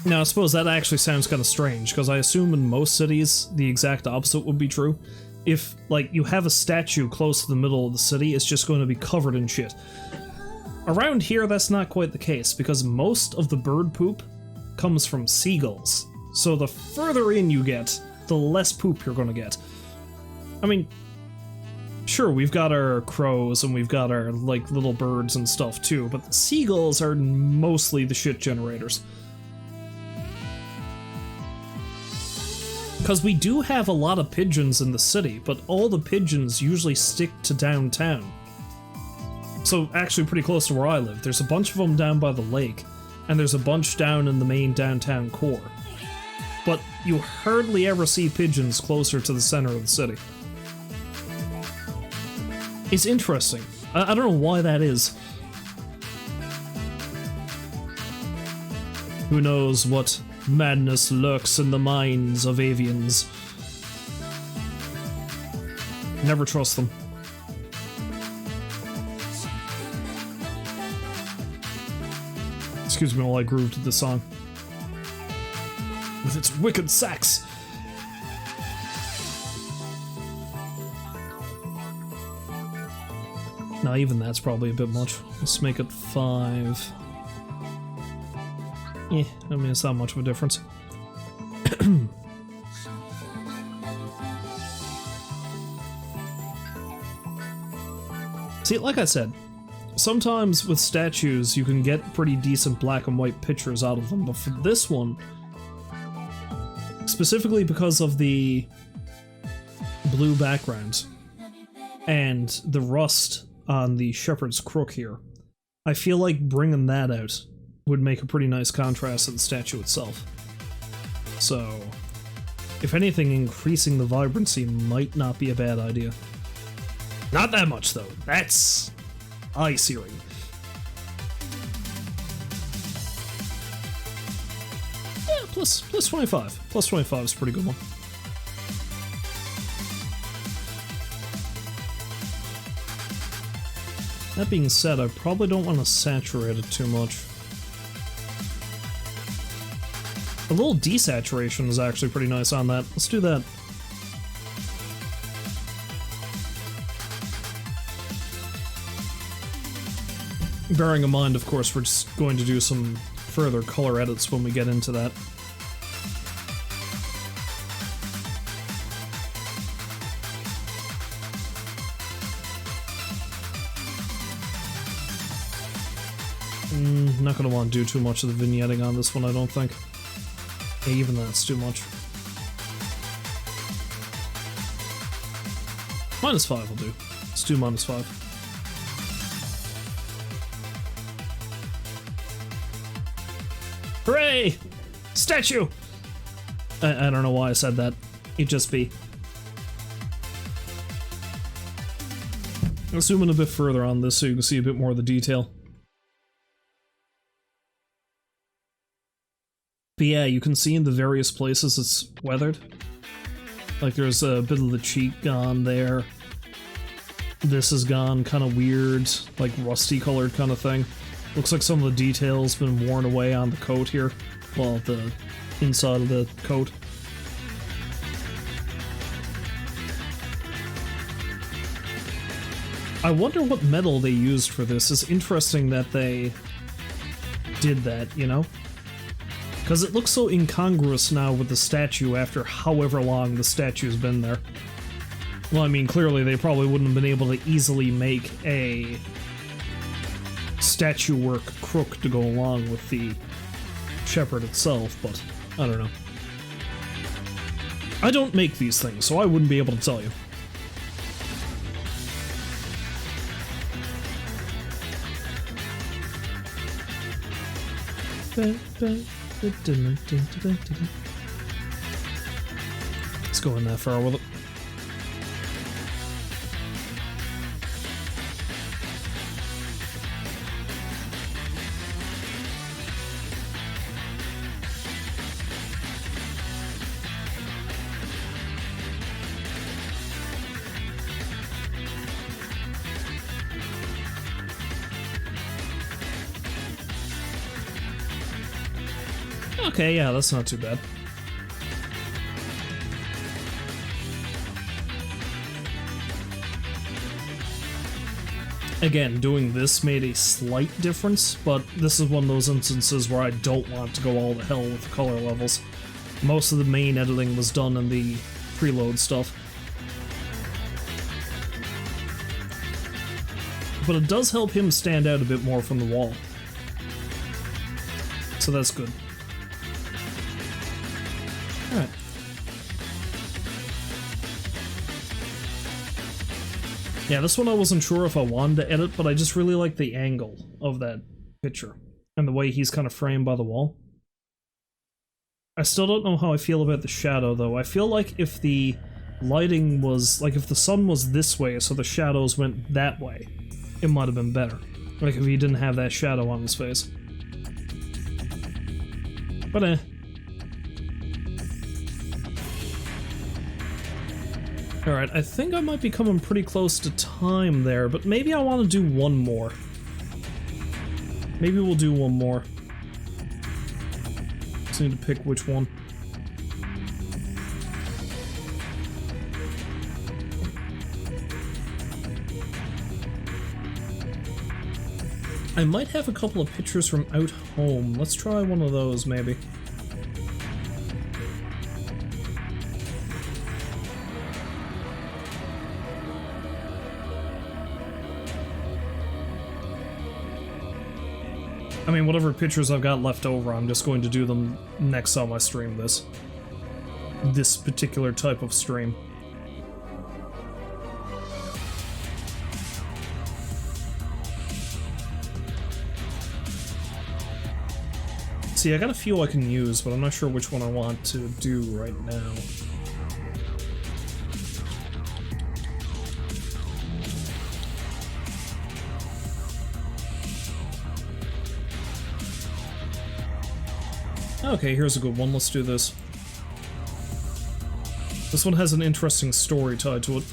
Now, I suppose that actually sounds kind of strange, because I assume in most cities the exact opposite would be true. If, like, you have a statue close to the middle of the city, it's just going to be covered in shit. Around here, that's not quite the case, because most of the bird poop comes from seagulls. So the further in you get, the less poop you're gonna get. I mean, sure, we've got our crows and we've got our, like, little birds and stuff too, but the seagulls are mostly the shit generators. Because we do have a lot of pigeons in the city, but all the pigeons usually stick to downtown. So actually pretty close to where I live. There's a bunch of them down by the lake, and there's a bunch down in the main downtown core. But you hardly ever see pigeons closer to the center of the city. It's interesting. I don't know why that is. Who knows what madness lurks in the minds of avians. Never trust them. Excuse me while I groove to the song. With its wicked sax. Now even that's probably a bit much. Let's make it 5. I mean, it's not much of a difference. See, like I said, sometimes with statues you can get pretty decent black and white pictures out of them, but for this one, specifically because of the blue background and the rust on the shepherd's crook here, I feel like bringing that out would make a pretty nice contrast to the statue itself. So, if anything, increasing the vibrancy might not be a bad idea. Not that much, though. That's eye-searing. Yeah, plus 25. Plus 25 is a pretty good one. That being said, I probably don't want to saturate it too much. A little desaturation is actually pretty nice on that. Let's do that. Bearing in mind, of course, we're just going to do some further color edits when we get into that. Not gonna want to do too much of the vignetting on this one, I don't think. Yeah, even that's too much. -5 will do. Let's do -5. Hooray! Statue! I don't know why I said that. It'd just be. I'll zoom in a bit further on this so you can see a bit more of the detail. But yeah, you can see in the various places it's weathered. Like there's a bit of the cheek gone there. This is gone, kind of weird, like rusty colored kind of thing. Looks like some of the detail's been worn away on the coat here. Well, the inside of the coat. I wonder what metal they used for this. It's interesting that they did that, you know? Because it looks so incongruous now with the statue after however long the statue's been there. Well, I mean, clearly they probably wouldn't have been able to easily make a statue work crook to go along with the shepherd itself, but I don't know. I don't make these things, so I wouldn't be able to tell you. Let's go in that far with it. Okay, yeah, that's not too bad. Again, doing this made a slight difference, but this is one of those instances where I don't want to go all to hell with the color levels. Most of the main editing was done in the preload stuff. But it does help him stand out a bit more from the wall. So that's good. Alright. Yeah, this one I wasn't sure if I wanted to edit, but I just really like the angle of that picture and the way he's kind of framed by the wall. I still don't know how I feel about the shadow, though. I feel like if the lighting was, like if the sun was this way, so the shadows went that way, it might have been better. Like if he didn't have that shadow on his face. But Alright, I think I might be coming pretty close to time there, but maybe I want to do one more. Maybe we'll do one more. Just need to pick which one. I might have a couple of pictures from out home. Let's try one of those, maybe. I mean, whatever pictures I've got left over, I'm just going to do them next time I stream this. This particular type of stream. See, I got a few I can use, but I'm not sure which one I want to do right now. Okay, here's a good one. Let's do this. This one has an interesting story tied to it.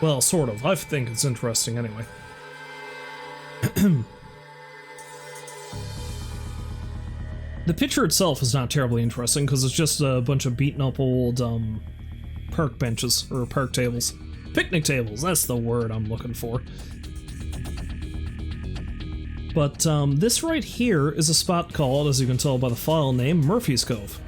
Well, sort of. I think it's interesting anyway. The picture itself is not terribly interesting because it's just a bunch of beaten up old park benches, or park tables. Picnic tables, that's the word I'm looking for. But this right here is a spot called, as you can tell by the file name, Murphy's Cove.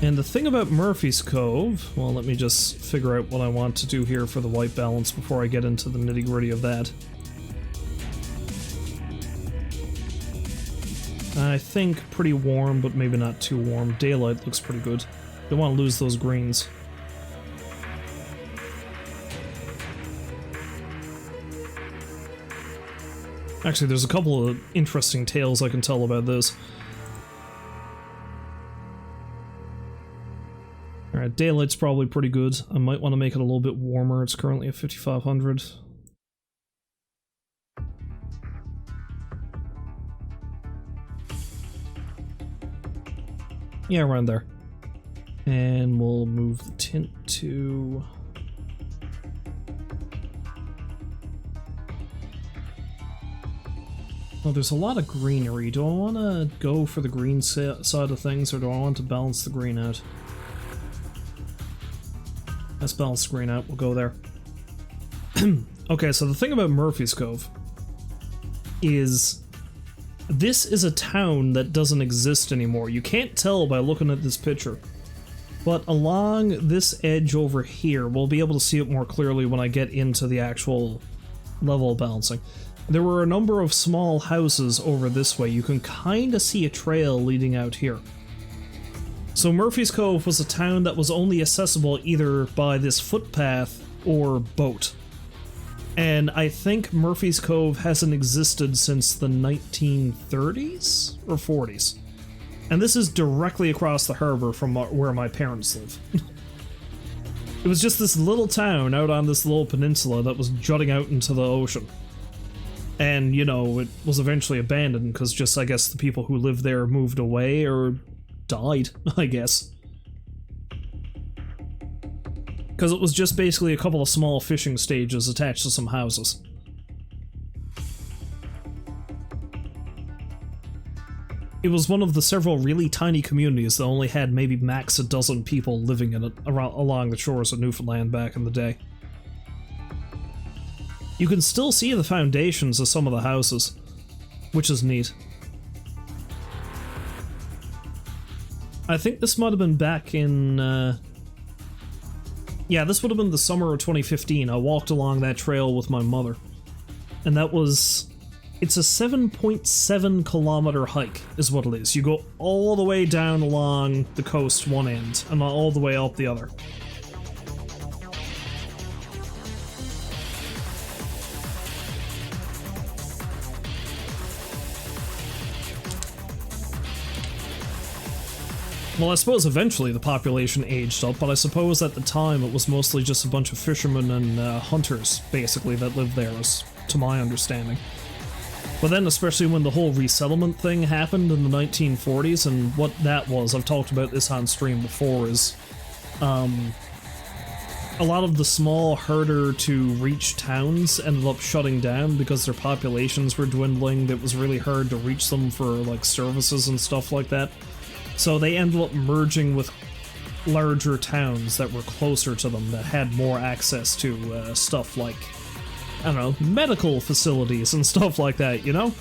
And the thing about Murphy's Cove, well, let me just figure out what I want to do here for the white balance before I get into the nitty-gritty of that. I think pretty warm, but maybe not too warm. Daylight looks pretty good. Don't want to lose those greens. Actually, there's a couple of interesting tales I can tell about this. Alright, daylight's probably pretty good. I might want to make it a little bit warmer. It's currently at 5500. Yeah, around there. And we'll move the tint to... Well, there's a lot of greenery. Do I want to go for the green side of things, or do I want to balance the green out? Let's balance the green out. We'll go there. Okay, so the thing about Murphy's Cove is... this is a town that doesn't exist anymore. You can't tell by looking at this picture. But along this edge over here, we'll be able to see it more clearly when I get into the actual level balancing. There were a number of small houses over this way. You can kind of see a trail leading out here. So Murphy's Cove was a town that was only accessible either by this footpath or boat. And I think Murphy's Cove hasn't existed since the 1930s or 40s. And this is directly across the harbor from where my parents live. It was just this little town out on this little peninsula that was jutting out into the ocean. And, you know, it was eventually abandoned because just, I guess, the people who lived there moved away or died, I guess. Because it was just basically a couple of small fishing stages attached to some houses. It was one of the several really tiny communities that only had maybe max a dozen people living in it along the shores of Newfoundland back in the day. You can still see the foundations of some of the houses, which is neat. I think this might have been back in, yeah, this would have been the summer of 2015. I walked along that trail with my mother. And that was... it's a 7.7 kilometer hike, is what it is. You go all the way down along the coast one end, and all the way up the other. Well, I suppose eventually the population aged up, but I suppose at the time it was mostly just a bunch of fishermen and hunters, basically, that lived there, as to my understanding. But then, especially when the whole resettlement thing happened in the 1940s, and what that was, I've talked about this on stream before, is a lot of the small, harder-to-reach towns ended up shutting down because their populations were dwindling. It was really hard to reach them for, like, services and stuff like that. So they ended up merging with larger towns that were closer to them, that had more access to stuff like, I don't know, medical facilities and stuff like that, you know?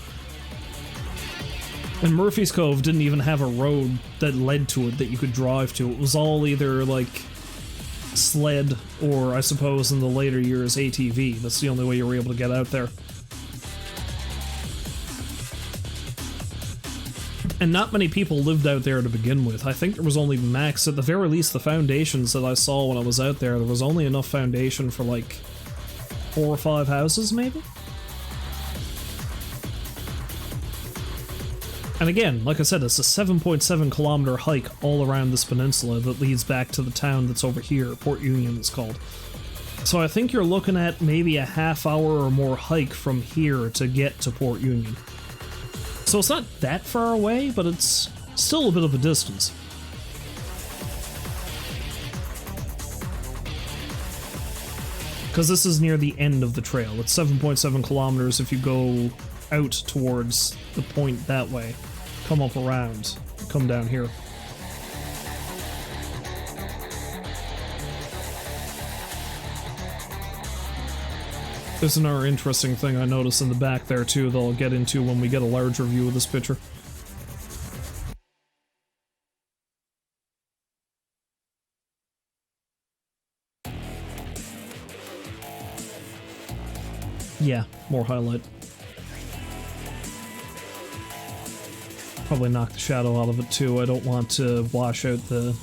And Murphy's Cove didn't even have a road that led to it that you could drive to. It was all either, like, sled, or I suppose in the later years ATV. That's the only way you were able to get out there. And not many people lived out there to begin with. I think there was only max, at the very least, the foundations that I saw when I was out there was only enough foundation for like 4 or 5 houses, maybe? And again, like I said, it's a 7.7 kilometer hike all around this peninsula that leads back to the town that's over here, Port Union it's called. So I think you're looking at maybe a half-hour or more hike from here to get to Port Union. So it's not that far away, but it's still a bit of a distance. Because this is near the end of the trail. It's 7.7 kilometers if you go out towards the point that way. Come up around, come down here. There's another interesting thing I noticed in the back there too that I'll get into when we get a larger view of this picture. Yeah, more highlight. Probably knock the shadow out of it too. I don't want to wash out the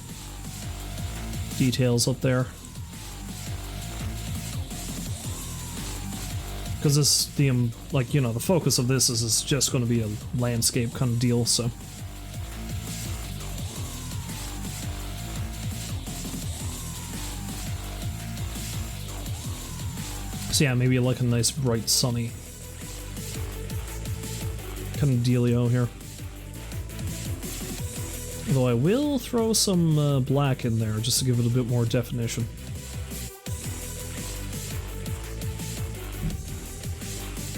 details up there. Because this, like, you know, the focus of this is just going to be a landscape kind of deal, so. So yeah, maybe like a nice bright sunny kind of dealio here. Although I will throw some black in there just to give it a bit more definition.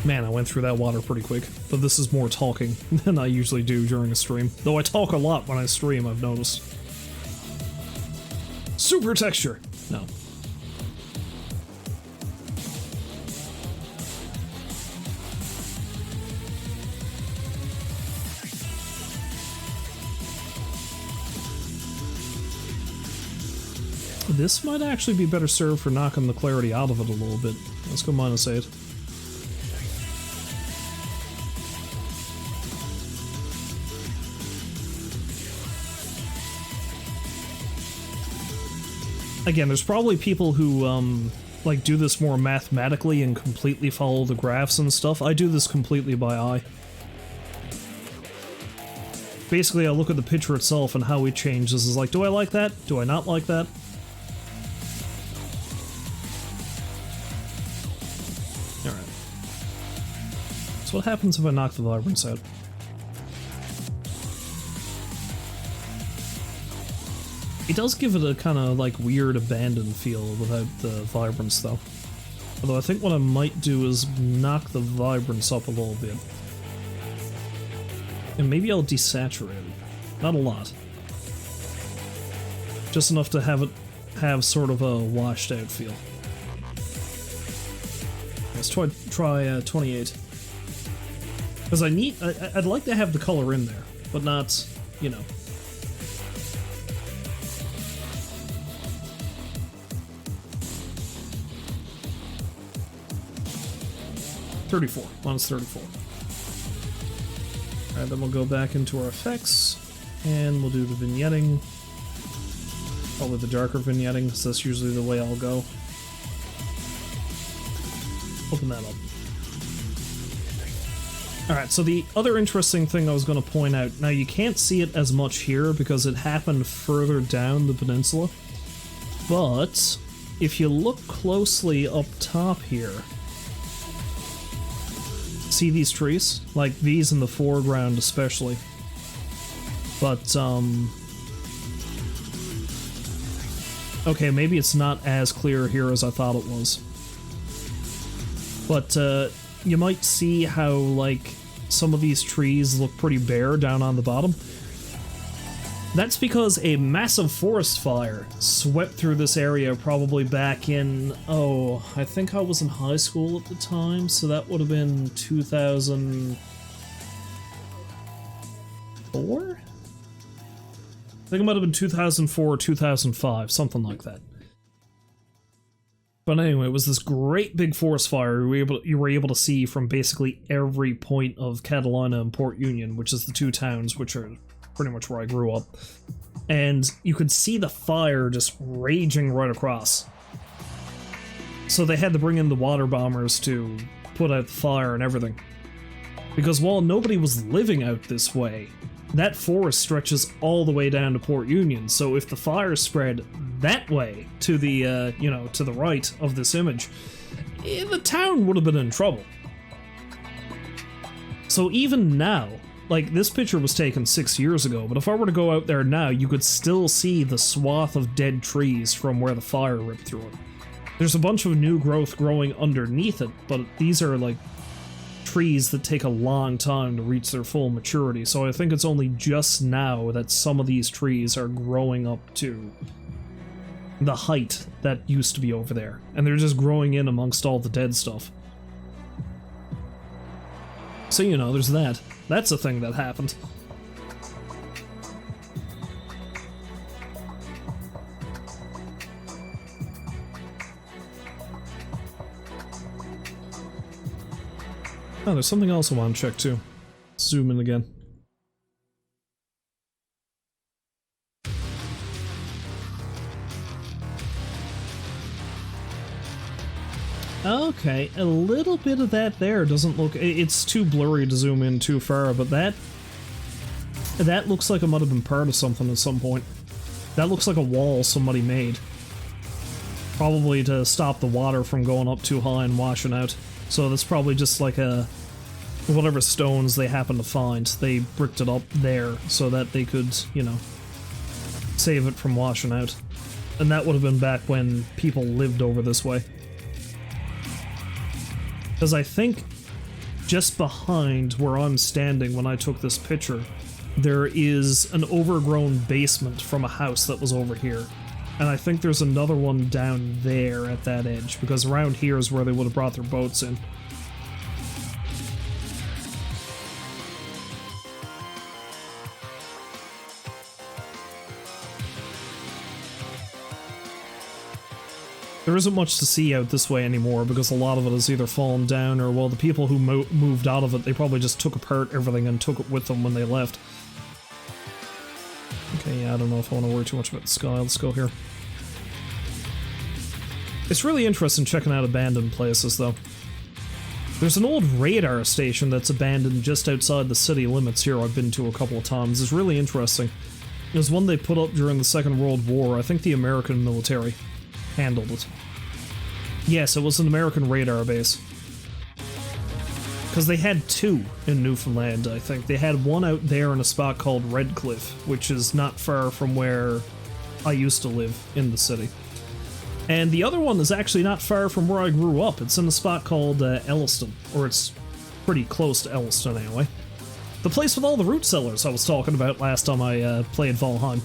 Man, I went through that water pretty quick, but this is more talking than I usually do during a stream. Though I talk a lot when I stream, I've noticed. Super texture! No. This might actually be better served for knocking the clarity out of it a little bit. Let's go -8. Again, there's probably people who, like, do this more mathematically and completely follow the graphs and stuff. I do this completely by eye. Basically, I look at the picture itself and how it changes. Is like, do I like that? Do I not like that? Alright. So what happens if I knock the vibrance out? It does give it a kind of like weird abandoned feel without the vibrance though. Although I think what I might do is knock the vibrance up a little bit. And maybe I'll desaturate it. Not a lot. Just enough to have it have sort of a washed out feel. Let's try 28. Because I'd like to have the color in there, but not, you know. -34. 34. Alright, then we'll go back into our effects, and we'll do the vignetting. Probably the darker vignetting, because that's usually the way I'll go. Open that up. Alright, so the other interesting thing I was going to point out, now you can't see it as much here because it happened further down the peninsula, but if you look closely up top here, see these trees? Like these in the foreground especially. But, okay, maybe it's not as clear here as I thought it was. But, you might see how, like, some of these trees look pretty bare down on the bottom. That's because a massive forest fire swept through this area probably back in, oh, I think I was in high school at the time, so that would have been 2004? I think it might have been 2004 or 2005, something like that. But anyway, it was this great big forest fire you were able to see from basically every point of Catalina and Port Union, which is the two towns which are pretty much where I grew up. And you could see the fire just raging right across. So they had to bring in the water bombers to put out the fire and everything. Because while nobody was living out this way, that forest stretches all the way down to Port Union, so if the fire spread that way to the, to the right of this image, the town would have been in trouble. So even now, like, this picture was taken 6 years ago, but if I were to go out there now, you could still see the swath of dead trees from where the fire ripped through it. There's a bunch of new growth growing underneath it, but these are, like, trees that take a long time to reach their full maturity, so I think it's only just now that some of these trees are growing up to the height that used to be over there, and they're just growing in amongst all the dead stuff. So, you know, there's that. That's a thing that happened. Oh, there's something else I want to check too. Zoom in again. Okay, a little bit of that there doesn't look... It's too blurry to zoom in too far, but that looks like it might have been part of something at some point. That looks like a wall somebody made. Probably to stop the water from going up too high and washing out. So that's probably just like a... whatever stones they happen to find, they bricked it up there so that they could, you know, save it from washing out. And that would have been back when people lived over this way. Because I think just behind where I'm standing when I took this picture, there is an overgrown basement from a house that was over here. And I think there's another one down there at that edge, because around here is where they would have brought their boats in. There isn't much to see out this way anymore because a lot of it has either fallen down or, well, the people who moved out of it, they probably just took apart everything and took it with them when they left. Okay, yeah, I don't know if I want to worry too much about the sky. Let's go here. It's really interesting checking out abandoned places, though. There's an old radar station that's abandoned just outside the city limits here I've been to a couple of times. It's really interesting. It was one they put up during the Second World War. I think the American military handled it. Yes, it was an American radar base. Because they had two in Newfoundland, I think. They had one out there in a spot called Redcliffe, which is not far from where I used to live in the city. And the other one is actually not far from where I grew up. It's in a spot called Elliston, or it's pretty close to Elliston anyway. The place with all the root cellars I was talking about last time I played Valheim,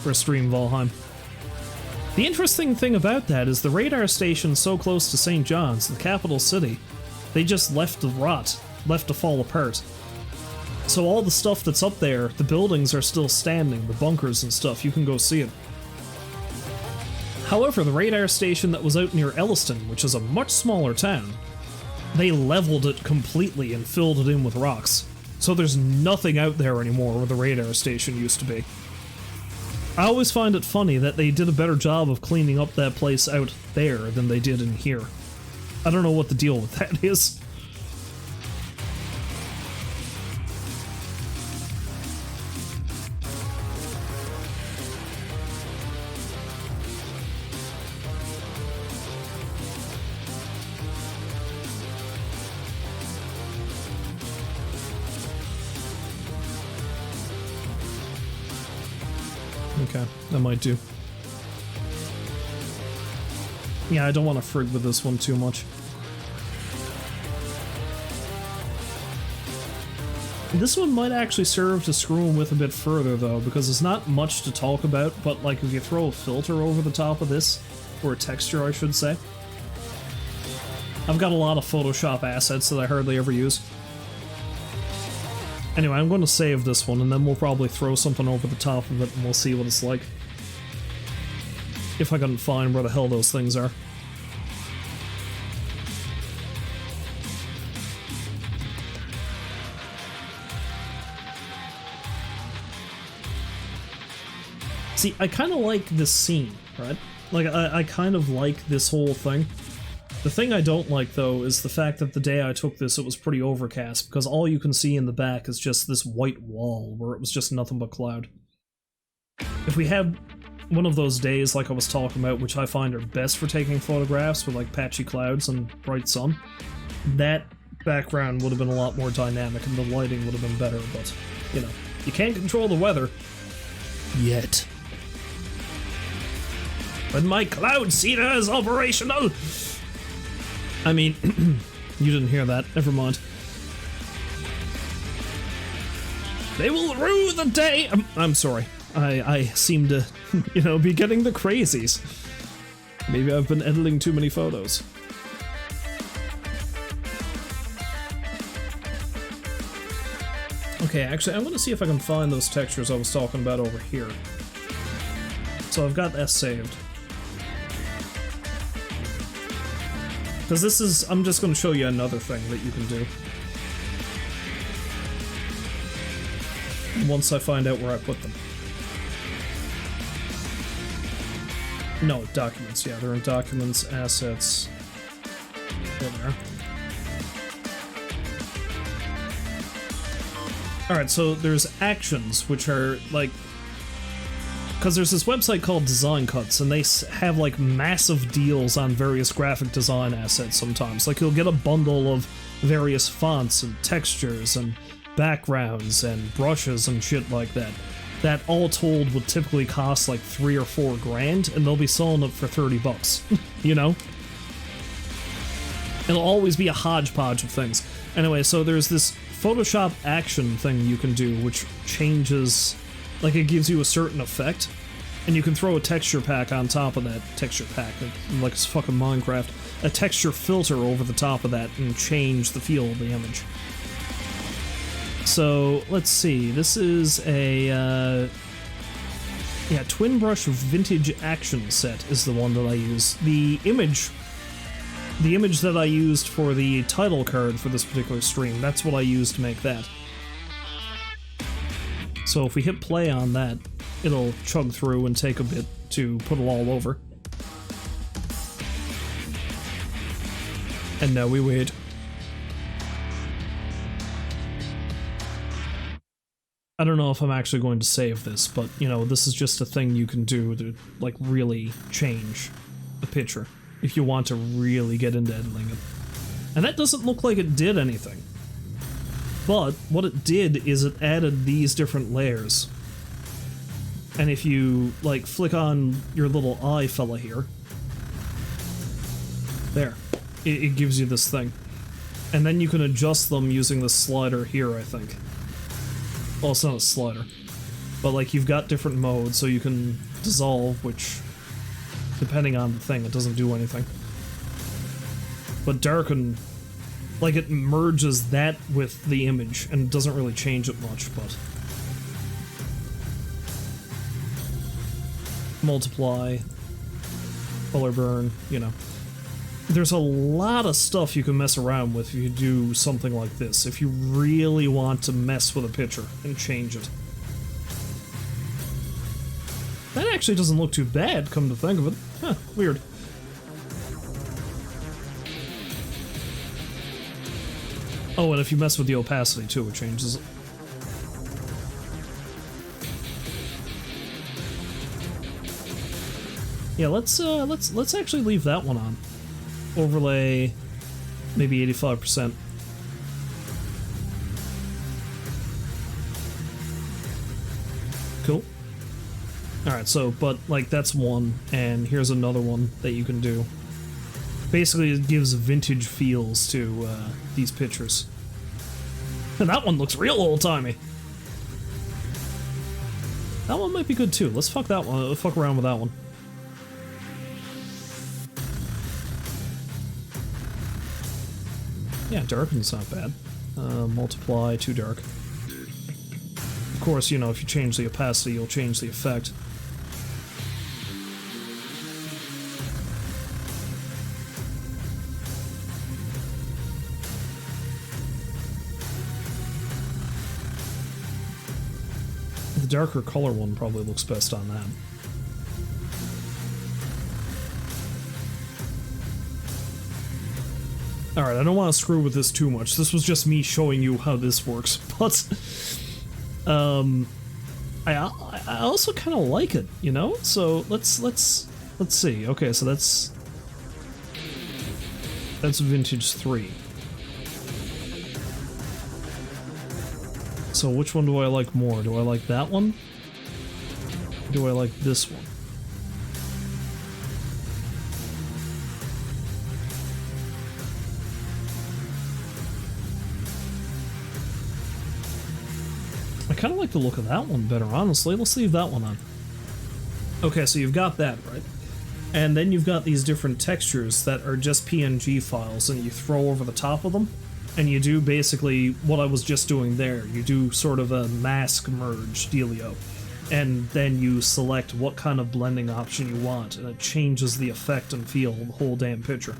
or streamed Valheim. The interesting thing about that is the radar station so close to St. John's, the capital city, they just left to rot, left to fall apart. So all the stuff that's up there, the buildings are still standing, the bunkers and stuff, you can go see it. However, the radar station that was out near Elliston, which is a much smaller town, they leveled it completely and filled it in with rocks. So there's nothing out there anymore where the radar station used to be. I always find it funny that they did a better job of cleaning up that place out there than they did in here. I don't know what the deal with that is. Okay, that might do. Yeah, I don't want to frig with this one too much. This one might actually serve to screw him with a bit further, though, because there's not much to talk about, but, like, if you throw a filter over the top of this, or a texture, I should say. I've got a lot of Photoshop assets that I hardly ever use. Anyway, I'm going to save this one, and then we'll probably throw something over the top of it, and we'll see what it's like. If I can find where the hell those things are. See, I kind of like this scene, right? Like, I kind of like this whole thing. The thing I don't like, though, is the fact that the day I took this, it was pretty overcast, because all you can see in the back is just this white wall, where it was just nothing but cloud. If we had one of those days like I was talking about, which I find are best for taking photographs with like patchy clouds and bright sun, that background would have been a lot more dynamic and the lighting would have been better, but, you know, you can't control the weather. Yet. When my cloud seeder is operational! I mean, you didn't hear that, never mind. They will rue the day— I'm sorry. I seem to, you know, be getting the crazies. Maybe I've been editing too many photos. Okay, actually, I'm gonna see if I can find those textures I was talking about over here. So I've got that saved. Because this is— I'm just gonna show you another thing that you can do. Once I find out where I put them. No, documents, yeah, they're in documents, assets. There. Alright, so there's actions, which are like— because there's this website called Design Cuts, and they have like massive deals on various graphic design assets sometimes. Like, you'll get a bundle of various fonts and textures and backgrounds and brushes and shit like that. That all told would typically cost like $3 or $4 grand, and they'll be selling it for 30 bucks, you know? It'll always be a hodgepodge of things. Anyway, so there's this Photoshop action thing you can do, which changes, like, it gives you a certain effect, and you can throw a texture pack on top of that texture pack, like it's fucking Minecraft, a texture filter over the top of that, and change the feel of the image. So, let's see, this is a, yeah, Twin Brush Vintage Action Set is the one that I use. The image that I used for the title card for this particular stream, that's what I used to make that. So if we hit play on that, it'll chug through and take a bit to put it all over. And now we wait. I don't know if I'm actually going to save this, but, you know, this is just a thing you can do to, like, really change the picture, if you want to really get into editing it. And that doesn't look like it did anything. But what it did is it added these different layers. And if you, like, flick on your little eye fella here, there, it gives you this thing. And then you can adjust them using the slider here, I think. Well, it's not a slider, but like you've got different modes, so you can dissolve, which, depending on the thing, it doesn't do anything. But darken, like, it merges that with the image, and doesn't really change it much, but... multiply, color burn, you know. There's a lot of stuff you can mess around with if you do something like this, if you really want to mess with a picture and change it. That actually doesn't look too bad, come to think of it. Huh, weird. Oh, and if you mess with the opacity too, it changes it. Yeah, let's actually leave that one on. Overlay, maybe 85%. Cool. Alright, so, but, like, that's one, and here's another one that you can do. Basically, it gives vintage feels to, these pictures. And that one looks real old-timey. That one might be good, too. Let's fuck that one, fuck around with that one. Yeah, darken's not bad. Multiply, too dark. Of course, you know, if you change the opacity, you'll change the effect. The darker color one probably looks best on that. Alright, I don't want to screw with this too much. This was just me showing you how this works. But, I also kind of like it, you know? So, let's see. Okay, so that's Vintage 3. So which one do I like more? Do I like that one? Or do I like this one? I kind of like the look of that one better, honestly. Let's leave that one on. Okay, so you've got that, right? And then you've got these different textures that are just PNG files, and you throw over the top of them, and you do basically what I was just doing there. You do sort of a mask merge dealio, and then you select what kind of blending option you want, and it changes the effect and feel of the whole damn picture.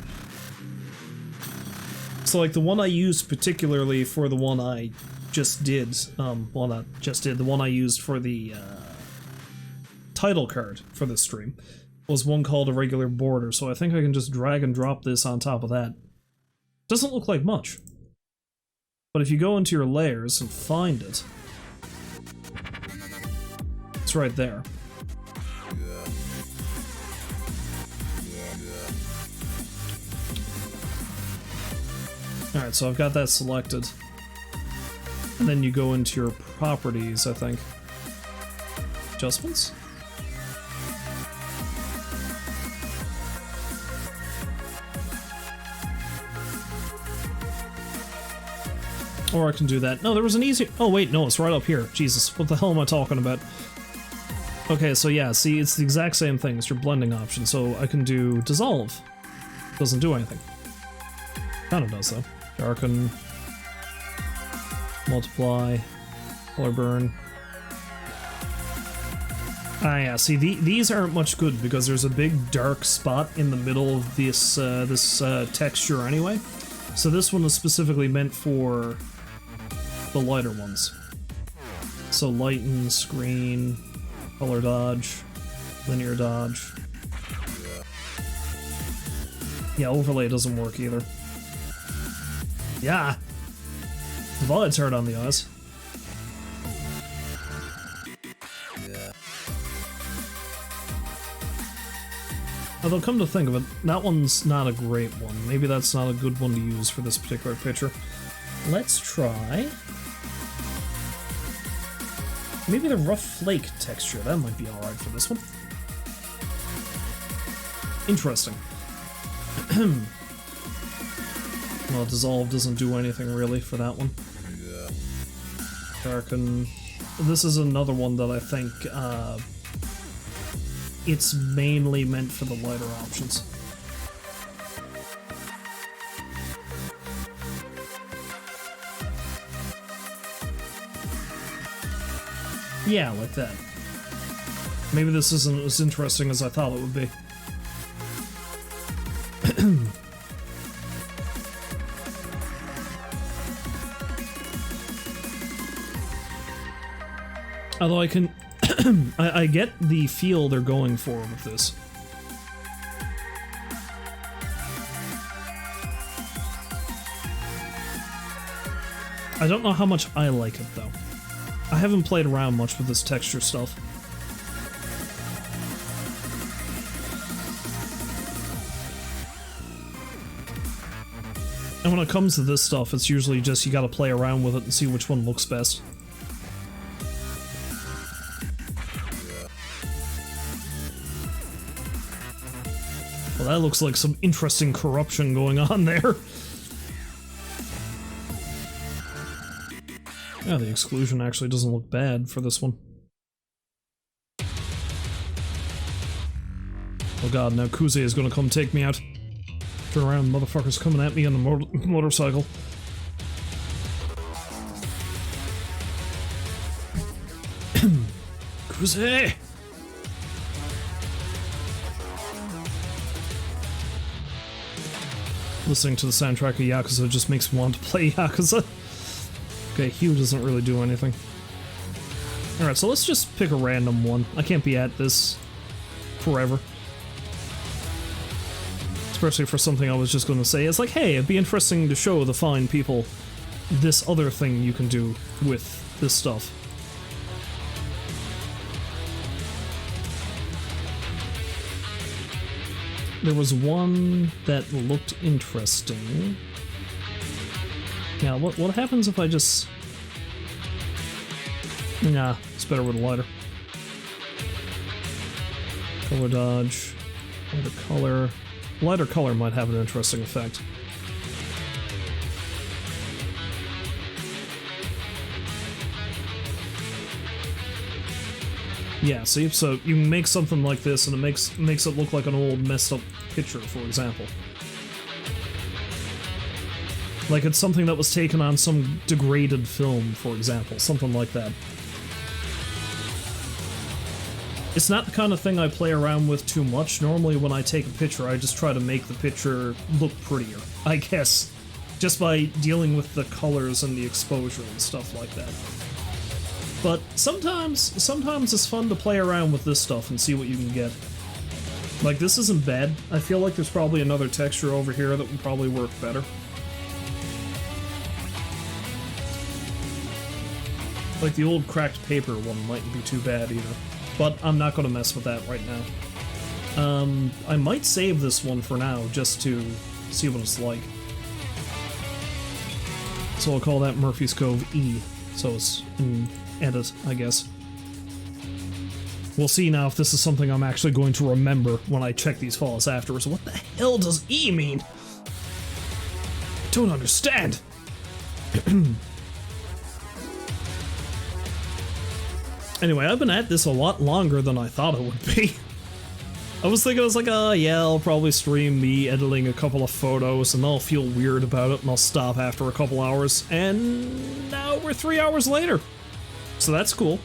So like the one I used particularly for the one I just did, well not just did, the one I used for the title card for this stream was one called a regular border, so I think I can just drag and drop this on top of that. Doesn't look like much. But if you go into your layers and find it, it's right there. Alright, so I've got that selected. And then you go into your properties, I think. Adjustments? Or I can do that. No, there was an easy... Oh, wait, no, it's right up here. Jesus, what the hell am I talking about? Okay, so yeah, see, it's the exact same thing. It's your blending option. So I can do dissolve. Doesn't do anything. Kind of does, though. Darken. Multiply. Color burn. Ah, yeah, see, these aren't much good because there's a big dark spot in the middle of this, texture anyway. So this one is specifically meant for the lighter ones. So lighten, screen, color dodge, linear dodge. Yeah, overlay doesn't work either. Yeah! The violet's hard on the eyes. Although, come to think of it, that one's not a great one. Maybe that's not a good one to use for this particular picture. Let's try... maybe the rough flake texture. That might be alright for this one. Interesting. Well, dissolve doesn't do anything really for that one. Darken. This is another one that I think, it's mainly meant for the lighter options. Yeah, like that. Maybe this isn't as interesting as I thought it would be. Although I can... I get the feel they're going for with this. I don't know how much I like it, though. I haven't played around much with this texture stuff. And when it comes to this stuff, it's usually just you gotta play around with it and see which one looks best. Well, that looks like some interesting corruption going on there. Yeah, the exclusion actually doesn't look bad for this one. Oh god, now Yakuza is gonna come take me out. Turn around, motherfuckers coming at me on the motorcycle. Yakuza! Listening to the soundtrack of Yakuza just makes me want to play Yakuza. Okay, Hue doesn't really do anything. Alright, so let's just pick a random one. I can't be at this forever. Especially for something I was just going to say. It's like, hey, it'd be interesting to show the fine people this other thing you can do with this stuff. There was one that looked interesting. Now, what happens if I just... Nah, it's better with a lighter. Color dodge. Lighter color. Lighter color might have an interesting effect. Yeah, see, so you make something like this and it makes it look like an old messed up picture, for example. Like it's something that was taken on some degraded film, for example, something like that. It's not the kind of thing I play around with too much. Normally when I take a picture, I just try to make the picture look prettier, I guess. Just by dealing with the colors and the exposure and stuff like that. But sometimes it's fun to play around with this stuff and see what you can get. Like, this isn't bad. I feel like there's probably another texture over here that would probably work better. Like, the old cracked paper one mightn't be too bad either. But I'm not going to mess with that right now. I might save this one for now, just to see what it's like. So I'll call that Murphy's Cove E. So it's in edit, I guess. We'll see now if this is something I'm actually going to remember when I check these files afterwards. What the hell does E mean? I don't understand. Anyway, I've been at this a lot longer than I thought it would be. I was like, oh yeah, I'll probably stream me editing a couple of photos and I'll feel weird about it and I'll stop after a couple hours. And now we're 3 hours later. So that's cool.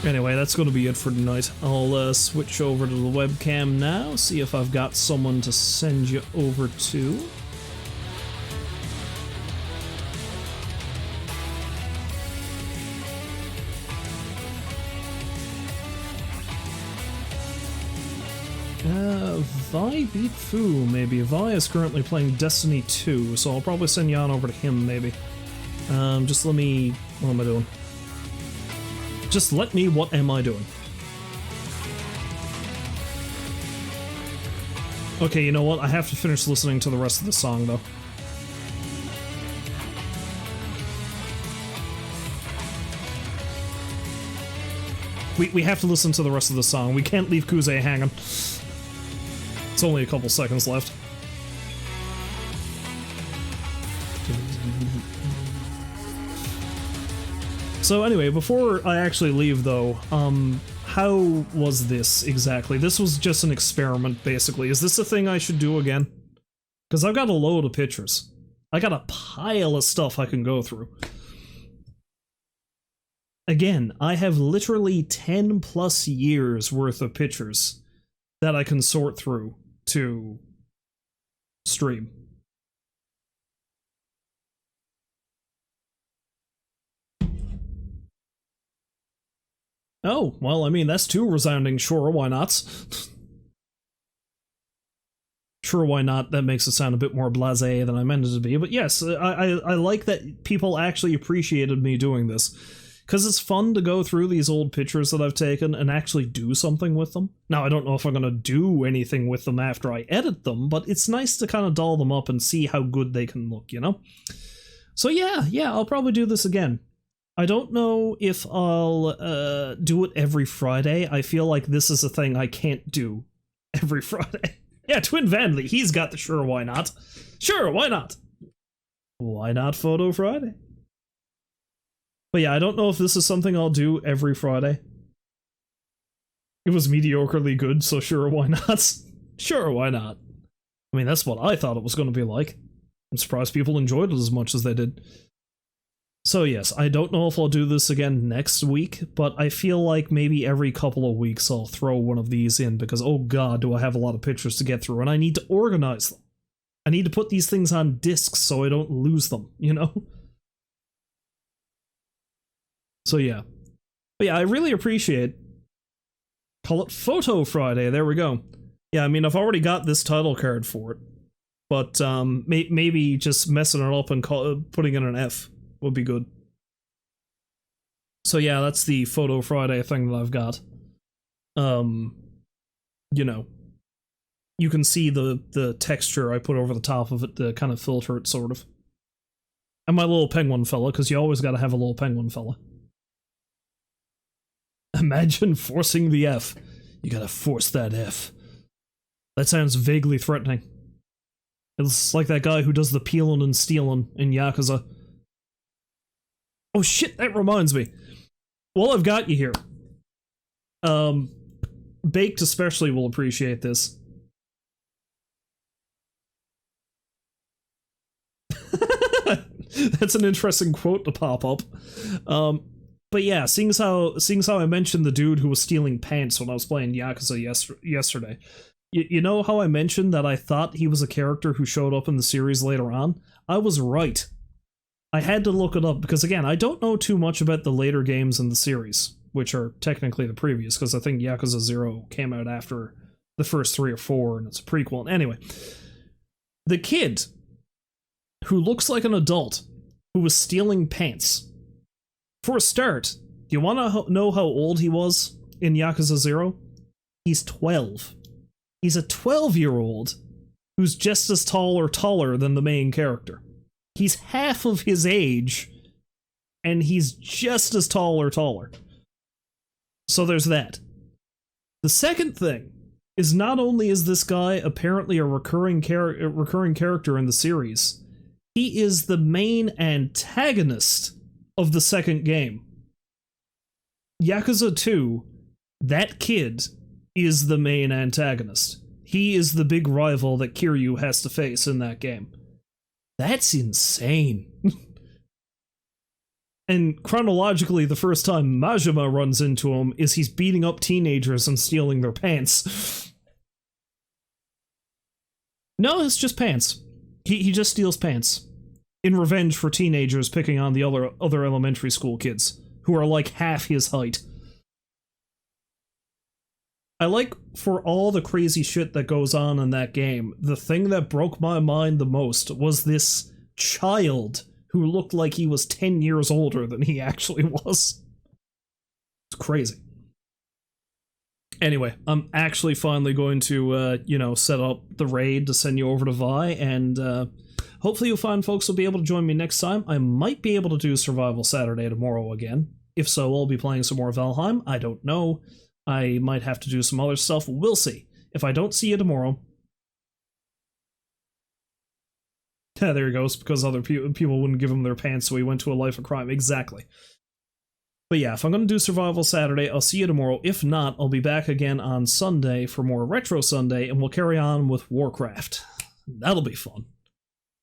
Anyway, that's going to be it for tonight. I'll switch over to the webcam now, see if I've got someone to send you over to. Vi beat Fu, maybe. Vi is currently playing Destiny 2, so I'll probably send you on over to him, maybe. Just let me... What am I doing? Just let me... What am I doing? Okay, you know what? I have to finish listening to the rest of the song, though. We have to listen to the rest of the song. We can't leave Kuze hanging. It's only a couple seconds left. So anyway, before I actually leave though, how was this exactly? This was just an experiment, basically. Is this a thing I should do again? Because I've got a load of pictures. I got a pile of stuff I can go through. Again, I have literally 10 plus years worth of pictures that I can sort through to stream. Oh, well, I mean, that's too resounding. Sure, why not? Sure, why not? That makes it sound a bit more blasé than I meant it to be. But yes, I like that people actually appreciated me doing this. Because it's fun to go through these old pictures that I've taken and actually do something with them. Now, I don't know if I'm going to do anything with them after I edit them, but it's nice to kind of doll them up and see how good they can look, you know? So yeah, I'll probably do this again. I don't know if I'll do it every Friday. I feel like this is a thing I can't do every Friday. Yeah, Twin Vanley, he's got the sure, why not? Sure, why not? Why not Photo Friday? But yeah, I don't know if this is something I'll do every Friday. It was mediocrely good, so sure, why not? Sure, why not? I mean, that's what I thought it was going to be like. I'm surprised people enjoyed it as much as they did. So yes, I don't know if I'll do this again next week, but I feel like maybe every couple of weeks I'll throw one of these in, because oh god, do I have a lot of pictures to get through, and I need to organize them. I need to put these things on discs so I don't lose them, you know? So yeah. But yeah, I really appreciate... Call it Photo Friday, there we go. Yeah, I mean, I've already got this title card for it, but maybe just messing it up and putting in an F would be good. So yeah, that's the Photo Friday thing that I've got. You know, you can see the texture I put over the top of it to kind of filter it, sort of. And my little penguin fella, because you always gotta have a little penguin fella. Imagine forcing the F. You gotta force that F. That sounds vaguely threatening. It's like that guy who does the peeling and stealing in Yakuza. Oh shit, that reminds me. Well, I've got you here. Baked especially will appreciate this. That's an interesting quote to pop up. But yeah, seeing as how I mentioned the dude who was stealing pants when I was playing Yakuza yesterday, you know how I mentioned that I thought he was a character who showed up in the series later on? I was right. I had to look it up because, again, I don't know too much about the later games in the series, which are technically the previous, because I think Yakuza 0 came out after the first 3 or 4, and it's a prequel. Anyway, the kid who looks like an adult who was stealing pants. For a start, do you want to know how old he was in Yakuza 0? He's 12. He's a 12-year-old who's just as tall or taller than the main character. He's half of his age, and he's just as tall or taller. So there's that. The second thing is, not only is this guy apparently a recurring character in the series, he is the main antagonist of the second game. Yakuza 2, that kid is the main antagonist. He is the big rival that Kiryu has to face in that game. That's insane. And chronologically, the first time Majima runs into him is he's beating up teenagers and stealing their pants. No, it's just pants. He just steals pants. In revenge for teenagers picking on the other elementary school kids, who are like half his height. I like, for all the crazy shit that goes on in that game, the thing that broke my mind the most was this child who looked like he was 10 years older than he actually was. It's crazy. Anyway, I'm actually finally going to, set up the raid to send you over to Vi, and hopefully you fine folks will be able to join me next time. I might be able to do Survival Saturday tomorrow again. If so, I'll be playing some more Valheim. I don't know. I might have to do some other stuff. We'll see. If I don't see you tomorrow... Yeah, there he goes, because other people wouldn't give him their pants, so he went to a life of crime. Exactly. But yeah, if I'm going to do Survival Saturday, I'll see you tomorrow. If not, I'll be back again on Sunday for more Retro Sunday, and we'll carry on with Warcraft. That'll be fun.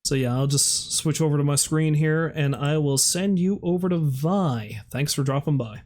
So yeah, I'll just switch over to my screen here, and I will send you over to Vi. Thanks for dropping by.